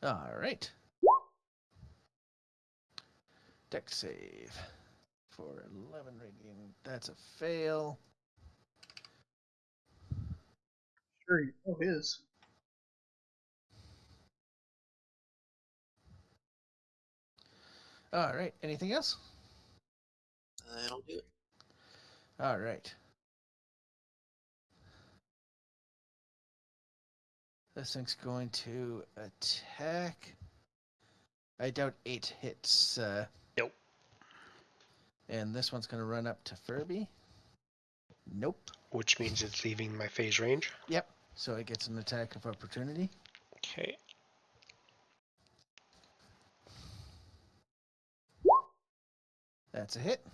All right. Dex save for 11 radiant. That's a fail. Sure, you know his. All right. Anything else? That'll do it. All right. This thing's going to attack. I doubt 8 hits. Nope. And this one's going to run up to Furby. Nope. Which means it's leaving my phase range. Yep. So it gets an attack of opportunity. Okay. That's a hit.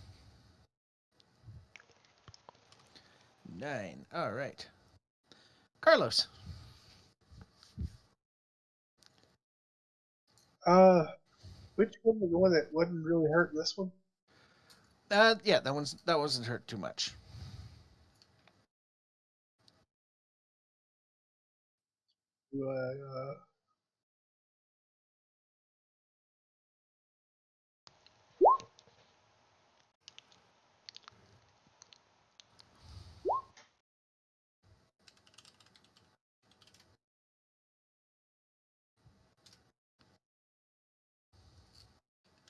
9. All right. Carlos. Which one was the one that wasn't really hurting this one? Yeah, that wasn't hurt too much. Do I,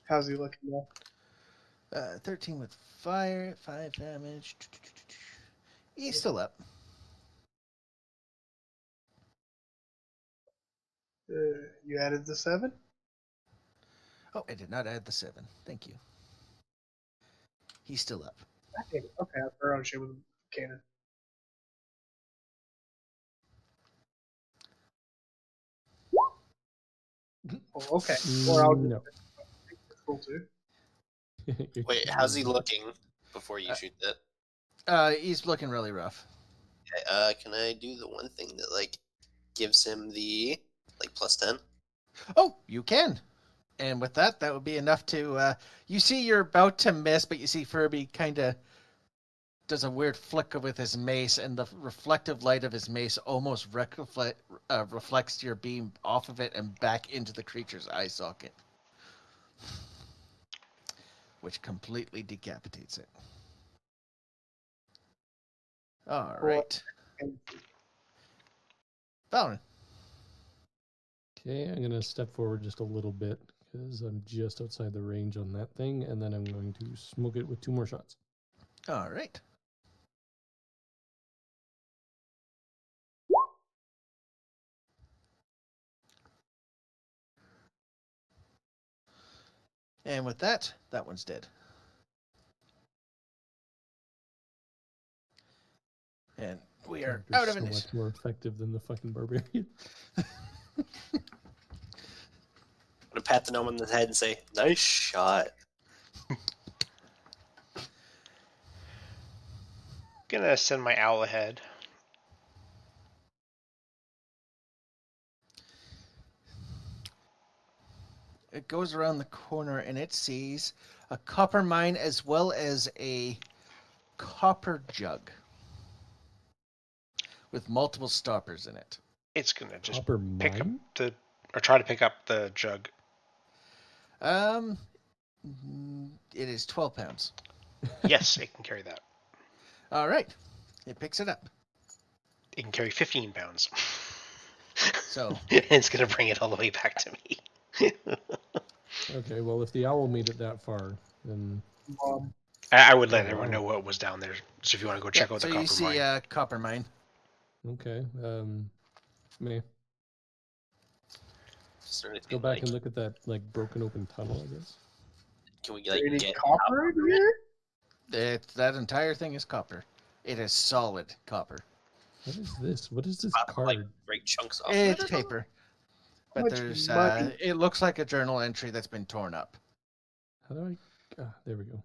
how's he looking now? 13 with fire, 5 damage. He's still up. You added the 7? Oh, I did not add the 7. Thank you. He's still up. Okay, I'll throw on shit with a cannon. Oh, okay. Or I'll No. Cool too. Wait, how's he looking before you shoot that? He's looking really rough. Okay, can I do the one thing that, like, gives him the, like, +10? Oh, you can. And with that, that would be enough to... you see you're about to miss, but you see Furby kind of does a weird flick with his mace, and the reflective light of his mace almost reflects your beam off of it and back into the creature's eye socket, which completely decapitates it. All right. Valen. Okay, I'm going to step forward just a little bit because I'm just outside the range on that thing, and then I'm going to smoke it with 2 more shots. All right. And with that, that one's dead. And we are out of so initiative. much more effective than the fucking barbarian. I'm gonna pat the gnome on the head and say, "Nice shot." Gonna send my owl ahead. It goes around the corner and it sees a copper mine as well as a copper jug with multiple stoppers in it. It's gonna just Copper pick up mine? or try to pick up the jug. It is 12 pounds. Yes, it can carry that. All right. It picks it up. It can carry 15 pounds. So it's gonna bring it all the way back to me. Okay, well, if the owl made it that far, then I would let Oh, everyone wow. know what was down there. So if you want to go Yeah, check out so the you copper see mine. a copper mine. okay. Meh. Is there anything Go back like? and look at that like broken open tunnel, I guess. Can we Is there like any get copper in here? That entire thing is copper. It is solid copper. What is this? What is this about to, like card? break chunks off? It's of it? paper. How But much there's money? it looks like a journal entry that's been torn up. How do I? There we go.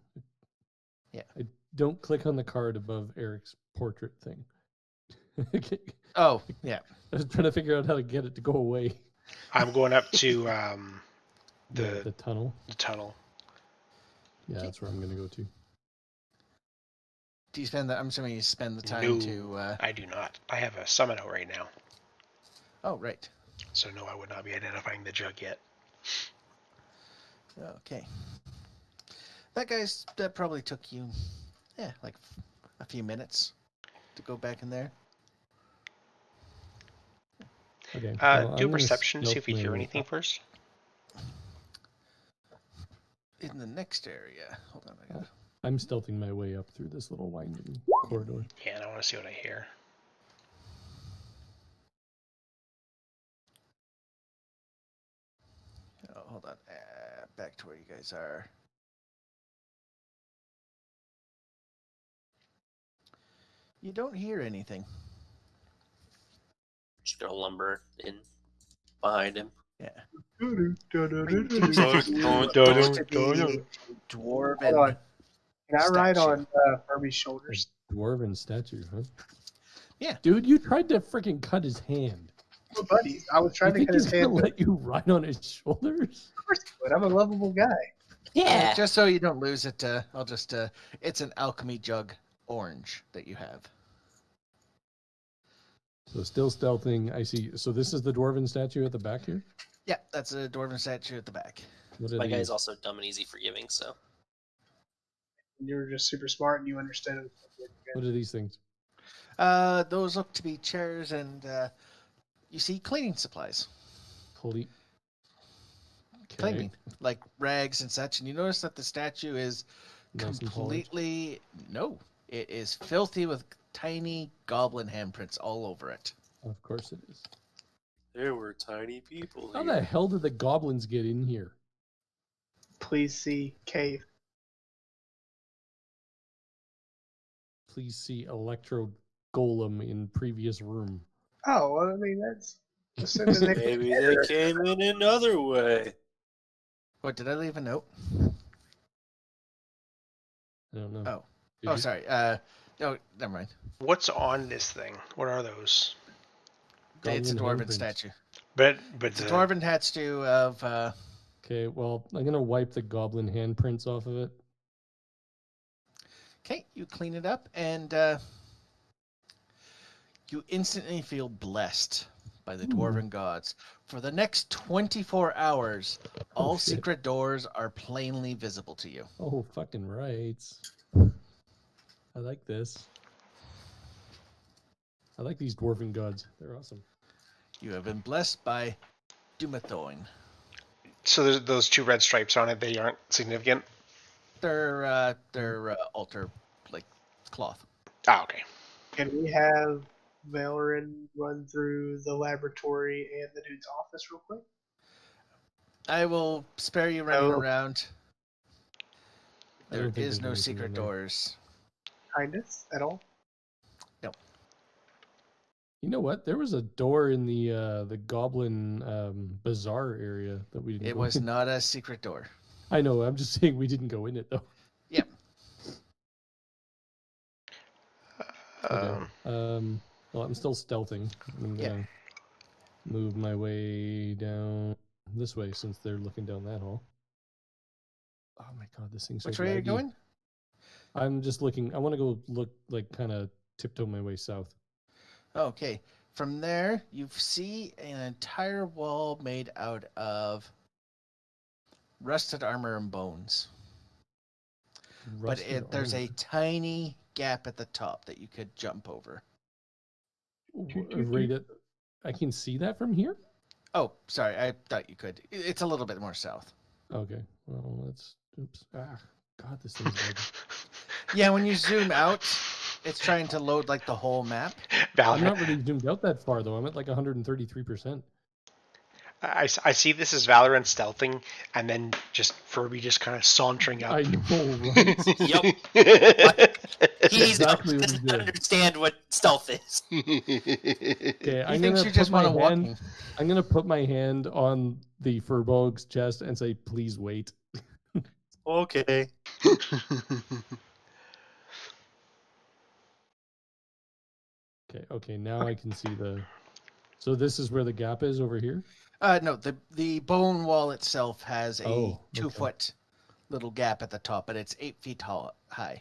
Yeah. I don't click on the card above Eric's portrait thing. Okay. Oh, yeah. I was trying to figure out how to get it to go away. I'm going up to The tunnel. the tunnel. Yeah, that's where I'm gonna go to. Do you spend I'm assuming you spend the time No, to I do not. I have a summon out right now. Oh, right. So no, I would not be identifying the jug yet. Okay. That probably took you like a few minutes to go back in there. Okay. Do I'm a gonna perception, see stealth if we my hear way anything up. first. In the next area. Hold on, I gotta... I'm stealthing my way up through this little winding corridor. Yeah, and I want to see what I hear. Oh, hold on. Back to where you guys are. You don't hear anything. Just gonna lumber in behind him. Yeah. Dwarven. Dwarven. Can I ride statue. on Herbie's shoulders? Dwarven statue, huh? Yeah. Dude, you tried to freaking cut his hand. We're buddies. I was trying You to think cut his he's gonna hand. let you ride on his shoulders? Of course he would. I'm a lovable guy. Yeah. Just so you don't lose it, I'll just it's an alchemy jug orange that you have. So still stealthing. I see. So this is the dwarven statue at the back here. Yeah, that's a dwarven statue at the back. What are My these? guy's also dumb and easy forgiving, so You're just super smart and you understand it. What are these things? Those look to be chairs and you see cleaning supplies. Okay. Cleaning, like rags and such. And you notice that the statue is Nice and completely it is filthy with tiny goblin handprints all over it. Of course it is. there were tiny people How the hell did the goblins get in here? Please see cave. Please see Electro Golem in previous room. Oh, well, I mean, that's. assuming they- Maybe they came in another way. What, did I leave a note? I don't know. Oh. Did Oh, you? sorry. No, never mind. What's on this thing? What are those? It's a Goblin dwarven handprints. statue. But It's a the dwarven statue of Okay, well, I'm gonna wipe the goblin handprints off of it. okay, you clean it up and you instantly feel blessed by the dwarven gods. For the next 24 hours, all shit. secret doors are plainly visible to you. Oh, fucking rights. I like this. I like these dwarven gods. They're awesome. You have been blessed by Dumathoin. so there's those two red stripes on it. They aren't significant. They're altar like cloth. Ah, okay. Can we have Valerin run through the laboratory and the dude's office real quick? I will spare you running Oh. around. I There don't think is there's no anything secret in there. doors. Kindness at all? You know what? There was a door in the goblin bazaar area that we didn't It go was in. not a secret door. I know. I'm just saying we didn't go in it though. Yep. Okay. Well, I'm still stealthing. I'm Yeah. gonna move my way down this way since they're looking down that hall. Oh my god, this thing's so Which way are you laggy. going? I'm just looking. I want to go look, like, kind of tiptoe my way south. Okay. From there, you see an entire wall made out of rusted armor and bones. But Rusted there's a armor. tiny gap at the top that you could jump over. Right at, I can see that from here. Oh, sorry. I thought you could. It's a little bit more south. Okay. Well, let's. Oops. God, this thing's like. Yeah, when you zoom out, it's trying to load like the whole map. I'm not really zoomed out that far though. I'm at like 133%. I see this as Valorant stealthing, and then just Furby just kind of sauntering up. I know, right? Yep. He's exactly what he doesn't did. understand what stealth is. Okay, He thinks you just want to walk in. I'm gonna put my hand on the Furbolg's chest and say, "Please wait." Okay. Okay. Now I can see the. So this is where the gap is over here. No, the bone wall itself has a 2-foot little gap at the top, but it's 8 feet high.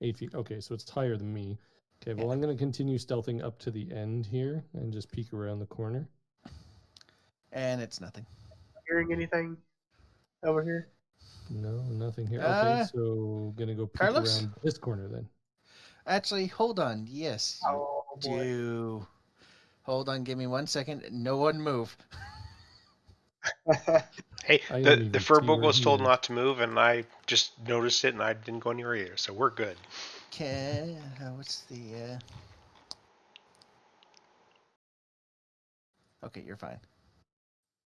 8 feet. Okay, so it's higher than me. Okay, well, I'm going to continue stealthing up to the end here and just peek around the corner. And it's nothing. Hearing anything over here? No, nothing here. Okay, so going to go peek Carlos? around this corner then. Actually, hold on. Yes. Oh, boy. Hold on, give me 1 second. No one move. Hey, the Furbolg was told not to move, and I just noticed it, and I didn't go anywhere either, so we're good. Okay, what's the... Okay, you're fine.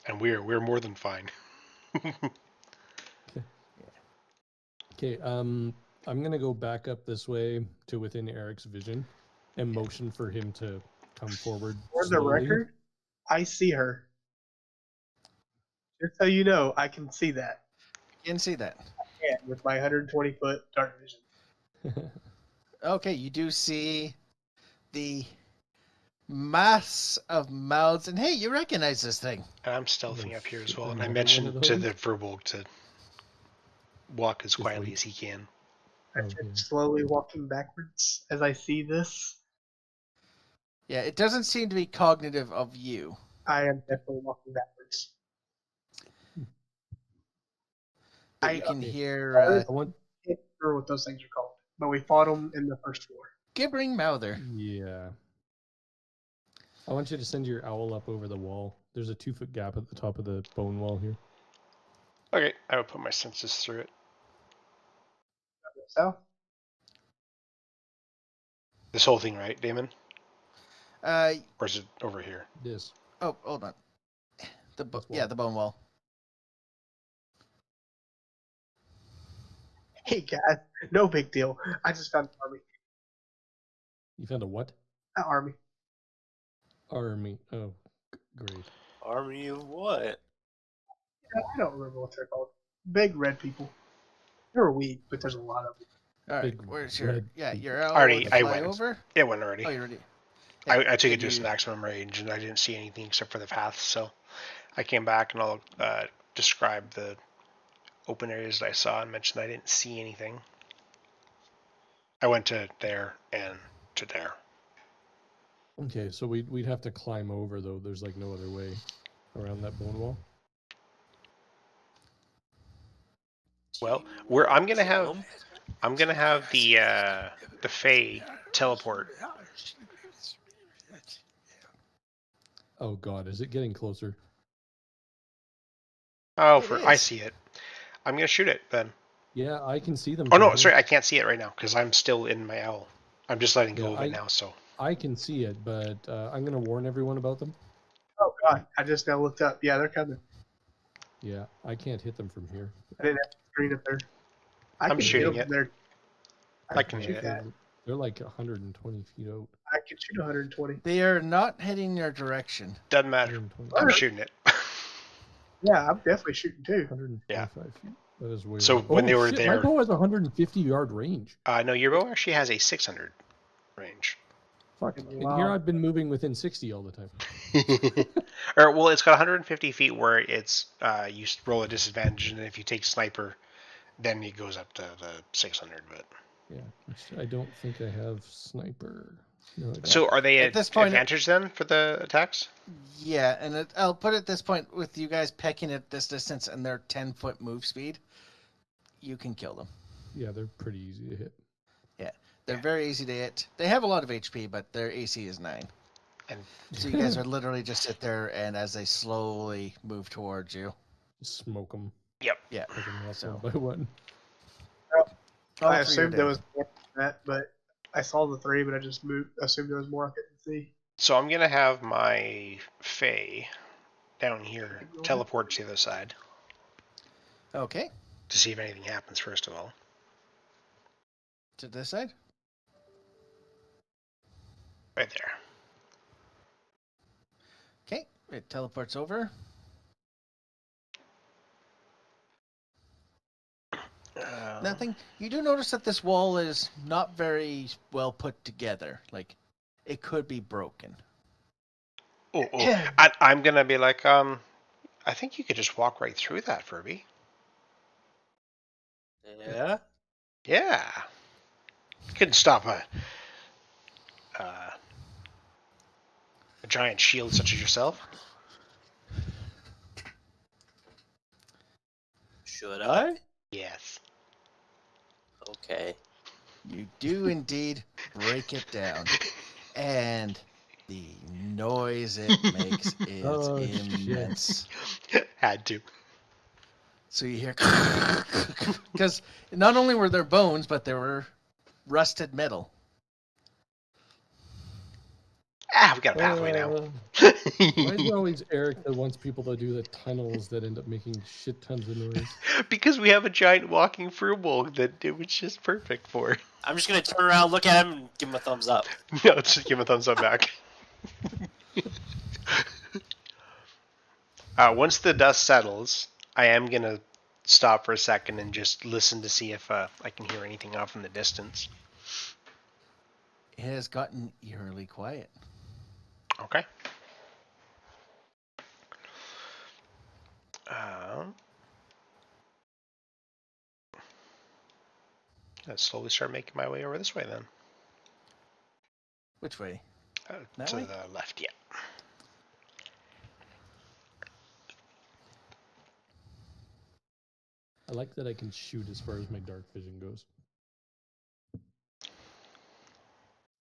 And we're more than fine. Okay, I'm going to go back up this way to within Eric's vision and motion for him to come forward. For the record, I see her. Just so you know, I can see that. You can see that. Yeah, with my 120-foot dark vision. Okay, you do see the mass of mouths, and hey, you recognize this thing. And I'm stealthing up here as well, and I mentioned to the Furbolg to walk as quietly as he can. I'm just slowly walking backwards as I see this. Yeah, it doesn't seem to be cognitive of you. I am definitely walking backwards. But you can hear... I can't remember what those things are called, but we fought them in the first floor. Gibbering Mouther. Yeah. I want you to send your owl up over the wall. There's a 2-foot gap at the top of the bone wall here. Okay, I will put my senses through it. South? This whole thing, right, Damon? Or is it over here? This. Oh, hold on. The bone wall. Hey guys, no big deal. I just found an army. You found a what? An army. Army. Oh, great. Army of what? I don't remember what they're called. Big red people. They're weak, but there's a lot of them. All right, Big where's your... red Yeah, people. your owl Already, fly I went. over? It went already. Oh, you're ready. I took Did it to its you- maximum range, and I didn't see anything except for the paths, so I came back and I'll describe the open areas that I saw and mentioned I didn't see anything. I went to there and to there. Okay, so we'd have to climb over, though. There's like no other way around that bone wall. Well, I'm gonna have the Fae teleport. Oh God, is it getting closer? Oh, It I is. see it. I'm gonna shoot it then. Yeah, I can see them. Oh from no, here. sorry, I can't see it right now because I'm still in my owl. I'm just letting go Yeah, of it now. So I can see it, but I'm gonna warn everyone about them. Oh god, I just now looked up. Yeah, they're coming. Yeah, I can't hit them from here. I didn't have the screen up there. I'm can shooting hit it. them there. I can shoot hit it. that. They're like 120 feet out. I can shoot 120. They are not heading your direction. Doesn't matter. 120, I'm shooting it. Yeah, I'm definitely shooting too. 125 feet. That is way. So away. when they were shit, there- my bow has 150-yard range. No, your bow actually has a 600 range. Fuck. Wow. And here I've been moving within 60 all the time. Or well, it's got 150 feet where it's you roll a disadvantage, and if you take sniper, then it goes up to the 600. But Yeah, which I don't think I have sniper. No, I don't. so are they At this point- advantage then for the attacks? Yeah, and I'll put it at this point, with you guys pecking at this distance and their 10-foot move speed, you can kill them. Yeah, they're pretty easy to hit. They're very easy to hit. They have a lot of HP, but their AC is 9. And So you guys would literally just sit there, and as they slowly move towards you. Just smoke them. Yep. Yeah. Picking off So- one by one. All I 3 are assumed dead. there was more than that, but I saw the 3, but I just assumed there was more I couldn't see. So I'm gonna have my Fae down here teleport to the other side Okay. to see if anything happens. First of all, To this side. right there. Okay. It teleports over. Nothing. You do notice that this wall is not very well put together. Like, it could be broken. Oh, I'm gonna be like, I think you could just walk right through that, Furby. Yeah. Yeah. Couldn't stop a giant shield such as yourself. Should I? Yes. Okay. You do indeed break it down. And the noise it makes is Oh, shit. immense. Had to. So you hear... Because not only were there bones, but there were rusted metal. We got a pathway now. Why is it always Eric that wants people to do the tunnels that end up making shit tons of noise? Because we have a giant walking furball that it was just perfect for. I'm just gonna turn around, look at him, and give him a thumbs up. No, just give him a thumbs up back. Once the dust settles, I am gonna stop for a second and just listen to see if I can hear anything off in the distance. It has gotten eerily quiet. Okay. Let's slowly start making my way over this way then. Which way? That To way? the left, yeah. I like that I can shoot as far as my dark vision goes.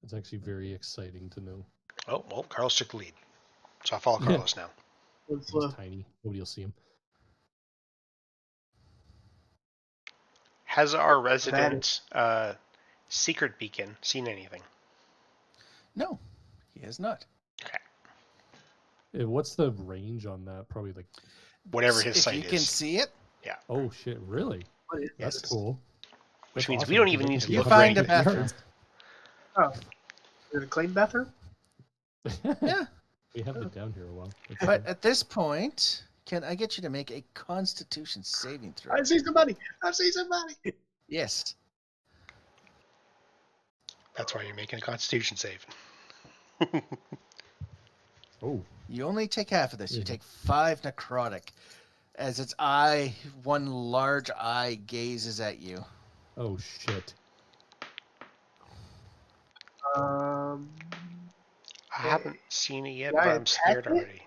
It's actually very exciting to know. Oh, well, Carlos took the lead. So I'll follow Yeah. Carlos now. It's, He's tiny. Nobody will see him. Has our resident secret beacon seen anything? No, he has not. Okay. What's the range on that? Probably like... Whatever his if sight you is. can see it, Oh, shit. Really? what is That's this? cool. Which That's means awesome, we don't because even I need can to you look walk find a around bathroom. yards. Oh, is it a clean bathroom? Yeah. We have it down here a while. It's But okay. at this point, can I get you to make a Constitution saving throw? I see somebody. I see somebody. Yes. That's why you're making a Constitution save. Oh, You only take half of this. You Yeah. take 5 necrotic, as its eye, one large eye, gazes at you. oh shit. I haven't seen it yet, Can I but I'm scared attack it? already.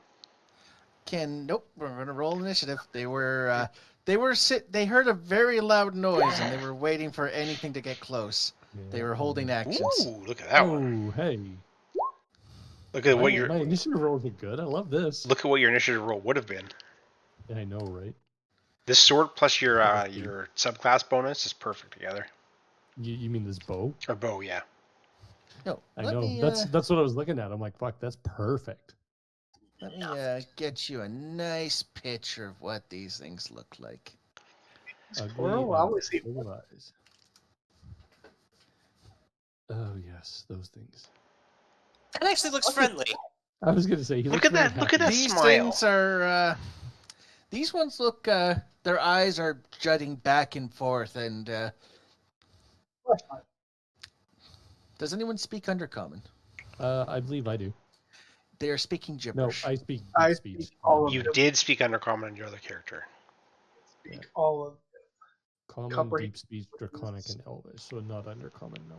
Nope. We're gonna roll initiative. They heard a very loud noise, and they were waiting for anything to get close. They were holding actions. Ooh, look at that one. Oh, hey. Look at my, what your my initiative rolls are good. I love this. look at what your initiative roll would have been. Yeah, I know, right? This sword plus your subclass bonus is perfect together. You mean this bow? Or bow, yeah. No, I let know. me, That's what I was looking at. I'm like, fuck, that's perfect. let me get you a nice picture of what these things look like. Squirrel? I always see full of eyes. Oh yes, those things. That actually looks friendly. I was gonna say, he Look looks at that, very look at happy. that. These smile. things are. These ones look. Their eyes are jutting back and forth. And does anyone speak Undercommon? I believe I do. They are speaking No, gibberish. I speak I deep speech. speak all of You them. did speak Undercommon on your other character. Speak all of Common, comprehend- deep speech, draconic, and elvish. So not undercommon, no.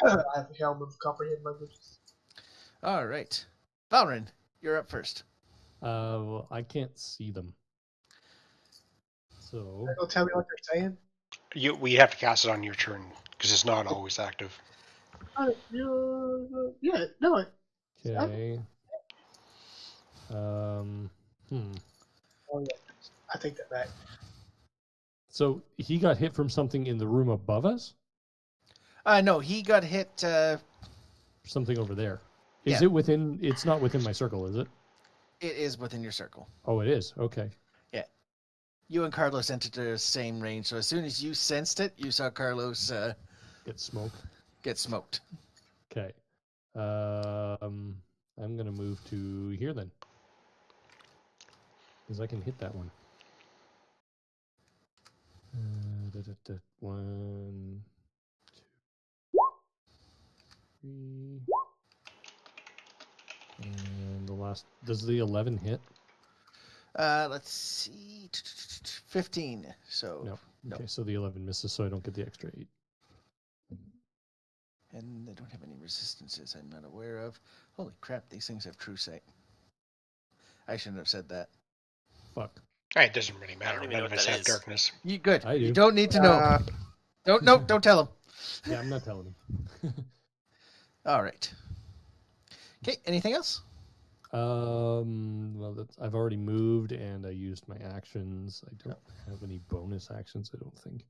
I have a helm of comprehend languages. All right, Valrin, you're up first. Well, I can't see them. So Don't tell me what they're saying. We have to cast it on your turn because it's not always active. Yeah, no. okay. Oh, yeah. I take that back. So he got hit from something in the room above us? No, he got hit. Something over there. Is Yeah. it within? It's not within my circle, is it? It is within your circle. Oh, it is. Okay. Yeah. You and Carlos entered the same range, so as soon as you sensed it, you saw Carlos Get smoked. get smoked. Okay. I'm gonna move to here then, because I can hit that one. 1, 2, 3, and the last. Does the 11 hit? Let's see. 15. So No. No. Okay, so the 11 misses, so I don't get the extra 8. And they don't have any resistances I'm not aware of. Holy crap, these things have true sight. I shouldn't have said that. Fuck. It doesn't really I matter. don't even None know of what us that have is. darkness. You good. I You do. don't need to know. Don't tell him. Yeah, I'm not telling him. All right. Okay, anything else? Well, I've already moved and I used my actions. I don't have any bonus actions, I don't think.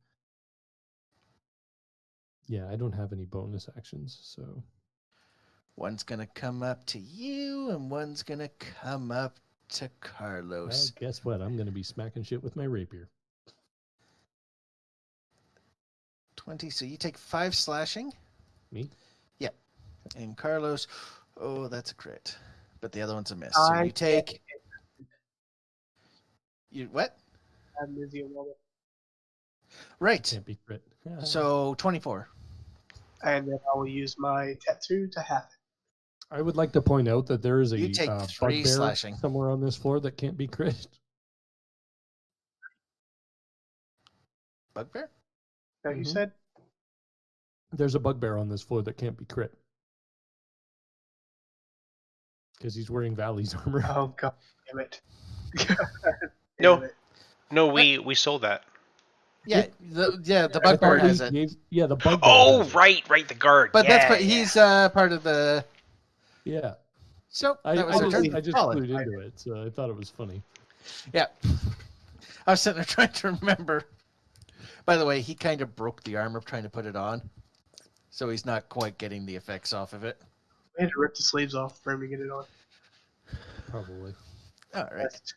Yeah, I don't have any bonus actions, so. One's gonna come up to you, and one's gonna come up to Well, Carlos. guess what? I'm going to be smacking shit with my rapier. 20. So you take 5 slashing. Me? Yep. And Carlos, oh, that's a crit, but the other one's a miss. So you take. You what? I'm busy a moment. Right. Can't be crit. So 24. And then I will use my tattoo to half it. I would like to point out that there is a You take 3 bugbear slashing. somewhere on this floor that can't be crit. Bugbear? That you said? There's a bugbear on this floor that can't be crit. Because he's wearing Valley's armor. Oh, God damn it. No. Damn it. No, we sold that. Yeah, the I bugbear thought has he it. gave- yeah, the bugbear. Oh, has it. right, the guard. But yeah, that's he's part of the. Yeah. So I that was your turn. just Solid. clued into it, so I thought it was funny. Yeah. I was sitting there trying to remember. By the way, he kind of broke the armor trying to put it on, so he's not quite getting the effects off of it. I had to rip the sleeves off for him to get it on. Probably. All right.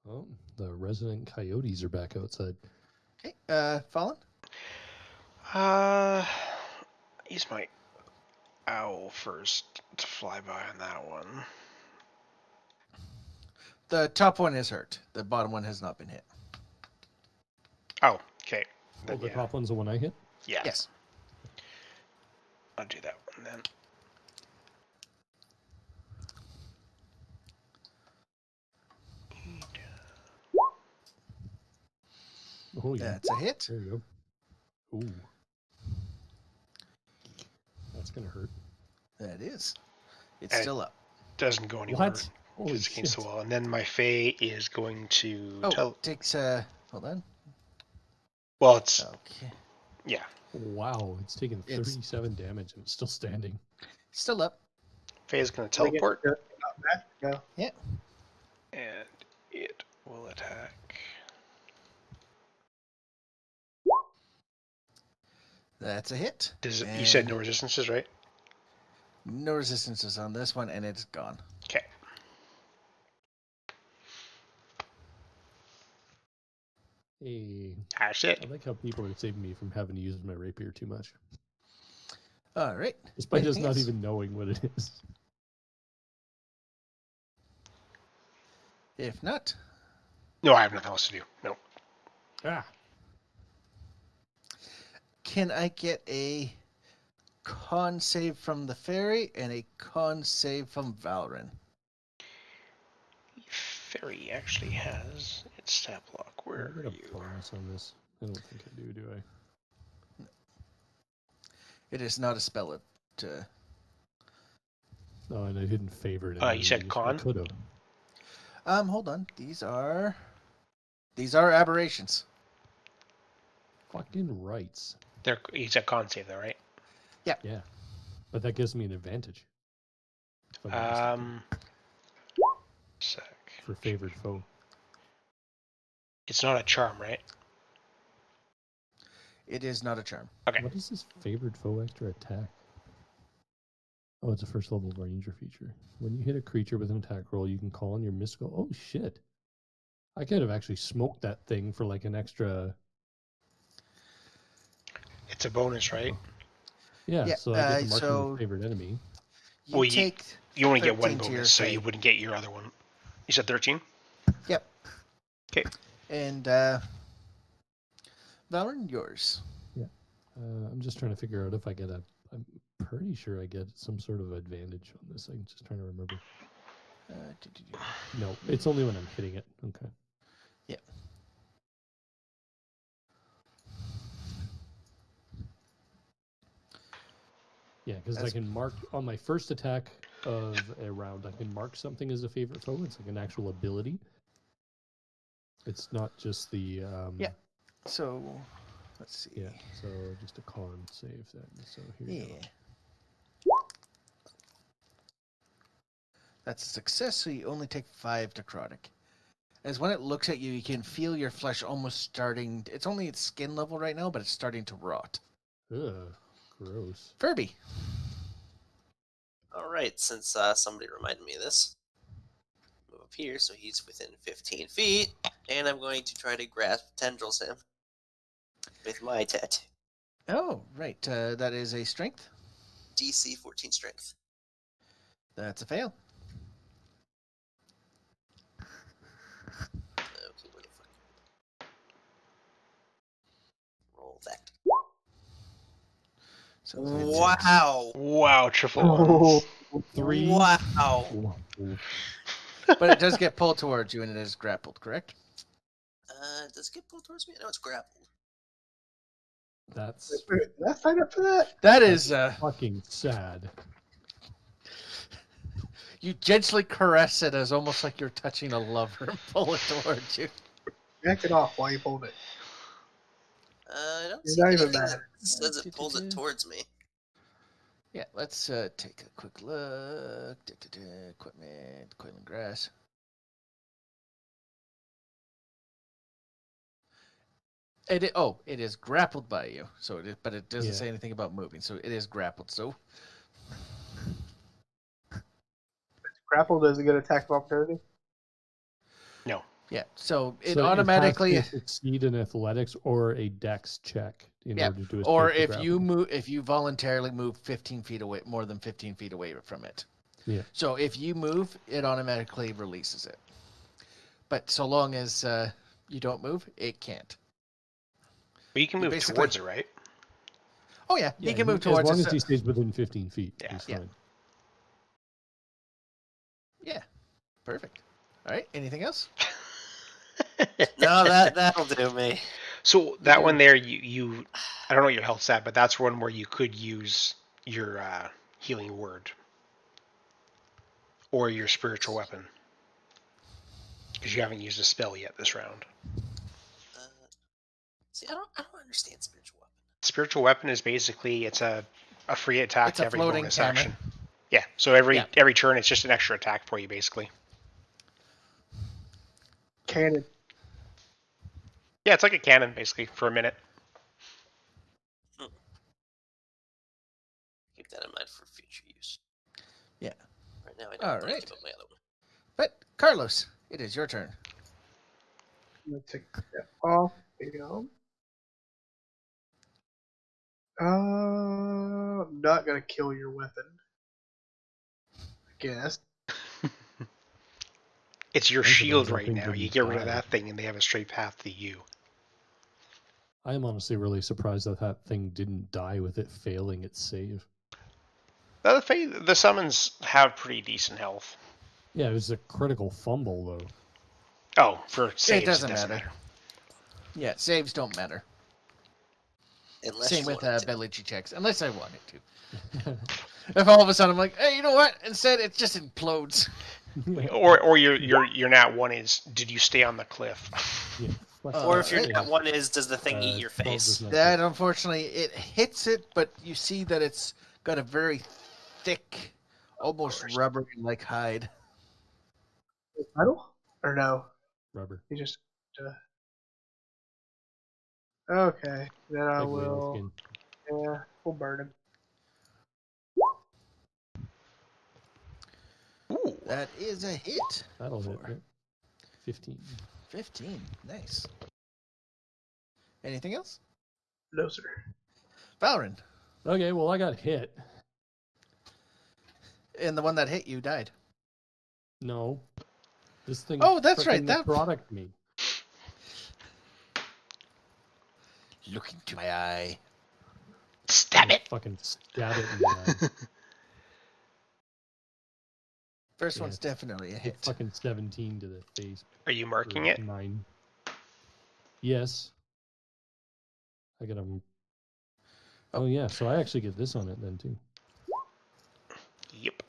Oh, the resident coyotes are back outside. Okay. Fallen. Use my owl first to fly by on that one. The top one is hurt. The bottom one has not been hit. Oh, okay. Oh, Then, the yeah. top one's the one I hit? Yeah. Yes. I'll do that one then. Oh, yeah. That's a hit. There you go. Ooh. That's going to hurt. That is. It's And- still up. Doesn't go anywhere. What? Holy It's against shit. the wall. And then my Fae is going to Oh, takes hold on. Well, it's Okay. yeah. Wow, it's taken It's- 37 damage and it's still standing. Still up. Fae is going to Can I get teleport, the- not back? No. and it will attack. That's a hit. You said And no resistances, right? no resistances on this one, and it's gone. Okay. Hey, That's I it. like how people are saving me from having to use my rapier too much. All right. Despite just Anything not else? even knowing what it is. If not, No, I have nothing else to do. No. Ah, can I get a con save from the fairy and a con save from Valrin? Fairy actually has its stat block. Where I are got a you? plus on this. I don't think I do I? It is not a spell. Oh, and I didn't favor it. You said con? Could have. Hold on. These are aberrations. Fucking rights. He's a con save, though, right? Yeah. But that gives me an advantage. Sec. For favored foe. It's not a charm, right? It is not a charm. Okay. What is this favored foe extra attack? Oh, it's a first level ranger feature. When you hit a creature with an attack roll, you can call on your mystical. Oh shit! I could have actually smoked that thing for like an extra. It's a bonus, right? Yeah. So I get to mark him as favorite enemy. You take. You only get one to bonus, so you wouldn't get your other one. You said 13? Yep. Okay. And Valoran, yours. Yeah. I'm just trying to figure out if I get a. I'm pretty sure I get some sort of advantage on this. I'm just trying to remember. No, it's only when I'm hitting it. Okay. Yeah. Yeah, because I can mark on my first attack of a round, I can mark something as a favorite foe. It's like an actual ability. It's not just the... Yeah. So, let's see. Yeah, so just a con save then. So here you go. That's a success, so you only take 5 necrotic. As when it looks at you, you can feel your flesh almost starting... It's only at skin level right now, but it's starting to rot. Ugh, gross. Furby. All right, since somebody reminded me of this, move up here so he's within 15 feet, and I'm going to try to grasp tendrils him with my tattoo. Oh, right. That is a strength. DC 14 strength. That's a fail. Okay, where the fuck? Roll that. So Wow! Wow, triple ones. 3. Wow! But it does get pulled towards you, and it is grappled, correct? Does it get pulled towards me? No, it's grappled. That's Wait, did I sign up for that? That is... fucking sad. You gently caress it as almost like you're touching a lover and pull it towards you. Jack it off while you hold it. I don't You're see not even anything mad. that says it pulls it towards me. Yeah, let's take a quick look. Equipment, coil and grass. It is grappled by you. So it is, but it doesn't say anything about moving. So it is grappled. So Grapple doesn't get attack of opportunity. No. yeah, so it So automatically has to succeed in athletics or a dex check in order to escape or the if grapple. you move, if you voluntarily move 15 feet away, more than 15 feet away from it. Yeah. So if you move, it automatically releases it. But so long as you don't move, it can't. But you can move towards it, right? Oh yeah, he can move towards as long it. as he stays within 15 feet. Yeah. He's Yeah. fine. Yeah, perfect. All right, anything else? No, that'll do me. So that one there, you I don't know what your health's at, but that's one where you could use your healing word or your spiritual weapon because you haven't used a spell yet this round. See, I don't understand spiritual weapon. Spiritual weapon is basically it's a free attack It's a every floating bonus cannon. action. Yeah, so every turn it's just an extra attack for you basically. Cannon. Yeah, it's like a cannon basically for a minute. Keep that in mind for future use. Yeah. Right now, I don't All want to right. give up my other one. But Carlos, it is your turn. I'm gonna take that off. There you go. I'm not gonna kill your weapon. I guess. It's your Thank you, shield that right thing now. You didn't get rid of die. that thing and they have a straight path to you. I am honestly really surprised that that thing didn't die with it failing its save. The summons have pretty decent health. Yeah, it was a critical fumble, though. Oh, for saves, It doesn't matter. Yeah, saves don't matter. Unless Same you with wanted to. ability checks, unless I wanted to. If all of a sudden I'm like, hey, you know what? Instead, it just implodes. Or your nat one is, did you stay on the cliff? Yeah. Or if your Right. nat one is, does the thing eat your 12 face? does not That, unfortunately, it hits it, but you see that it's got a very thick, almost rubbery-like hide. Metal? Or no? Rubber. He just. Okay. Then I Like whale will. skin. Yeah, we'll burn him. Ooh. That is a hit. That'll hit. For Yep. 15. 15. Nice. Anything else? No, sir. Valrin. Okay, well, I got hit. And the one that hit you died. No. This thing. Oh, that's right, frickin' that- product me. Look into my eye. Stab it. Fucking stab it in the eye. First Yeah. one's definitely a Hit hit. fucking 17 to the face. Are you marking Or it? 9. Yes. I got a. Oh yeah, so I actually get this on it then too. Yep.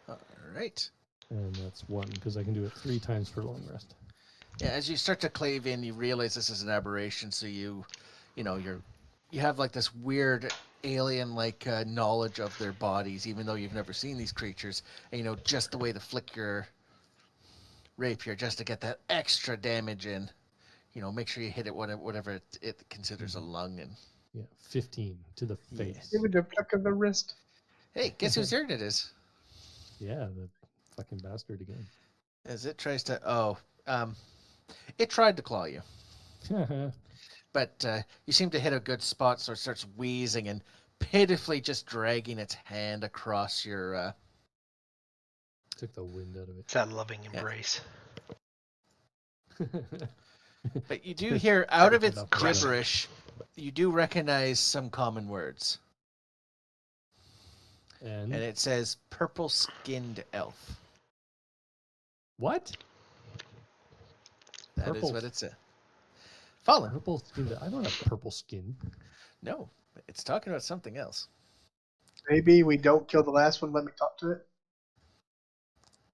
All right. And that's 1 because I can do it 3 times for long rest. Yeah, as you start to clave in, you realize this is an aberration. So you have like this weird alien-like knowledge of their bodies, even though you've never seen these creatures. And just the way to flick your rapier just to get that extra damage in. Make sure you hit it whatever it considers a lung. And Yeah, 15 to the face. Give it a flick of the wrist. hey, guess whose turn it is? Yeah, the fucking bastard again. As it tries to it tried to claw you. But you seem to hit a good spot, so it starts wheezing and pitifully just dragging its hand across your... Took the wind out of It's that loving embrace. it. But you do hear, out of its Enough gibberish, you do recognize some common words. And And it says, purple-skinned elf. what? That is Purple. what it said. Fallen. Purple skin. I don't have purple skin. No, it's talking about something else. Maybe we don't kill the last one. Let me talk to it.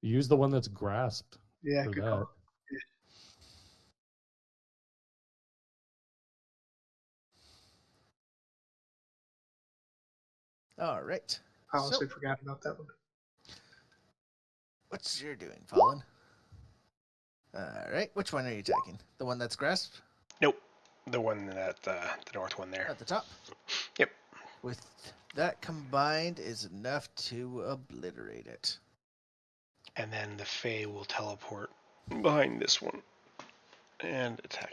Use the one that's grasped Yeah, for good that. call. All right. I honestly forgot about that one. What's your doing, Fallen? All right. Which one are you attacking? The one that's grasped? Nope. The one at the north one there. At the top? Yep. With that combined is enough to obliterate it. And then the Fae will teleport behind this one and attack.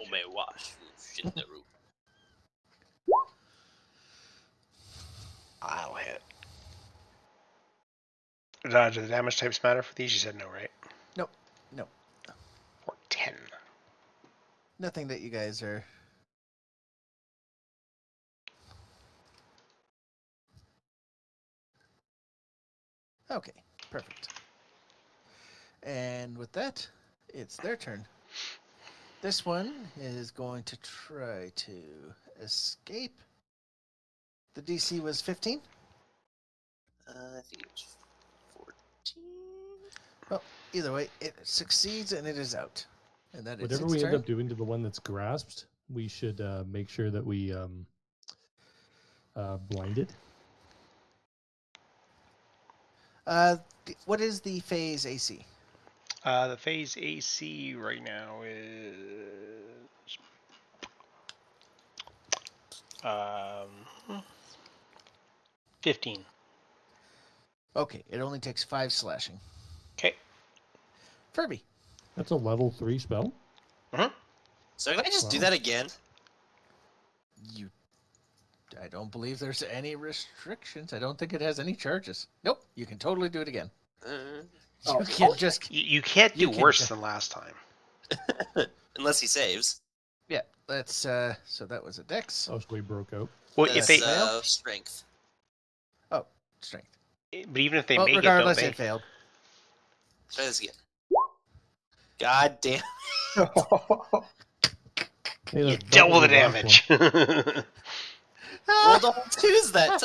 I'll hit. Do the damage types matter for these? You said no, right? Nope. Or 10. Nothing that you guys are... Okay, perfect. And with that, it's their turn. This one is going to try to escape. The DC was 15? I think it was 14. Well, either way, it succeeds and it is out. And that is Whatever its we turn. end up doing to the one that's grasped, we should make sure that we blind it. What is the phase AC? The phase AC right now is 15. Okay, it only takes 5 slashing. Okay. Furby. That's a level 3 spell. So can I just do Wow. that again? I don't believe there's any restrictions. I don't think it has any charges. Nope, you can totally do it again. You can just... You can't do You can worse just- than last time. Unless he saves. Yeah, that's... so that was a dex. Oh, so we broke out. Well, if That's, they, fail? strength. Oh, strength. but even if they Well, make regardless, it, don't it failed. Try this again. God damn. Hey, they that's double the last one. damage. Rolled all twos that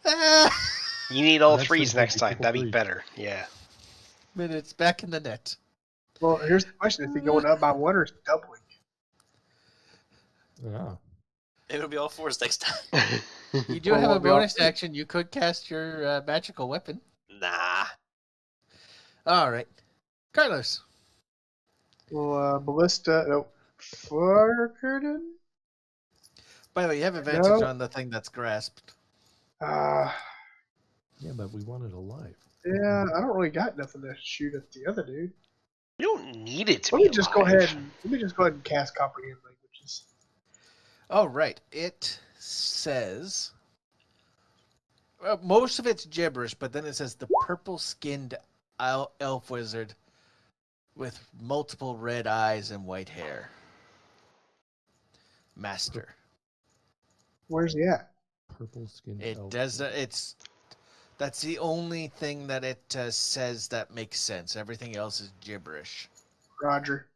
time. You need all Next threes time, next time. triple That'd be threes. better. Yeah. But it's back in the net. Well, here's the question: is he going up by 1 or is he doubling? Yeah. Maybe it'll be all fours next time. You do have a bonus action. You could cast your magical weapon. Nah. All right. Carlos. Well, Ballista. No. Fire curtain? By the way, you have advantage on the thing that's grasped. Yeah, but we want it alive. Yeah, I don't really got nothing to shoot at the other dude. You don't need it to Let be me just alive. let me just go ahead and cast comprehend languages. Oh, right. It says... most of it's gibberish, but then it says the purple-skinned elf wizard with multiple red eyes and white hair. Master. Where's he at? Purple skin. It does. That's the only thing that it says that makes sense. Everything else is gibberish. Roger.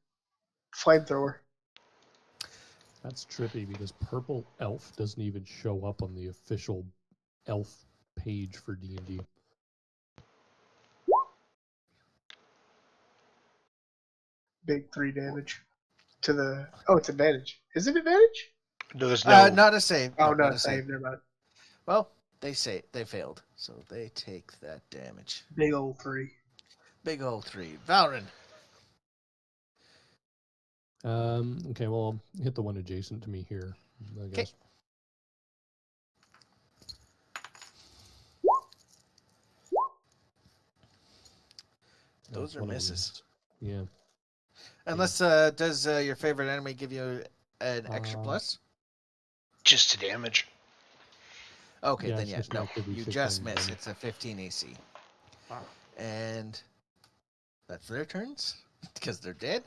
Flamethrower. That's trippy because purple elf doesn't even show up on the official elf page for D&D. Big 3 damage to the. Oh, it's advantage. Is it advantage? No, there's no. Not a save. Oh, not not a save. Never mind. Well, they failed, so they take that damage. Big old 3. Big old 3. Valrin. Okay, well, hit the one adjacent to me here, I guess. Those are misses. Yeah. Unless, does your favorite enemy give you an extra plus? Just to damage. Okay, Yeah, then it's no. just You 56 just on miss. damage. It's a 15 AC. Wow. And that's their turns? Because they're dead?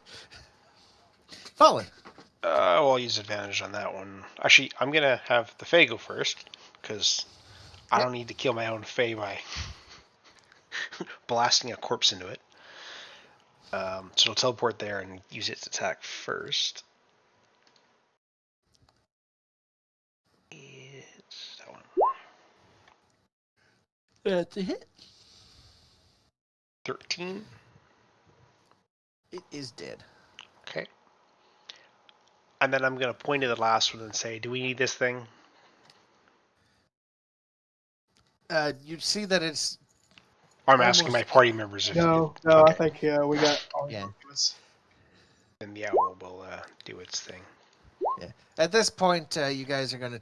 Fallen. Well, I'll use advantage on that one. Actually, I'm going to have the Fae go first, because I don't need to kill my own Fae by blasting a corpse into it. So it'll teleport there and use its attack first. It's that one. That's a hit. 13. It is dead. Okay. And then I'm going to point to the last one and say, do we need this thing? You see that it's... I'm asking my party members if No, okay. I think we got all Yeah. of us. Then the owl will do its thing. Yeah. At this point, you guys are going to...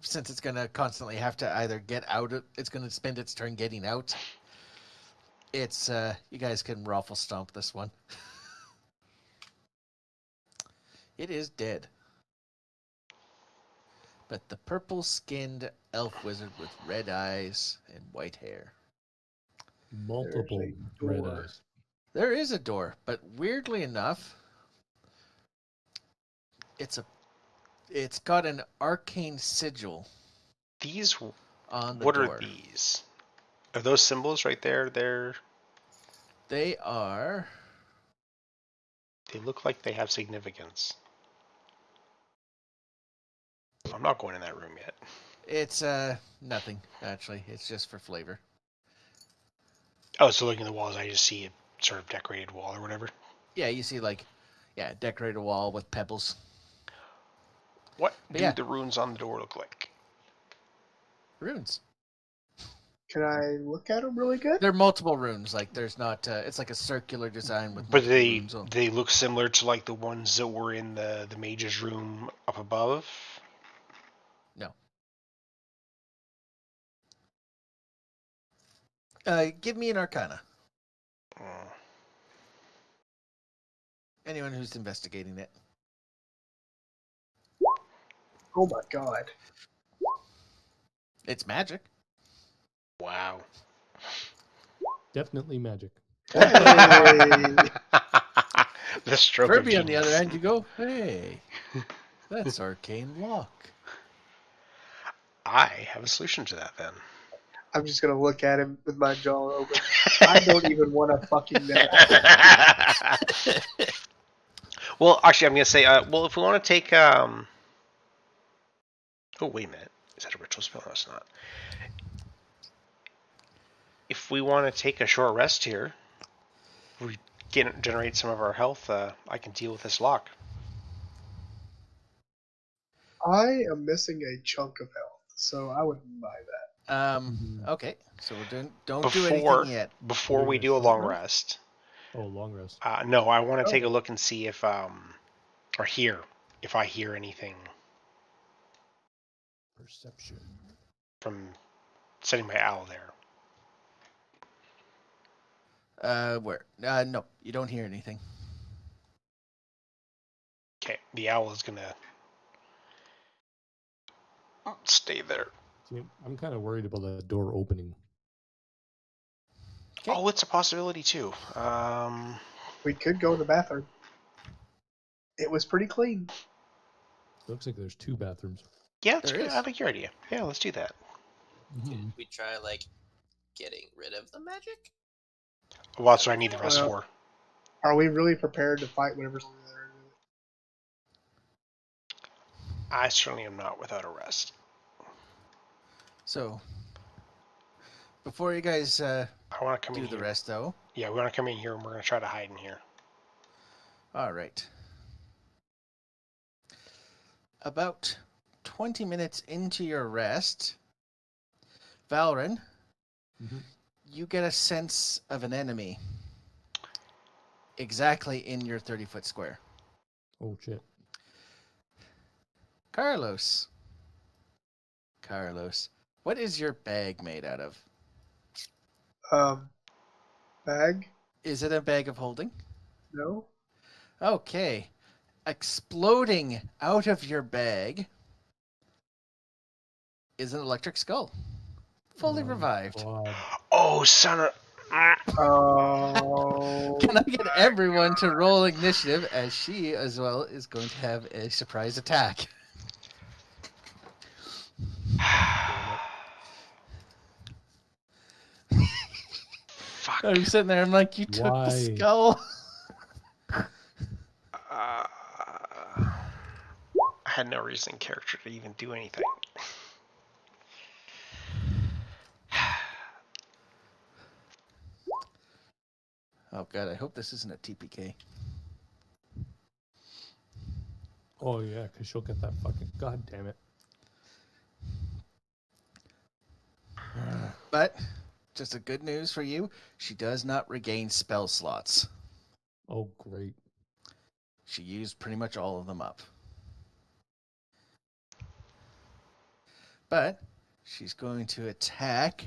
Since it's going to constantly have to either get out... It's going to spend its turn getting out. It's... you guys can ruffle stomp this one. It is dead. But the purple-skinned elf wizard with red eyes and white hair. Multiple There's a red door. eyes. There is a door, but weirdly enough, it's got an arcane sigil These, on the what door. are these? Are those symbols right there? They are... They look like they have significance. I'm not going in that room yet. It's nothing, actually. It's just for flavor. Oh, so looking at the walls, I just see a sort of decorated wall or whatever. Yeah, you see decorated wall with pebbles. What But do yeah. the runes on the door look like? Runes. Can I look at them really good? There are multiple runes. Like there's not. It's like a circular design with. But multiple runes on. they look similar to like the ones that were in the mage's room up above. No. Give me an Arcana. Anyone who's investigating it. Oh my god. It's magic. Wow. Definitely magic. Hey. The stroke Kirby, of on the genius. other hand, you go, hey, that's arcane lock. I have a solution to that then. I'm just gonna look at him with my jaw open. I don't even want to fucking know. Well, actually, I'm gonna say, well, if we want to take, oh wait a minute, is that a ritual spell? No, it's not. If we want to take a short rest here, generate some of our health, I can deal with this lock. I am missing a chunk of health, so I wouldn't buy that. Okay. So don't do anything yet. Before we Doing a do a short long rest? rest. Oh, long rest. No, I want to take a Oh. look and see if or hear if I hear anything Perception. from setting my owl there. Where? No, you don't hear anything. Okay, the owl is gonna stay there. See, I'm kind of worried about the door opening. Okay. Oh, it's a possibility too. We could go in the bathroom. It was pretty clean. Looks like there's 2 bathrooms. Yeah, that's There good. is. I like your idea. Yeah, let's do that. Mhm. We try like getting rid of the magic. Well, that's what I need the rest Well, for. Are we really prepared to fight whatever's over there? I certainly am not without a rest. So, before you guys I want to come do in the here. rest, though. Yeah, we want to come in here and we're going to try to hide in here. All right. About 20 minutes into your rest, Valrin, Mhm. you get a sense of an enemy exactly in your 30-foot square. Oh, shit. Carlos, what is your bag made out of? Bag? Is it a bag of holding? No. Okay. Exploding out of your bag is an electric skull. Fully revived. God. Oh, son of... Oh. Can I get everyone to roll initiative as she as well is going to have a surprise attack? Fuck. I'm sitting there, I'm like, you took the Why? skull. I had no reason in character to even do anything. Oh god, I hope this isn't a TPK. Oh, yeah, because she'll get that fucking... God damn it. But, just a good news for you, she does not regain spell slots. Oh, great. She used pretty much all of them up. But, she's going to attack.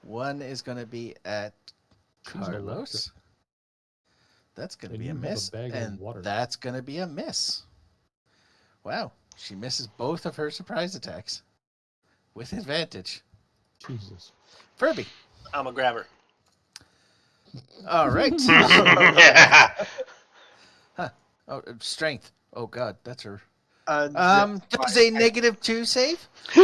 One is going to be at She's Carlos. electric. That's going to And be a you have a miss. bag of And water. that's going to be a miss. Wow. She misses both of her surprise attacks. With advantage. Jesus. Furby. I'm a grabber. All right. Yeah. Oh, strength. Oh god, that's her. That's Does a -2 save? No,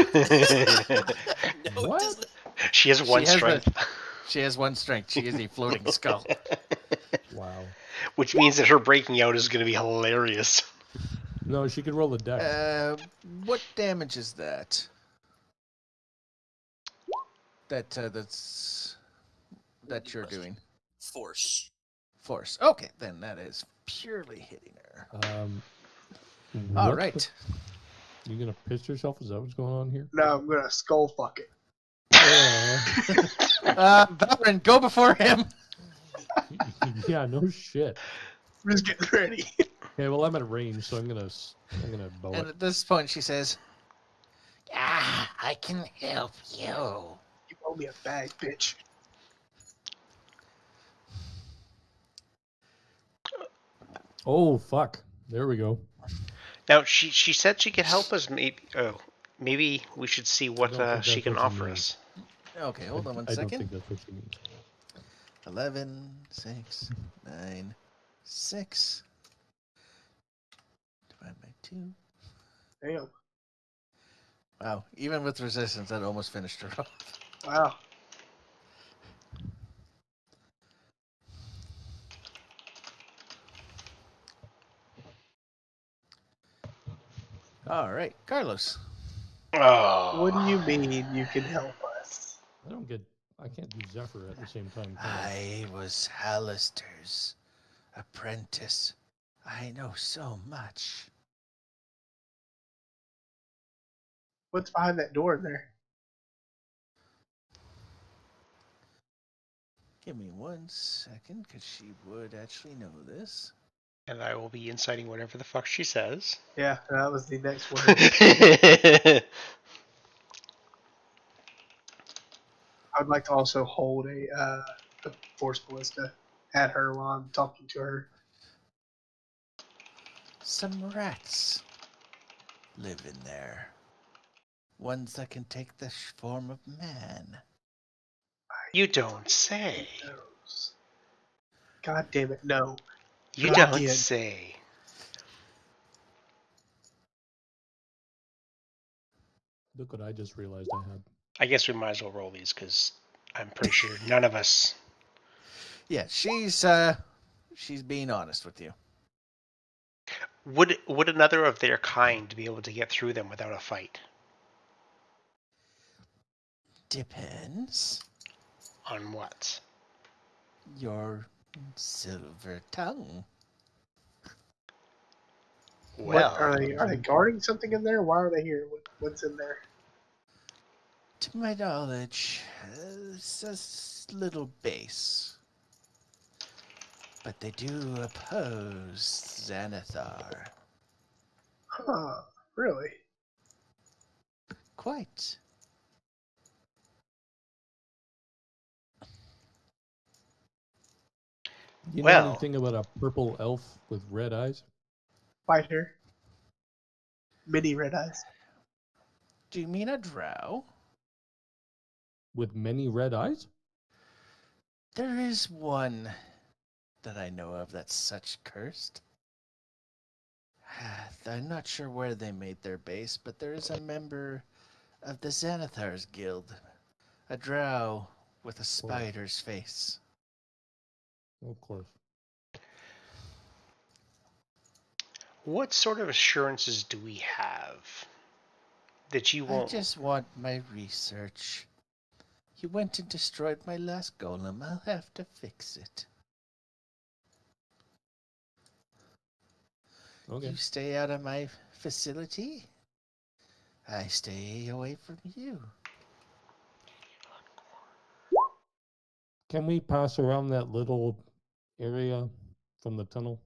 What? it doesn't. She has one She has strength. She has 1 strength. She is a floating skull. Wow. Which means that her breaking out is going to be hilarious. No, she could roll the deck. What damage is that? That you're doing. Force. Force. Okay, then that is purely hitting her. All what right. the- You gonna piss yourself? Is that what's going on here? No, I'm gonna skull fuck it. Valrin, go before him. Yeah, no shit. I'm just getting ready. Okay, well I'm at range, so I'm gonna bow And it. at this point, she says, "Ah, I can help you." You owe me a bag, bitch. Oh fuck! There we go. Now, she said she could help us. Maybe we should see don't what think she that's can what you offer mean. us. Okay, hold on one I don't second. think that's what she means. 11, 6, 9, 6. Divided by 2. Damn. Wow, even with resistance, that almost finished her off. Wow. All right, Carlos. Oh. What do you mean you can help us? I can't do Zephyr at the same time. can I was Hallister's apprentice. I know so much. What's behind that door in there? Give me 1 second, because she would actually know this. And I will be inciting whatever the fuck she says. Yeah, that was the next one. I would like to also hold a force ballista at her while I'm talking to her. Some rats live in there. Ones that can take the form of man. You don't say. God damn it, no. You Not don't again. say. Look what I just realized I had. I guess we might as well roll these because I'm pretty sure none of us. Yeah, she's being honest with you. Would another of their kind be able to get through them without a fight? Depends. On what? Your silver tongue. Well, What, are they guarding something in there? Why are they here? What's in there? To my knowledge, it's a little base. But they do oppose Xanathar. Huh, really? Quite. You know Well. anything about a purple elf with red eyes? Fight her. Mini red eyes. Do you mean a drow? With many red eyes? There is one that I know of that's such cursed. I'm not sure where they made their base, but there is a member of the Xanathar's guild. A drow with a spider's face. Of course. What sort of assurances do we have that you won't? I just want my research. You went and destroyed my last golem. I'll have to fix it. Okay. You stay out of my facility. I stay away from you. Can we pass around that little area from the tunnel?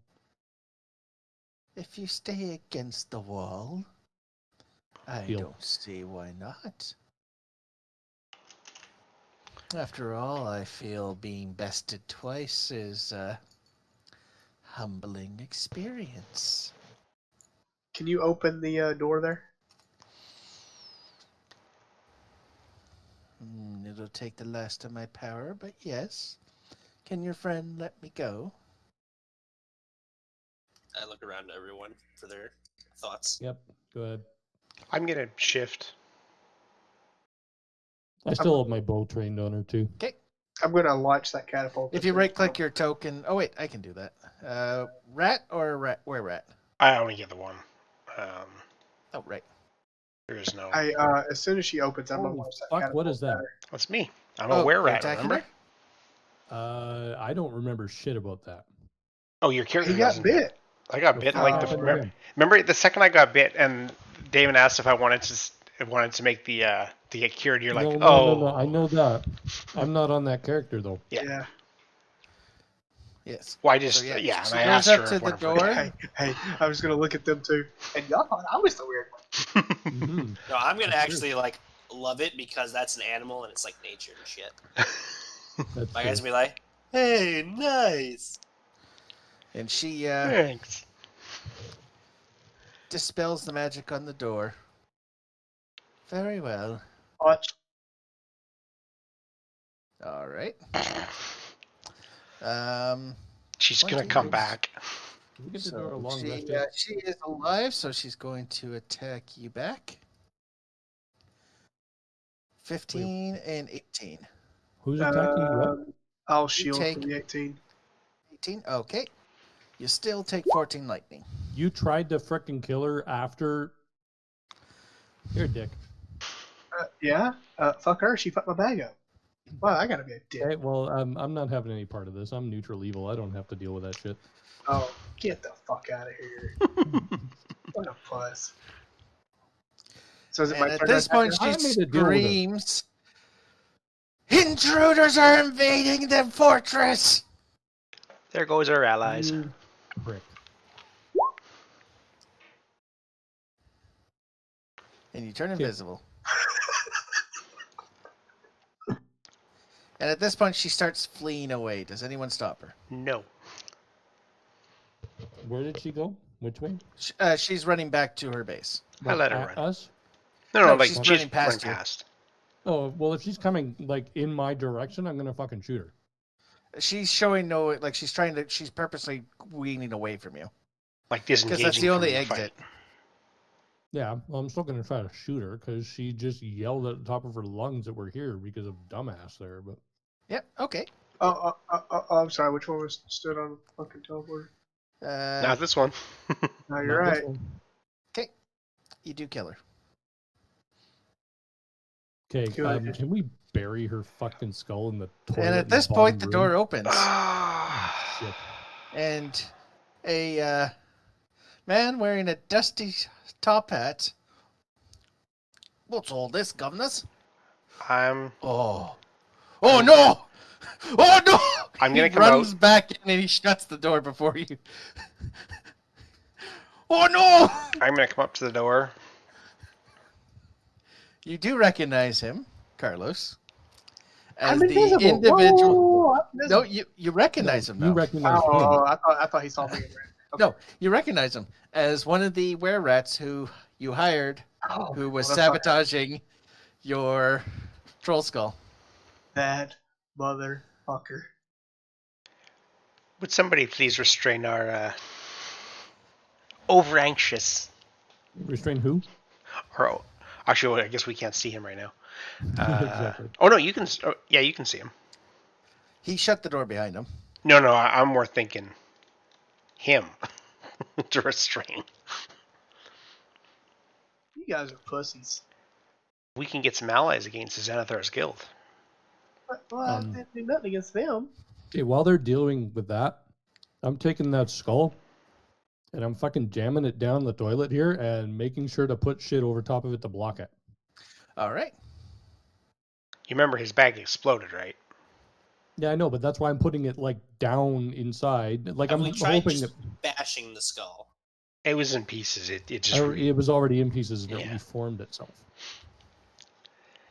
If you stay against the wall, I Deal. don't see why not. After all, I feel being bested twice is a humbling experience. Can you open the door there? It'll take the last of my power, but yes. Can your friend let me go? I look around to everyone for their thoughts. Yep. Go ahead. I'm gonna shift. I still have my bow trained on her too. Okay. I'm going to launch that catapult. If you right-click your token... Oh, wait, I can do that. Rat or rat? Where rat? I only get the one. Oh, right. There is no. As soon as she opens, I'm going to Holy launch that fuck, catapult. what is that? at her. That's me. I'm a were-rat, remember? I don't remember shit about that. Oh, your character He got doesn't get- bit. I got bit like happened to the. him? Remember the second I got bit, and Damon asked if I wanted to make the to get cured. You're like, No, I know that. I'm not on that character though. Yeah. Yes. Well, I just So, yeah. she And I goes asked up her to if the one of her- door. Hey, I was going to look at them too. And y'all thought I was the weird one. Mhm. No, I'm gonna That's actually like love it because that's an animal and it's like nature and shit. That's My true. guys will be like, "Hey, nice." And she Thanks. dispels the magic on the door. Very well. Watch. All right. She's What gonna do come you- back. Can we get the door a long she, rest yet? she is alive, so she's going to attack you back. 15 and 18. Who's attacking you? What? I'll shield take- for the 18. 18? Okay. You still take 14 lightning. You tried to frickin' kill her after. You're a dick. Yeah? Fuck her. She fucked my bag up. Wow, I gotta be a dick. Okay, well, I'm not having any part of this. I'm neutral evil. I don't have to deal with that shit. Oh, get the fuck out of here. What a puss. So is it And my at turn this to attack point, now? I she made a deal with her. screams, "Intruders are invading the fortress!" There goes our allies. You prick. And you turn Okay. invisible. And at this point, she starts fleeing away. Does anyone stop her? No. Where did she go? Which way? She's running back to her base. I let her At run. us? No, No, like she's she's running past running you. past. Oh, well, if she's coming, like, in my direction, I'm gonna fucking shoot her. She's showing no, like she's purposely weaning away from you. Like disengaging Because that's the only from the exit. fight. Yeah, well, I'm still gonna try to shoot her, because she just yelled at the top of her lungs that we're here because of dumbass there, but... Yep, okay. Oh, I'm sorry. Which one was stood on the fucking teleporter? Not this one. No, you're Not this right. one. You do kill her. Okay, Kill her. can we bury her fucking skull in the toilet? And in at this bottom point, the room? door opens. Shit. And a man wearing a dusty top hat. "What's all this, governors?" I'm Oh no! Oh no! I'm gonna he come runs out. back in and he shuts the door before you. Oh no! I'm gonna come up to the door. You do recognize him, Carlos, as I'm the invisible. individual. Whoa, I'm No, invisible. you recognize him You now. recognize Oh, him. I thought he saw me. No, you recognize him as one of the were-rats who you hired, Oh, who was motherfucker. sabotaging your troll skull. That motherfucker. Would somebody please restrain our over anxious? Restrain who? Or actually, I guess we can't see him right now. Exactly. Oh no, you can. Oh, yeah, you can see him. He shut the door behind him. No, I'm more thinking him to restrain. You guys are pussies. We can get some allies against Xanathar's guild. Well, I didn't do nothing against them. Okay, while they're dealing with that, I'm taking that skull and I'm fucking jamming it down the toilet here and making sure to put shit over top of it to block it. All right. You remember his bag exploded, right? Yeah, I know, but that's why I'm putting it like down inside. Like Have I'm we tried hoping just that bashing the skull? It was in pieces. It just it was already in pieces and it Yeah. reformed itself.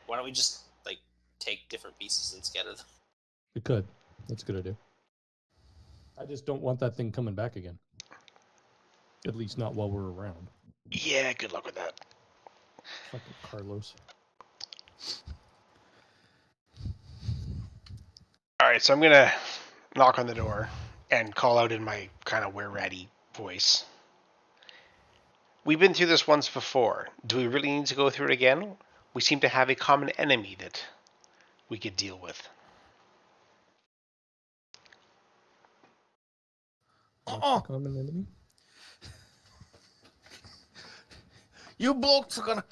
Why don't we just like take different pieces and scatter them? It could. That's a good idea. I just don't want that thing coming back again. At least not while we're around. Yeah, good luck with that. Fucking Carlos. Alright, so I'm gonna knock on the door and call out in my kind of were-ratty voice. We've been through this once before. Do we really need to go through it again? We seem to have a common enemy that we could deal with. Uh-uh. Common enemy? You blokes are gonna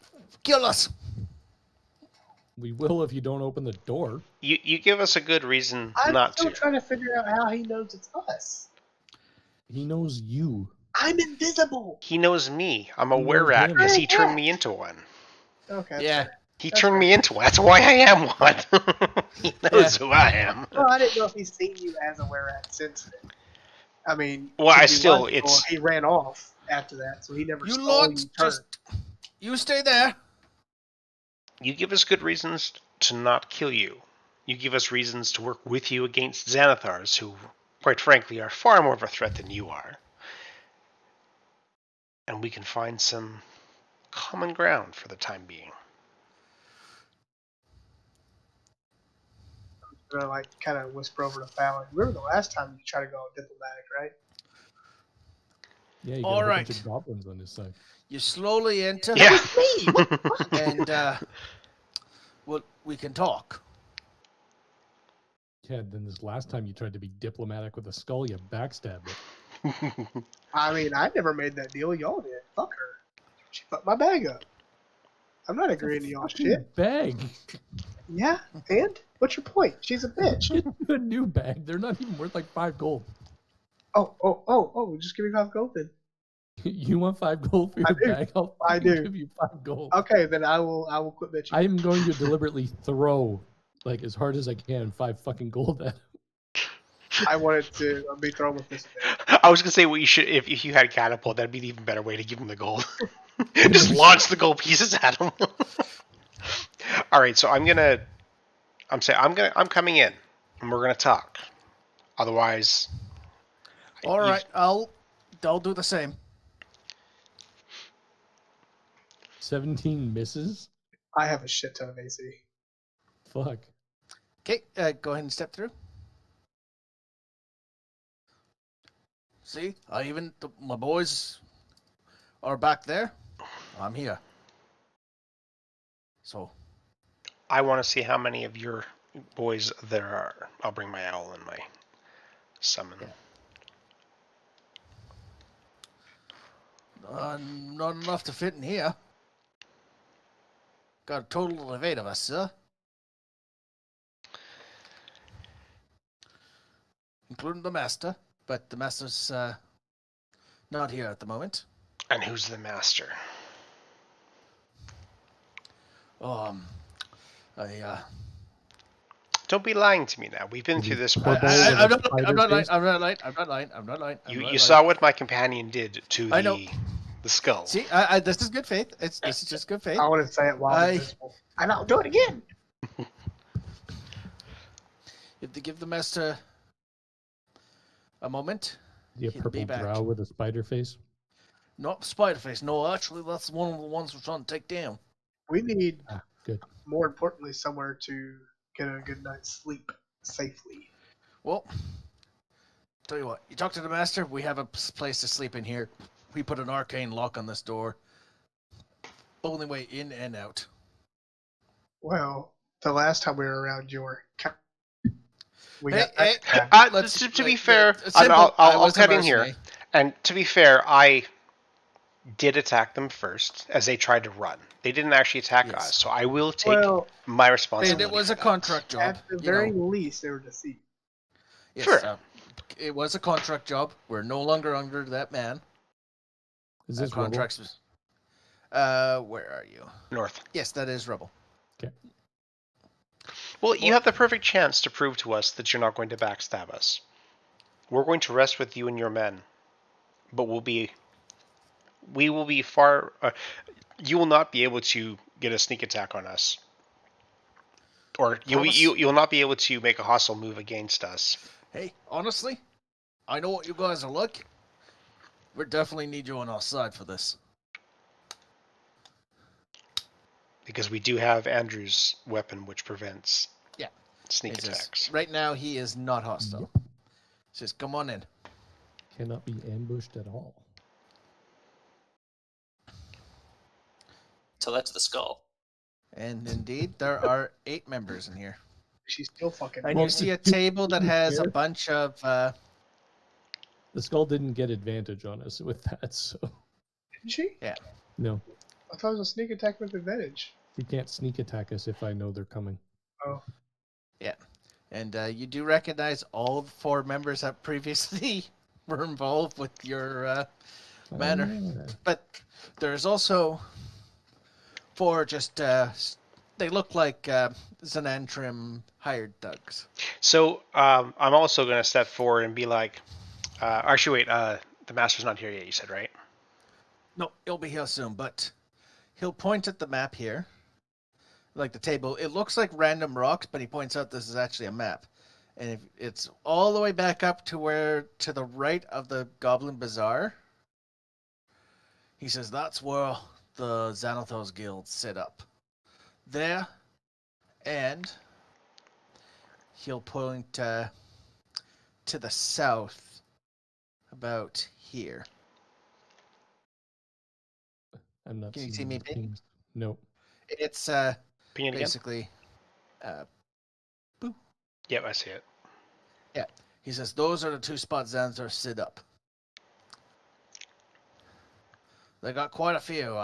kill us. We will if you don't open the door. You give us a good reason I'm not still to. trying to figure out how he knows it's us. He knows you. I'm invisible. He knows me. I'm a He knows were-rat him. because he turned me into one. Okay. Yeah. He That's turned fair. me into one. That's why I am one. He knows who I am. Well, I didn't know if he's seen you as a were-rat since then. I mean, Well, I if he still- was, it's- he ran off after that, so he never You saw lots you turn. just... You stay there. You give us good reasons to not kill you. You give us reasons to work with you against Xanathars, who, quite frankly, are far more of a threat than you are. And we can find some common ground for the time being. I'm gonna like kind of whisper over to Fallon. Remember the last time you tried to go diplomatic, right? Yeah, you got All a whole right. bunch of goblins on this side. You slowly enter. Yeah. Me? What the fuck? And, well, we can talk. Yeah, then this last time you tried to be diplomatic with a skull, you backstabbed it. I mean, I never made that deal. Y'all did. Fuck her. She fucked my bag up. I'm not agreeing to y'all Fucking shit. bag. Yeah, and? What's your point? She's a bitch. Get a new bag. They're not even worth like 5 gold. Oh, just give me 5 gold then. You want 5 gold for your bag? I do. Give you 5 gold. Okay, then I will quit bitching. I am going to deliberately throw, like, as hard as I can, 5 fucking gold at him. I wanted to be thrown with this. I was gonna say what you should if you had catapult, that'd be the even better way to give him the gold. Just launch the gold pieces at him. All right, so I'm coming in, and we're gonna talk. Otherwise, All right, I'll do the same. 17 misses? I have a shit ton of AC. Fuck. Okay, go ahead and step through. See, my boys are back there. I'm here. So, I want to see how many of your boys there are. I'll bring my owl and my summon. Yeah. Not enough to fit in here. Got a total of 8 of us, sir. Including the master. But the master's not here at the moment. And who's the master? I Don't be lying to me now. We've been through this. I'm not lying. You saw what my companion did to the skull. See, this is good faith. This is just good faith. I want to say it while I'm I'll do it again. You have to give the master a moment. The purple drow with a spider face? Not spider face. No, actually, that's one of the ones we're trying to take down. We need, good. More importantly, somewhere to get a good night's sleep safely. Well, tell you what. You talk to the master. We have a place to sleep in here. We put an arcane lock on this door. Only way in and out. Well, the last time we were around, you were... To be fair, I'll cut in here. And to be fair, I did attack them first as they tried to run. They didn't actually attack us, so I will take my responsibility. It was a contract job. At the very least, they were deceived. Yes, sure. It was a contract job. We're no longer under that man. Is this contracts? Where are you? North. Yes, that is Rebel. Okay. Well, you have the perfect chance to prove to us that you're not going to backstab us. We're going to rest with you and your men, but we will be far. You will not be able to get a sneak attack on us, or you'll not be able to make a hostile move against us. Hey, honestly, I know what you guys are like. We definitely need you on our side for this. Because we do have Andrew's weapon, which prevents sneak attacks. Right now, he is not hostile. Just come on in. Cannot be ambushed at all. So that's the skull. And indeed, there are 8 members in here. She's still fucking... And you see a table that has a bunch of... The skull didn't get advantage on us with that, so... Didn't she? Yeah. No. I thought it was a sneak attack with advantage. She can't sneak attack us if I know they're coming. Oh. Yeah. And you do recognize all 4 members that previously were involved with your manor. Yeah. But there's also 4 just... they look like Xenantrim hired thugs. So I'm also going to step forward and be like... actually, wait. The master's not here yet, you said, right? No, he'll be here soon, but he'll point at the map here. Like the table. It looks like random rocks, but he points out this is actually a map. And if it's all the way back up to the right of the Goblin Bazaar. He says that's where the Xanathos Guild set up. There, and he'll point to the south, about here. I'm not. Can you see me ping? No. It's Ping it basically. Boo. Yep, I see it. Yeah, he says those are the 2 spots Xanathos set up. They got quite a few.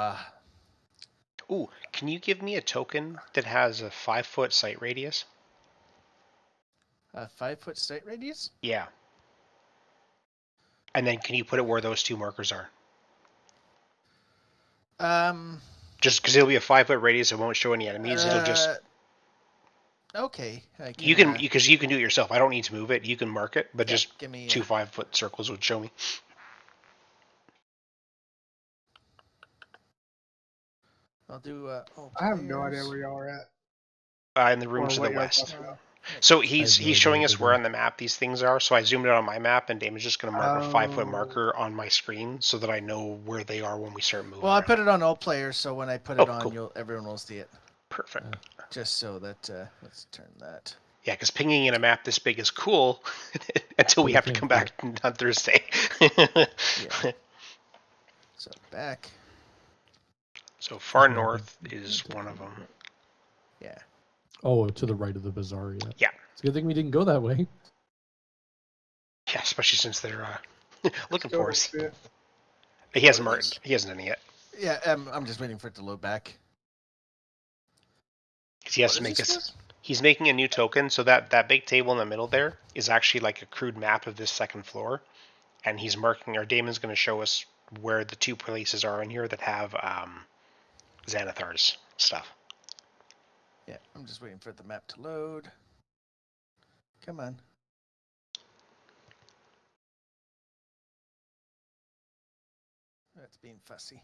Ooh, can you give me a token that has a 5-foot sight radius? A 5-foot sight radius? Yeah. And then can you put it where those 2 markers are? Just because it'll be a 5-foot radius, it won't show any enemies. It'll just. Okay. You can because you can do it yourself. I don't need to move it. You can mark it, but just give me 2 5-foot circles would show me. I'll do. I have no idea where y'all are at. In the room Or to what the y'all west. talking about. So he's no idea showing what us they're where doing. on the map these things are. So I zoomed it on my map, and Damon's just going to mark a 5-foot Oh. marker on my screen so that I know where they are when we start moving. Well, I around. put it on all players, so when I put Oh, it on, cool. everyone will see it. Perfect. Just so that let's turn that. Yeah, because pinging in a map this big is cool until we You have to can't come do back on Thursday. Yeah. So back. So far Yeah, north is one of them. Yeah. Oh, to the right of the bazaar, yeah. Yeah. It's a good thing we didn't go that way. Yeah, especially since they're looking Still for don't us. see it. He hasn't marked. He hasn't done it yet. Yeah. I'm just waiting for it to load back. Because he has What to is make this us. He's making a new token, so that big table in the middle there is actually like a crude map of this second floor, and he's marking. Or Damon's going to show us where the 2 places are in here that have Xanathar's stuff. Yeah. I'm just waiting for the map to load. Come on. That's being fussy.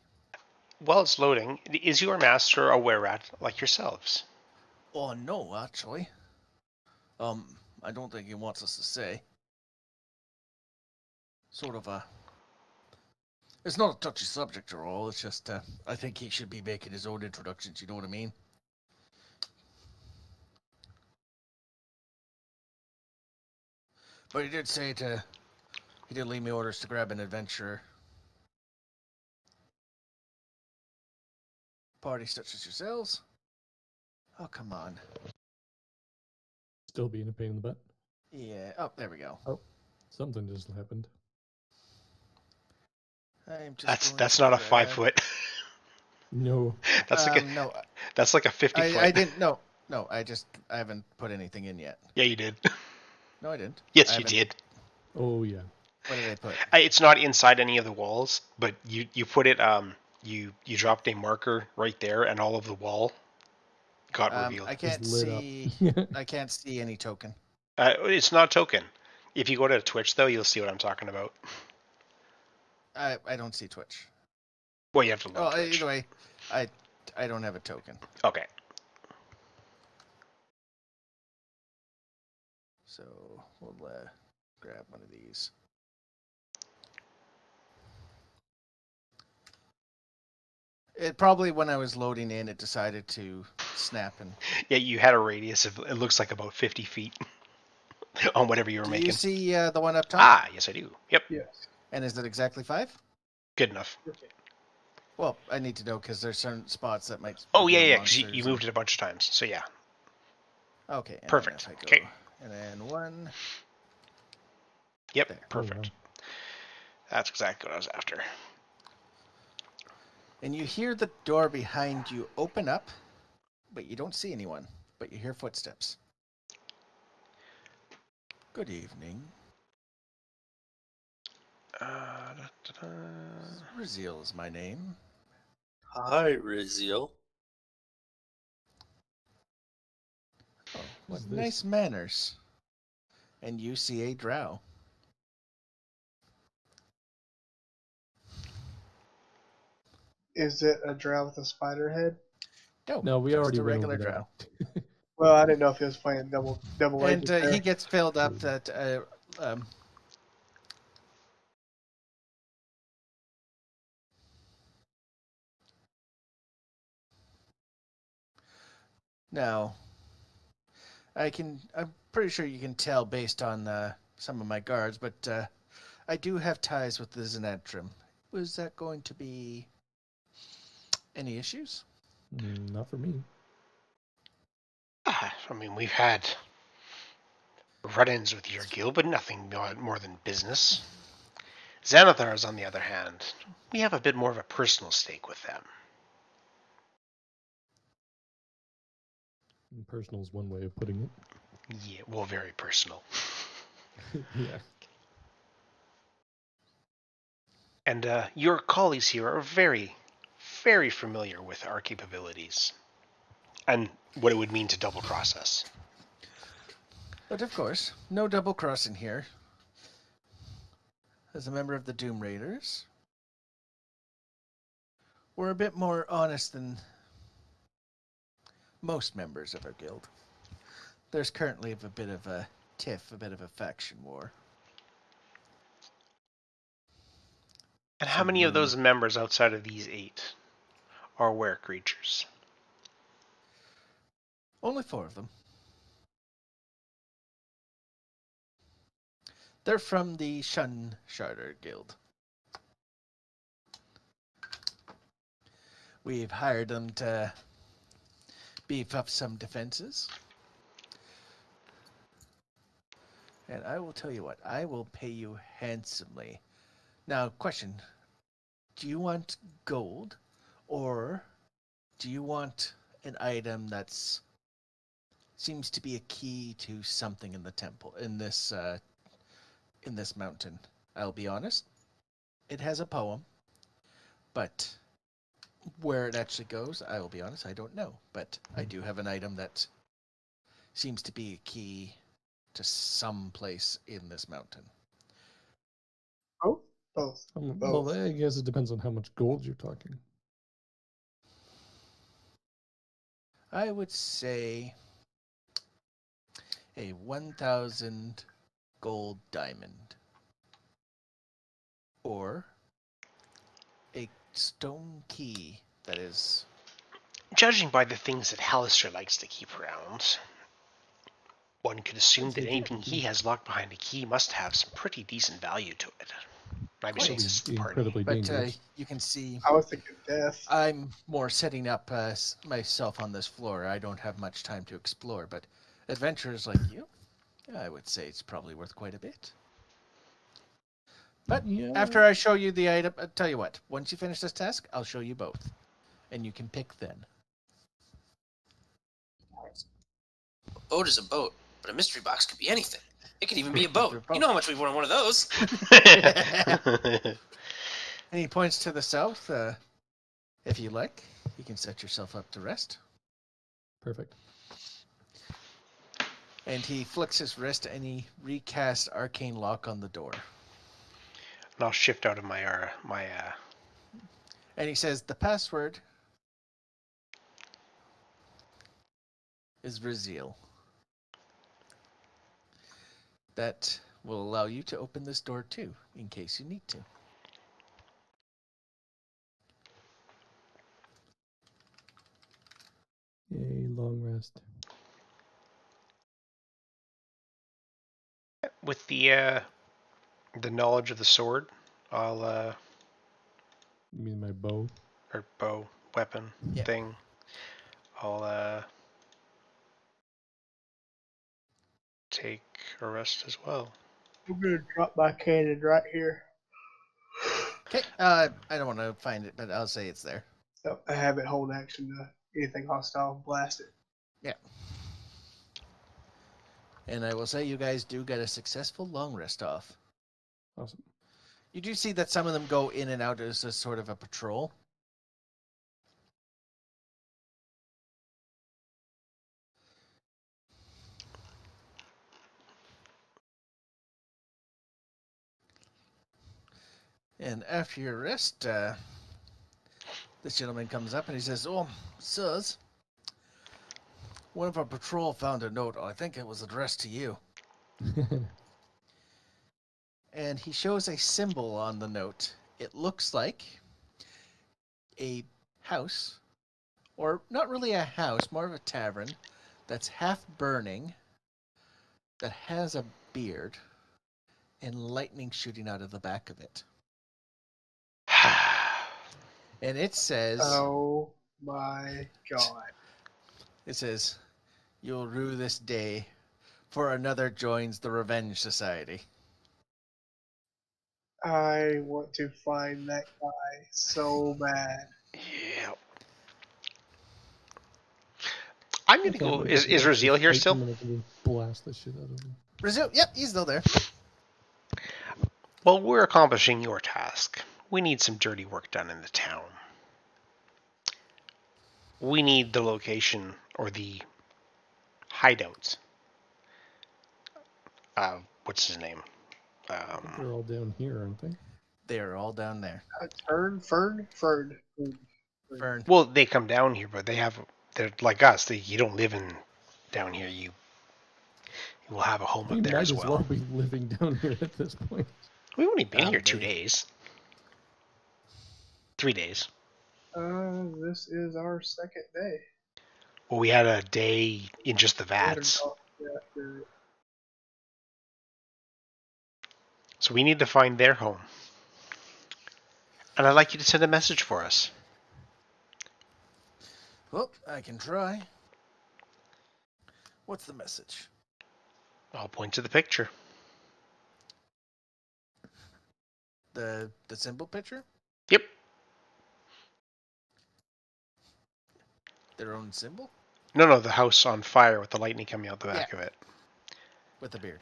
While it's loading, is your master a were-rat like yourselves? Oh no, actually. I don't think he wants us to say. Sort of a. It's not a touchy subject at all. It's just I think he should be making his own introductions. You know what I mean? But he did say he did leave me orders to grab an adventurer. Party such as yourselves. Oh, come on. Still being a pain in the butt. Yeah. Oh, there we go. Something just happened. I'm just That's not a 5-foot. No. That's like no. That's like a 50-foot. I didn't. No. I haven't put anything in yet. Yeah, you did. No, I didn't. Yes, you did. Oh, yeah. What did I put? It's not inside any of the walls, but you put it. You dropped a marker right there, and all of the wall got revealed. I can't Just lit up. see. I can't see any token. It's not a token. If you go to Twitch, though, you'll see what I'm talking about. I don't see Twitch. Well, you have to load Twitch. Either way, I don't have a token. Okay. So we'll grab one of these. It probably, when I was loading in, it decided to snap and. Yeah, you had a radius of, it looks like about 50 feet on whatever you were making. Do you see the one up top? Ah, yes, I do. Yep. Yes. And is it exactly 5? Good enough. Okay. Well, I need to know because there's certain spots that might. Oh, be yeah, monsters because you moved it a bunch of times. So, yeah. Okay. And Perfect. Then if I Okay. go, and then 1. Yep, There. perfect. That's exactly what I was after. And you hear the door behind you open up, but you don't see anyone. But you hear footsteps. Good evening. Raziel is my name. Hi, Raziel. Oh, What's what this? nice manners. And you see a drow. Is it a drow with a spider head? No, we just already a went regular over drow. that. Well, I didn't know if he was playing double And agent he gets filled up that now I'm pretty sure you can tell based on some of my guards, but I do have ties with the Xanatrum. Was that going to be any issues? Not for me. I mean, we've had run-ins with your guild, but nothing more than business. Xanathars, on the other hand, we have a bit more of a personal stake with them. Personal is one way of putting it. Yeah, well, very personal. Yeah. And your colleagues here are very, very familiar with our capabilities and what it would mean to double-cross us. But of course, no double-crossing here. As a member of the Doom Raiders, we're a bit more honest than most members of our guild. There's currently a bit of a tiff, a bit of a faction war. And how many of those members outside of these 8 are were creatures? Only 4 of them. They're from the Shun Charter Guild. We've hired them to beef up some defenses. And I will tell you what, I will pay you handsomely. Now, question. Do you want gold, or do you want an item that's seems to be a key to something in the temple, in this mountain? I'll be honest, it has a poem, but where it actually goes, I will be honest, I don't know. But I do have an item that seems to be a key to some place in this mountain. Oh, both. Well, I guess it depends on how much gold you're talking. I would say a 1,000 gold diamond, or a stone key that is... Judging by the things that Hallister likes to keep around, one could assume that anything he has locked behind a key must have some pretty decent value to it. I'm saying this is the incredibly party. dangerous. But you can see... I was thinking death. I'm more setting up myself on this floor. I don't have much time to explore, but adventurers like you, I would say it's probably worth quite a bit. But after I show you the item, I'll tell you what, once you finish this task, I'll show you both. And you can pick then. A boat is a boat, but a mystery box could be anything. It could even be a boat. You know how much we've wanted one of those. And he points to the south. If you like, you can set yourself up to rest. Perfect. And he flicks his wrist and he recasts arcane lock on the door. And I'll shift out of my And he says the password is Raziel. That will allow you to open this door too, in case you need to. Yay, long rest. with the knowledge of the sword, I'll You mean my bow? or bow weapon thing. I'll take a rest as well. I'm gonna drop my cannon right here. Okay, I don't want to find it, but I'll say it's there. So I have it hold action to anything hostile, blast it. Yeah. And I will say you guys do get a successful long rest off. Awesome. You do see that some of them go in and out as a sort of a patrol. And after your rest, this gentleman comes up and he says, "Oh, sirs, one of our patrol found a note. I think it was addressed to you." And he shows a symbol on the note. It looks like a house, or not really a house, more of a tavern, that's half burning, that has a beard, and lightning shooting out of the back of it. And it says... Oh my god. It says, "You'll rue this day, for another joins the Revenge Society." I want to find that guy so bad. Yeah. I'm gonna go. Is Raziel here still? I'm gonna blast the shit out of him. Brazil, yep, he's still there. Well, we're accomplishing your task. We need some dirty work done in the town. We need the location or the hideouts. What's his name? They're all down here, aren't they? They are all down there. Fern. Well, they come down here, but they're like us. You don't live down here. You will have a home We up there might as as well. be living down here at this point. We've only been here 2 days. 3 days. This is our second day. Well, we had a day in just the vats. So we need to find their home. And I'd like you to send a message for us. Well, I can try. What's the message? I'll point to the picture. The symbol picture? Yep. Their own symbol? No, the house on fire with the lightning coming out the back of it. With the beard.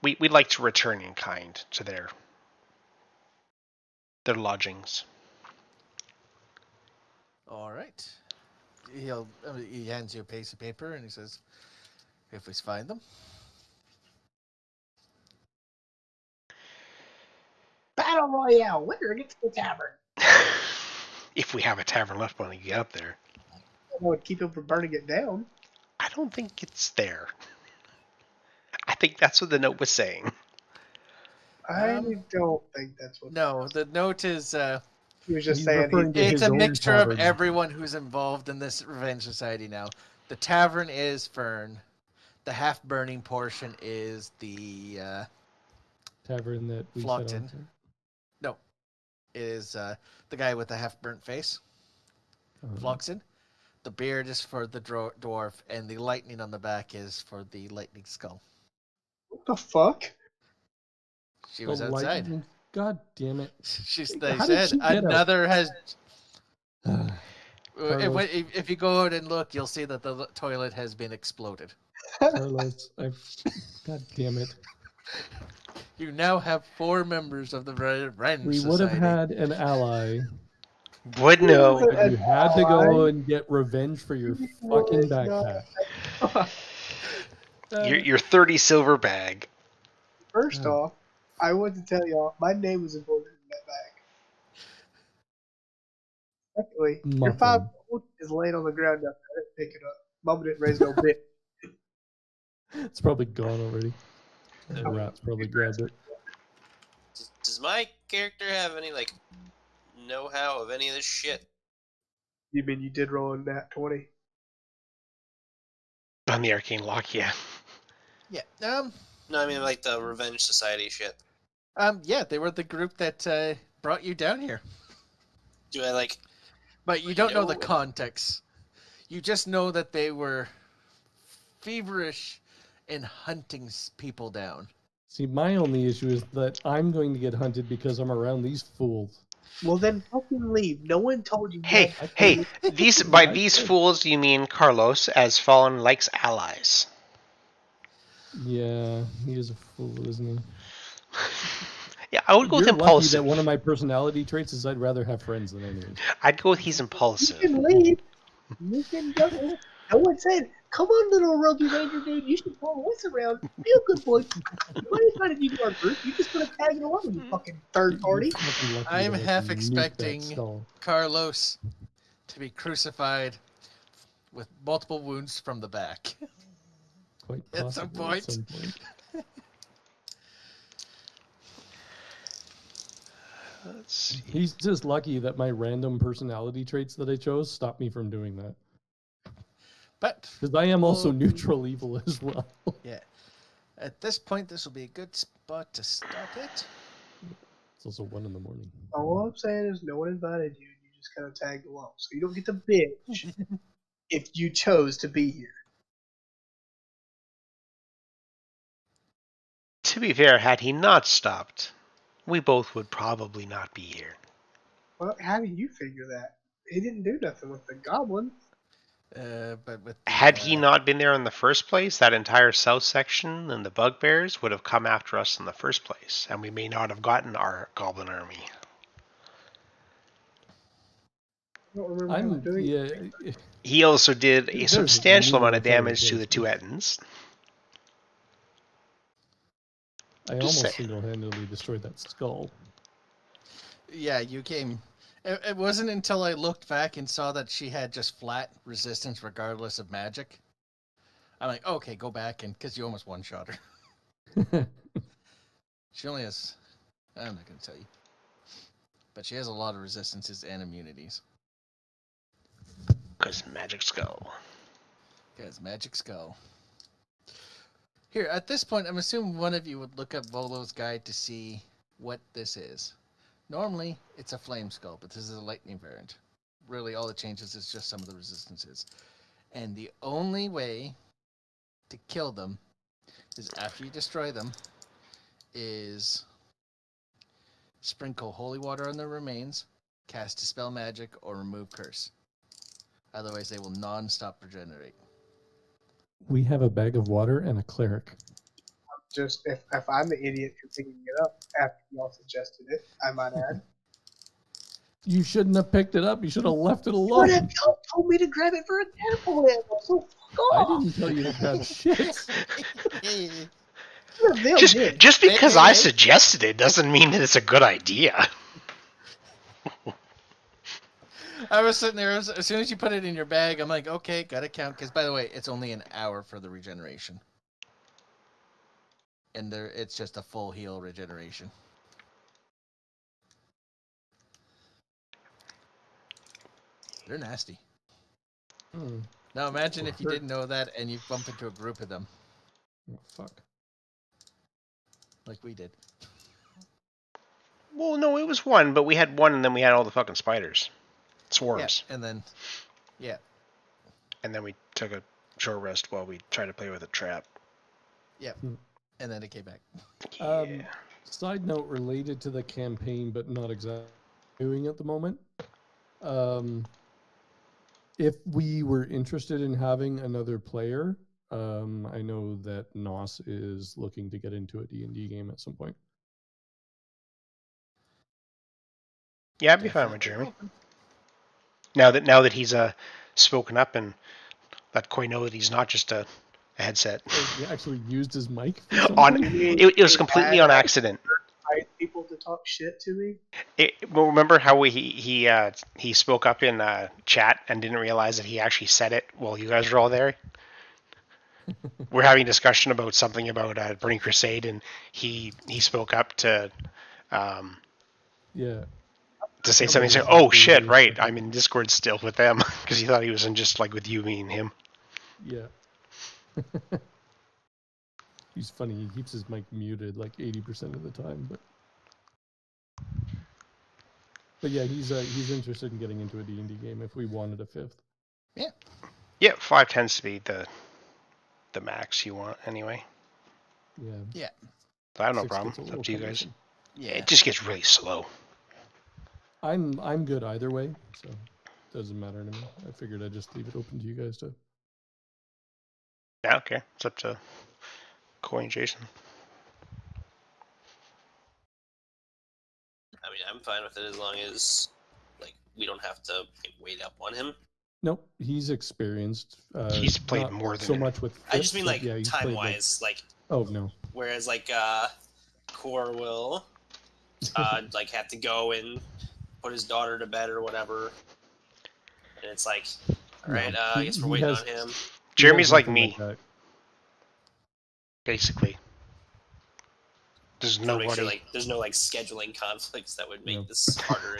We'd like to return in kind to their lodgings. All right. He hands you a piece of paper and he says, if we find them. Battle Royale, winner gets the tavern. If we have a tavern left when we get up there. I would keep him from burning it down. I don't think it's there. I think that's what the note was saying. I don't think that's what. No, the note is. He was just He's saying referring to It's his a own mixture tavern. of everyone who's involved in this Revenge Society now. The tavern is Fern. The half-burning portion is the Tavern that we Flockton. set on to. No, is the guy with the half-burnt face. Floxen. The beard is for the dwarf, and the lightning on the back is for the lightning skull. What the fuck? She was The outside. lightning- God damn it. They How did said she get out? another has. Carlos. If you go out and look, you'll see that the toilet has been exploded. Carlos, God damn it. You now have 4 members of the Revenge We Society. would have had an ally, Would know. but you had to go and get revenge for your fucking backpack. Your 30 silver bag. First off, I want to tell y'all, my name was important in that bag. Secondly, your Muffin. 5-year-old is laying on the ground up there. I didn't pick it up. Mama didn't raise no bit. It's probably gone already. The rat's probably grabbed it. Does my character have any know-how of any of this shit? You mean you did roll in that 20? On the arcane lock, yeah. Yeah. No, I mean the Revenge Society shit. Yeah, they were the group that brought you down here. Do I But you don't know the know- context. You just know that they were feverish in hunting people down. See, my only issue is that I'm going to get hunted because I'm around these fools. Well, then fucking leave. No one told you. Hey, by these fools you mean Carlos, as Fallen likes allies. Yeah, he is a fool, isn't he? Yeah, I would go with You're lucky impulsive. that one of my personality traits is I'd rather have friends than enemies. I'd go with he's You impulsive. can leave. You can go. No one said, "Come on, little Rogie Ranger dude. You should follow us around. Be a good boy." What are you doing, Bruce? You just gonna tag along with you fucking third party. You're fucking lucky I'm that I half can nuke that expecting skull. Carlos to be crucified with multiple wounds from the back. Quite at some possibly point. Let's see. He's just lucky that my random personality traits that I chose stopped me from doing that. But Because I am also Well- neutral evil as well. yeah, at this point, this will be a good spot to stop it. It's also 1 a.m. All I'm saying is, no one invited you. You just kind of tagged along, so you don't get to bitch if you chose to be here. To be fair, had he not stopped, we both would probably not be here. Well, how do you figure that? He didn't do nothing with the goblin. But with the, Had he not been there in the first place, that entire south section and the bugbears would have come after us in the first place, and we may not have gotten our goblin army. don't remember him doing it. Yeah. He also did a There's substantial amount of numerous other damage to the places. Tuetans. I Just almost saying. single-handedly destroyed that skull. Yeah, you came. It wasn't until I looked back and saw that she had just flat resistance regardless of magic. I'm like, okay, go back, and because you almost one-shot her. She only has. I'm not going to tell you. But she has a lot of resistances and immunities. Because magic skull. Because magic skull. Here, at this point, I'm assuming one of you would look up Volo's guide to see what this is. Normally, it's a flame skull, but this is a lightning variant. Really, all it changes is just some of the resistances. And the only way to kill them is after you destroy them is sprinkle holy water on their remains, cast Dispel Magic, or remove curse. Otherwise, they will non-stop regenerate. We have a bag of water and a cleric. Just if I'm the idiot for picking it up after y'all suggested it, I might add. You shouldn't have picked it up. You should have left it But alone. y'all told me to grab it for a tadpole animal, so fuck I off. didn't tell you to grab shit. Just because I suggested it doesn't mean that it's a good idea. I was sitting there, as soon as you put it in your bag, I'm like, okay, gotta count, because by the way, it's only an hour for the regeneration. And it's just a full heal regeneration. They're nasty. Now imagine if you didn't know that and you bump into a group of them. Oh, fuck. Like we did. Well, no, it was one, but we had one and then we had all the fucking spiders. Swarms. Yeah, and then, yeah. And then we took a short rest while we tried to play with a trap. Yep. And then it came back. Yeah. Side note related to the campaign, but not exactly doing at the moment. If we were interested in having another player, I know that Nos is looking to get into a D&D game at some point. Yeah, I'd be fine with Jeremy. Now that he's spoken up and let Coy know that he's not just a headset. He actually used his mic. It was completely on accident. People to talk shit to me. Well, remember how he spoke up in chat and didn't realize that he actually said it while you guys were all there? We're having a discussion about something about Burning Crusade, and he spoke up to say something. Say, "Oh shit, right? I'm in Discord still with them," because he thought he was in just like with you, me, and him. Yeah. He's funny. He keeps his mic muted like 80% of the time, but yeah, he's interested in getting into a D&D game if we wanted a fifth. Yeah. Yeah, 5 tends to be the max you want anyway. Yeah. Yeah. I have no problem. It's up to you guys. Yeah. It just gets really slow. I'm good either way, so it doesn't matter to me. I figured I'd just leave it open to you guys to. Yeah, okay. It's up to Coy and Jason. I mean, I'm fine with it as long as we don't have to wait up on him. Nope, he's experienced. He's played more than so much with. I just mean time wise, Oh no. Whereas Core will have to go and put his daughter to bed or whatever, and it's like, all right, I guess we're waiting on him. Jeremy's like me, basically. There's no there's no scheduling conflicts that would make this harder.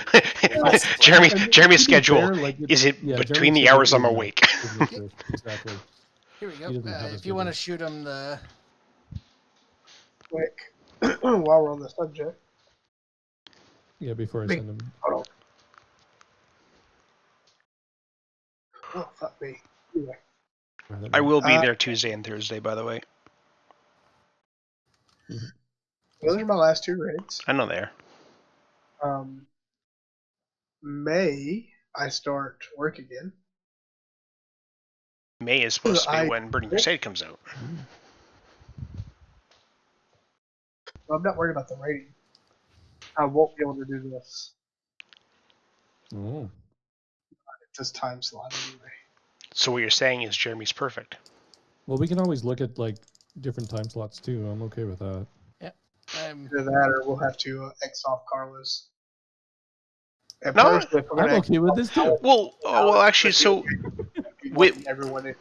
Jeremy's schedule is it between the hours I'm awake. Exactly. Here we go. If you want to shoot him the quick while we're on the subject. Yeah, before I send him. Oh, fuck me. Anyway. I will be there Tuesday and Thursday, by the way. Those are my last 2 raids. I know they are. May, I start work again. May is supposed to be when Burning Crusade comes out. Well, I'm not worried about the rating. I won't be able to do this. Oh. this time slot anyway. So what you're saying is Jeremy's perfect. Well, we can always look at like different time slots too. I'm okay with that. Either that, or we'll have to X off Carlos. And No, personally, if we're I'm gonna okay with this too. Well, actually, so with everyone in.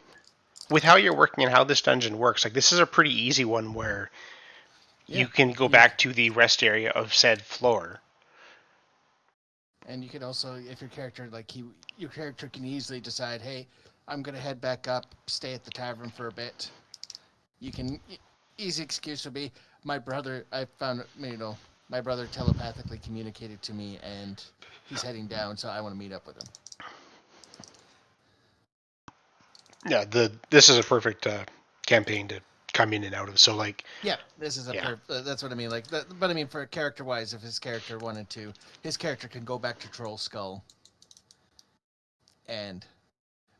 with how you're working and how this dungeon works, like this is a pretty easy one where you can go back to the rest area of said floor. And you can also, if your character, your character can easily decide, hey, I'm going to head back up, stay at the tavern for a bit. You can, easy excuse would be, my brother, I found, my brother telepathically communicated to me and he's heading down, so I want to meet up with him. Yeah, this is a perfect campaign to come in and out of. So like, yeah, this is that's what I mean. Like, but I mean, for character-wise, if his character wanted to, his character can go back to Troll Skull and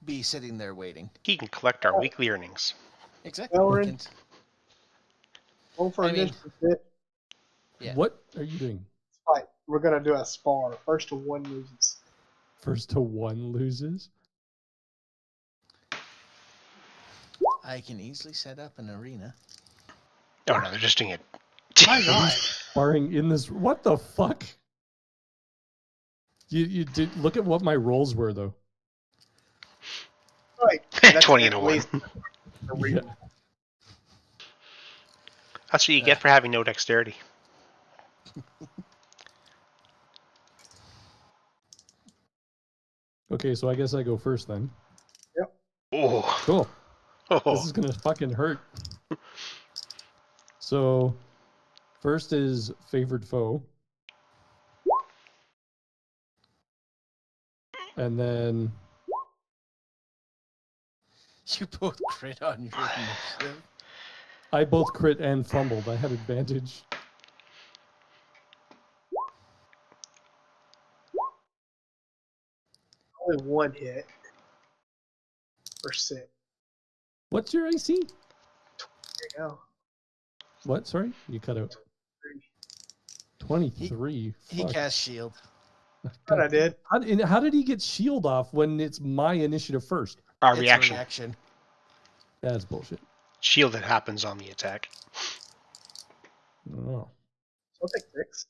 be sitting there waiting. He can collect our weekly earnings. Exactly. Yeah. What are you doing? Right, we're gonna do a spar. First to one loses. First to one loses. I can easily set up an arena. Oh no, they're just doing it. Why not? Sparring in this. What the fuck? You did look at what my rolls were though. Right. 20 and a 1. Yeah. That's what you get for having no dexterity. Okay, so I guess I go first then. Yep. Oh. Cool. Oh. This is gonna fucking hurt. So, first is favored foe. And then... You both crit on your initiative. I both crit and fumbled. I had advantage. Only one hit. Or 6. What's your AC? There you go. What? Sorry? You cut out. 23. He cast shield. What I did. How did he get shield off when it's my initiative first? Our reaction. That's bullshit. Shield that happens on the attack. Oh. I'll take 6.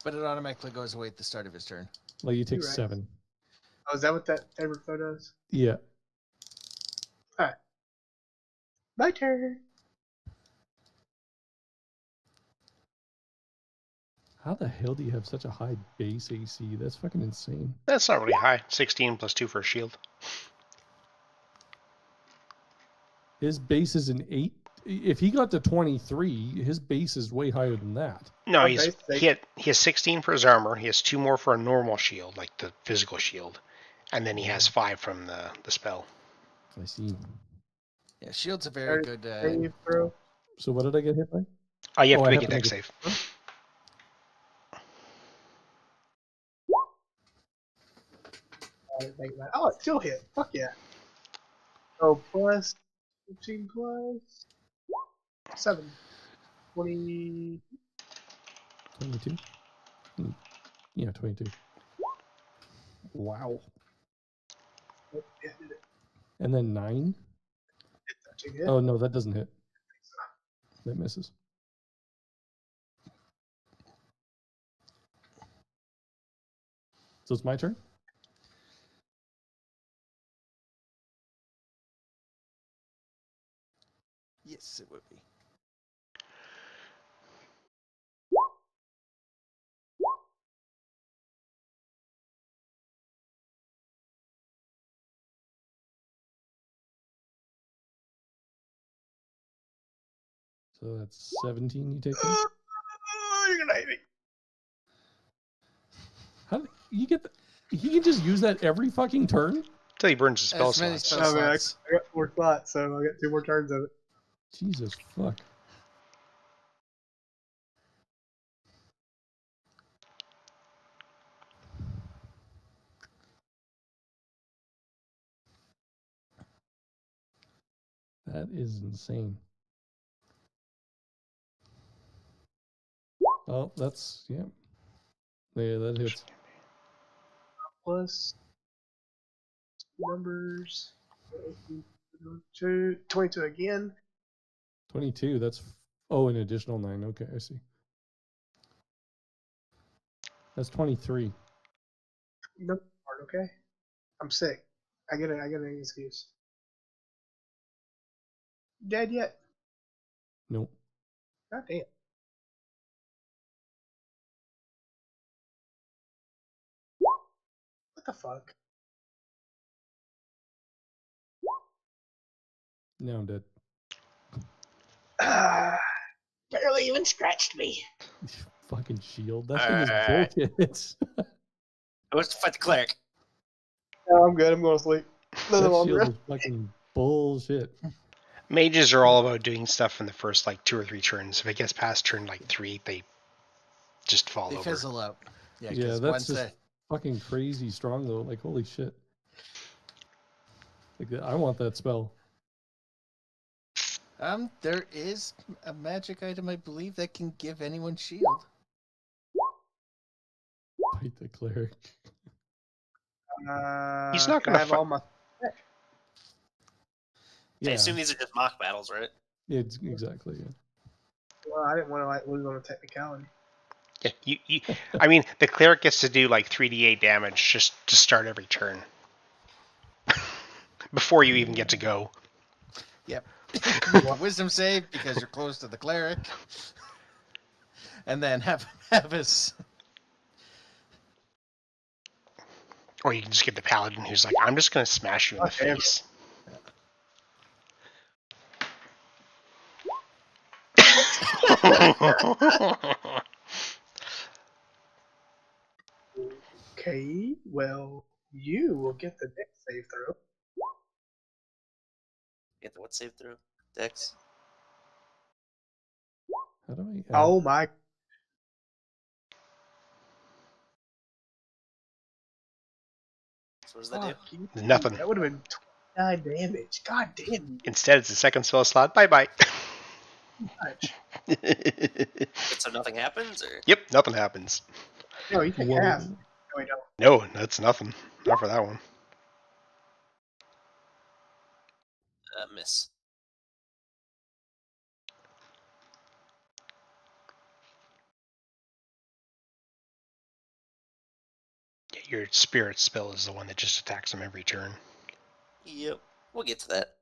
But it automatically goes away at the start of his turn. Well, you take 7. Oh, is that what that favorite photo is? Yeah. Alright. My turn. How the hell do you have such a high base AC? That's fucking insane. That's not really high. 16 plus 2 for a shield. His base is an 8. If he got to 23, his base is way higher than that. No, he has 16 for his armor. He has 2 more for a normal shield, like the physical shield. And then he has 5 from the spell. I see. Yeah, shield's a very good... So what did I get hit by? Oh, you have to make a dex save. Oh, it still hit. Fuck yeah. Oh, plus 15 plus 7. 20. 22? Yeah, 22. Wow. And then 9? Oh, no, that doesn't hit. That misses. So it's my turn? Yes, it would be. So that's 17 you take? You're gonna hate me. How do you get that? He can just use that every fucking turn? Until he burns his spell slots. I got 4 slots, so I got 2 more turns of it. Jesus fuck. That is insane. Oh, that's, yeah. Yeah, that hits. plus numbers. 22 again. 22. That's an additional 9. Okay, I see. That's 23. No part, okay. I'm sick. I get an excuse. Dead yet? Nope. God damn. What the fuck? Now I'm dead. Barely even scratched me. Fucking shield. That thing is bullshit. Let's fight the cleric. No, I'm good. I'm going to sleep. That shield is fucking bullshit. Mages are all about doing stuff in the first 2 or 3 turns. If it gets past turn 3, they just fall over. They fizzle out. Yeah, that's just fucking crazy strong though. Like, holy shit. Like, I want that spell. There is a magic item, I believe, that can give anyone shield. Fight the cleric. He's not going to have all my. I assume these are just mock battles, right? Yeah, exactly. Yeah. Well, I didn't want to lose on a technicality. Yeah, I mean, the cleric gets to do 3d8 damage just to start every turn. Before you even get to go. Yep. Wisdom save because you're close to the cleric. And then have us. Or you can just get the paladin who's like, I'm just going to smash you in the face. Okay, well, you will get the dex save throw. Get the what save through? Dex. How do I? Oh my. So what does that do? Nothing. That would have been 29 damage. God damn. Instead, it's a second spell slot. Bye-bye. Much. So nothing happens, or? Yep, nothing happens. No, you take half. No, we don't. No, that's nothing. Not for that one. Miss. Yeah, your spirit spell is the one that just attacks them every turn. Yep. We'll get to that.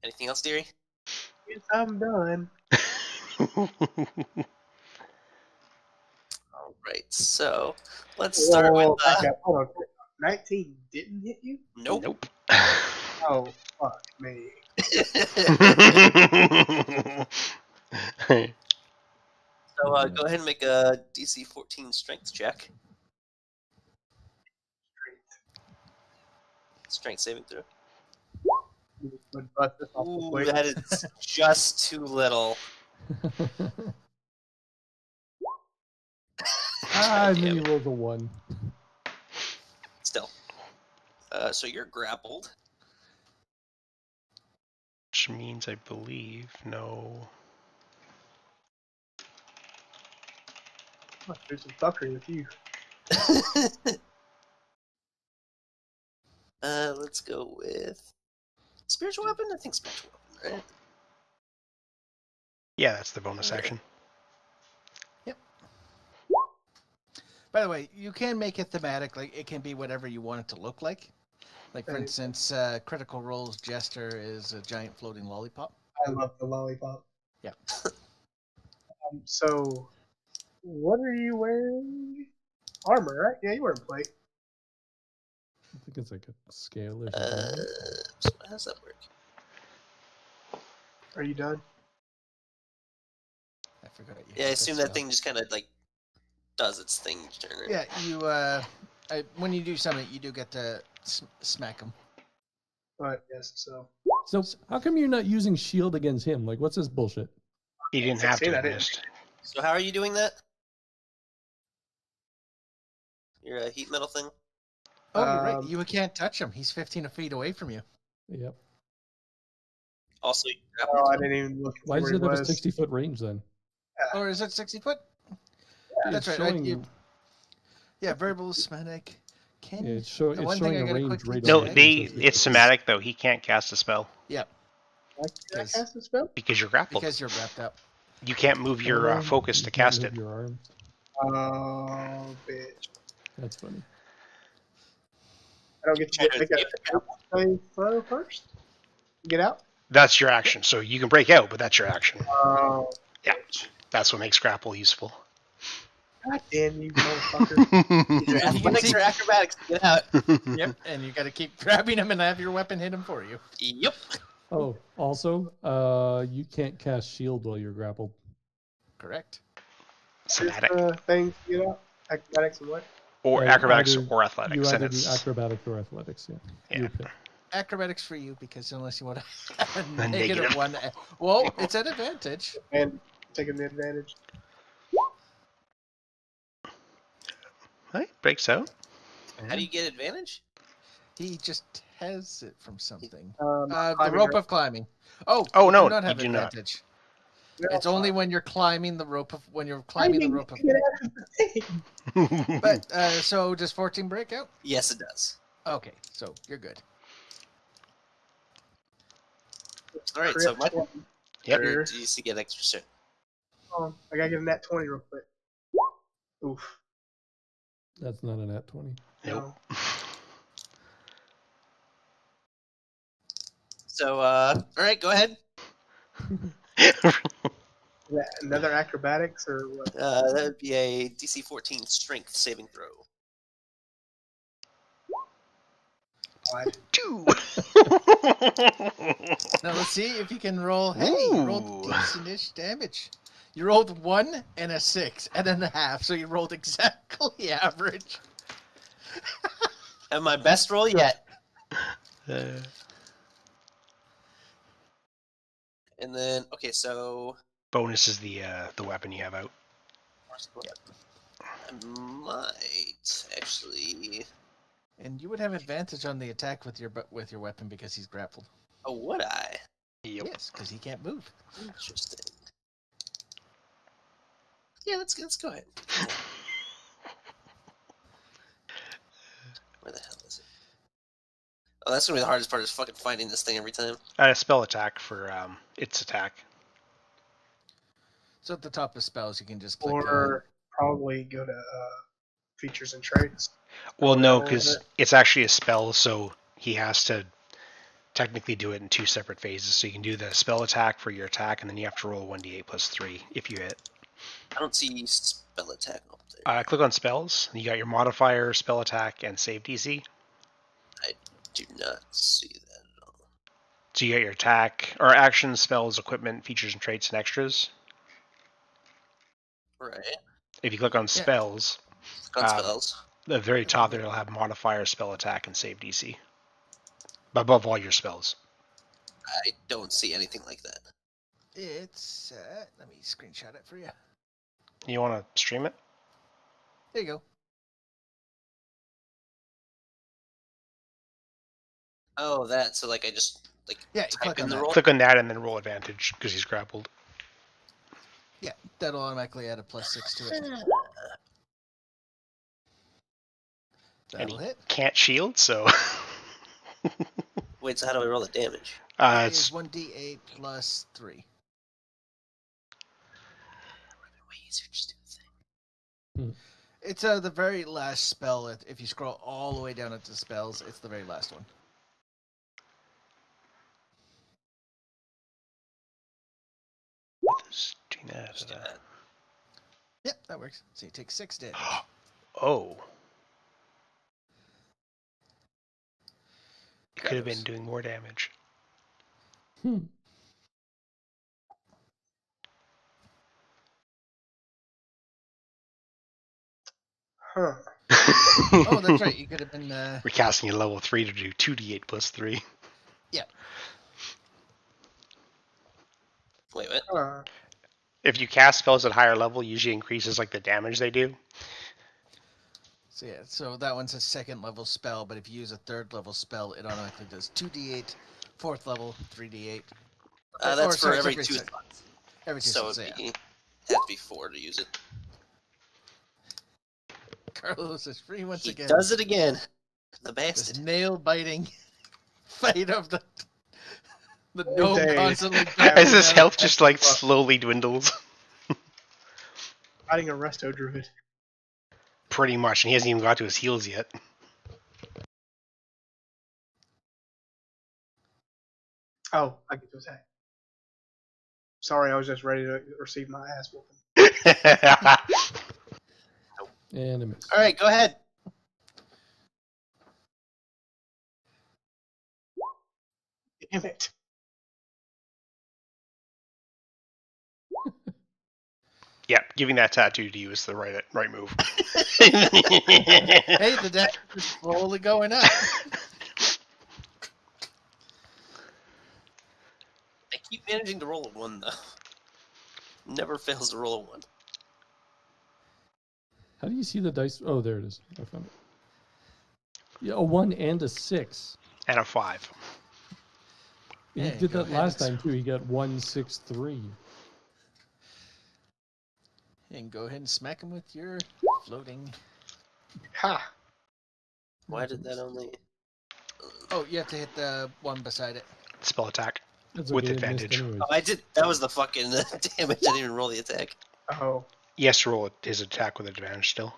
Anything else, dearie? Yes, I'm done. All right, so let's start with. Hold on. 19 didn't hit you? Nope. Nope. Oh, fuck me. So go ahead and make a DC 14 strength check. Strength saving throw. Ooh, that is just too little. And then he rolls a 1. Still. So you're grappled. Which means, I believe, no. Must do some fuckery with you. Let's go with spiritual weapon. I think spiritual weapon, right? Yeah, that's the bonus action. Yep. By the way, you can make it thematic. Like, it can be whatever you want it to look like. Like, for instance, Critical Role's Jester is a giant floating lollipop. I love the lollipop. Yeah. So, what are you wearing? Armor, right? Yeah, you wear plate. I think it's like a scale or something. So how does that work? Are you done? I forgot. Yeah, I assume that thing just kind of does its thing each turn. Right? Yeah, you when you do something, you do get to smack him. But yes, so how come you're not using shield against him? Like, what's this bullshit? He didn't have to. Missed. So how are you doing that? Your heat metal thing? Oh, you're right. You can't touch him. He's 15 feet away from you. Yep. Also, I didn't even look. Why does it have a 60-foot range then? Or is it 60 foot? That's right. Showing, Verbal, somatic. it's showing a range right No, on it. it's somatic though. He can't cast a spell. Yep. Why can't I cast a spell? Because you're grappled. Because you're wrapped up. You can't move your focus to cast it. Your arms. Oh, bitch. That's funny. I don't get to get first? Get out? That's your action. So you can break out, but that's your action. Oh, Yeah. That's what makes grapple useful. God damn you, motherfucker. Your athletics or acrobatics to get out. Yep. And you got to keep grabbing him and have your weapon hit him for you. Yep. Oh, also, you can't cast shield while you're grappled. Correct. Somatic. Things to get out? Acrobatics and what? Or Yeah, acrobatics either- or athletics. You And either do it's acrobatics or athletics, yeah. Yeah. You pick. Acrobatics for you, because unless you want to have a A negative negative. one. Well, it's an advantage. And taking the advantage. right, breaks out. How do you get advantage? He just has it from something. The The rope of climbing. Oh, Oh, you no, do not have you do not. advantage. It's only when you're climbing the rope of But so does 14 break out? Yes, it does. Okay, so you're good. All right, so my Yep. or do you see get extra shit? I gotta get a nat 20 real quick. Oof. That's not a nat 20. Nope. So, all right, go ahead. Is that another acrobatics or what? That would be a DC 14 Strength saving throw. What? 2. Now let's see if you can roll. Hey, you rolled Ooh. decent-ish damage. You rolled 1 and a 6 and then a half, so you rolled exactly average. And my best roll yet. And then, okay, so Bonus is the weapon you have out. I might actually. And you would have advantage on the attack with your weapon because he's grappled. Oh, would I? Yep. Yes, because he can't move. Interesting. Yeah, let's go ahead. Where the hell is it? Oh, that's gonna be the hardest part, is fucking finding this thing every time. A spell attack for its attack. So at the top of spells, you can just click. Or probably go to features and traits. Well, no, Roll because it. it's actually a spell, so he has to technically do it in 2 separate phases. So you can do the spell attack for your attack, and then you have to roll 1d8 plus 3 if you hit. I don't see spell attack up there. Click on spells. You got your modifier, spell attack, and save DC. I do not see that at all. So you got your attack, or actions, spells, equipment, features and traits, and extras. Right. If you click on spells, Click on spells. at the very top there, it'll have modifier, spell attack, and save DC. Above all your spells. I don't see anything like that. It's. Let me screenshot it for you. You want to stream it? There you go. Oh, that. So, like, I just, like, Yeah, you type click in on the that. roll? Click on that and then roll advantage, because he's grappled. Yeah, that'll automatically add a +6 to it. And That'll he hit. can't shield, so... Wait, so how do I roll the damage? It it's is 1d8 plus 3. Way easier just do the thing. It's the very last spell. If you scroll all the way down into spells, it's the very last one. Just do that. Yep, that works. So you take 6 damage. Oh. You could have been Gross. doing more damage. Huh. Oh, that's right. You could have been. We're casting a level 3 to do 2d8 plus 3. Yeah. Wait, what? If you cast spells at higher level, usually increases like the damage they do. So yeah. So that one's a 2nd level spell, but if you use a 3rd level spell, it automatically does 2d8. 4th level, 3d8. That's Or, for sorry, every sorry, 2 sorry. slots. Every 2 So slots, it'd yeah. be Have to be 4 to use it. Carlos is free once He again. does it again. The This bastard. nail-biting fight of the gnome Days. constantly. As his health just like slowly dwindles. Fighting a resto druid. Pretty much, and he hasn't even got to his heals yet. Oh, I get to attack. Sorry, I was just ready to receive my ass whooping. And a miss. All right, go ahead. Damn it. Yeah, giving that tattoo to you is the right move. Hey, the deck is slowly going up. I keep managing to roll a 1, though. Never fails to roll a 1. How do you see the dice? Oh, there it is. I found it. Yeah, a 1 and a 6. And a 5. He Yeah, did go that ahead last and- time too. He got 1, 6, 3. And go ahead and smack him with your floating. Ha! Why did that only... Oh, you have to hit the one beside it. Spell attack. That's With okay, it missed advantage. anyways. Oh, I did. That was the fucking damage. I didn't even roll the attack. Oh. Yes, roll his attack with advantage still.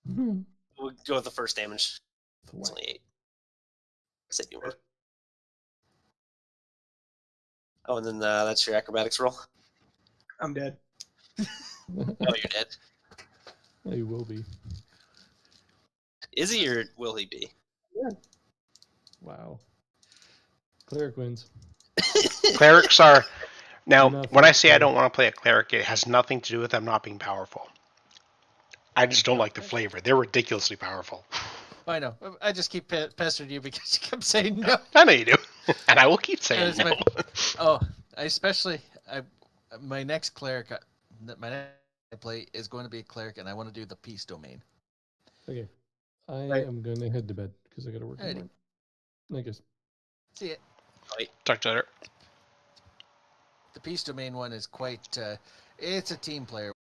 Hmm. We'll go with the first damage. It's Thwack. only 8. Said you were. Oh, and then that's your acrobatics roll. I'm dead. Oh, you're dead. He will be. Is he or will he be? Wow. Cleric wins. Clerics are... Now, Enough when I with say I the- don't want to play a cleric, it has nothing to do with them not being powerful. I just don't like the flavor. They're ridiculously powerful. I know. I just keep pestering you because you kept saying no. I know you do. And I will keep saying It's no. Oh, my next cleric, my next I play is going to be a cleric, and I want to do the peace domain. Okay. I Right. am going to head to bed because I got to work in the Alrighty. morning. I guess. See it. Talk to you later. The peace domain one is quite. It's a team player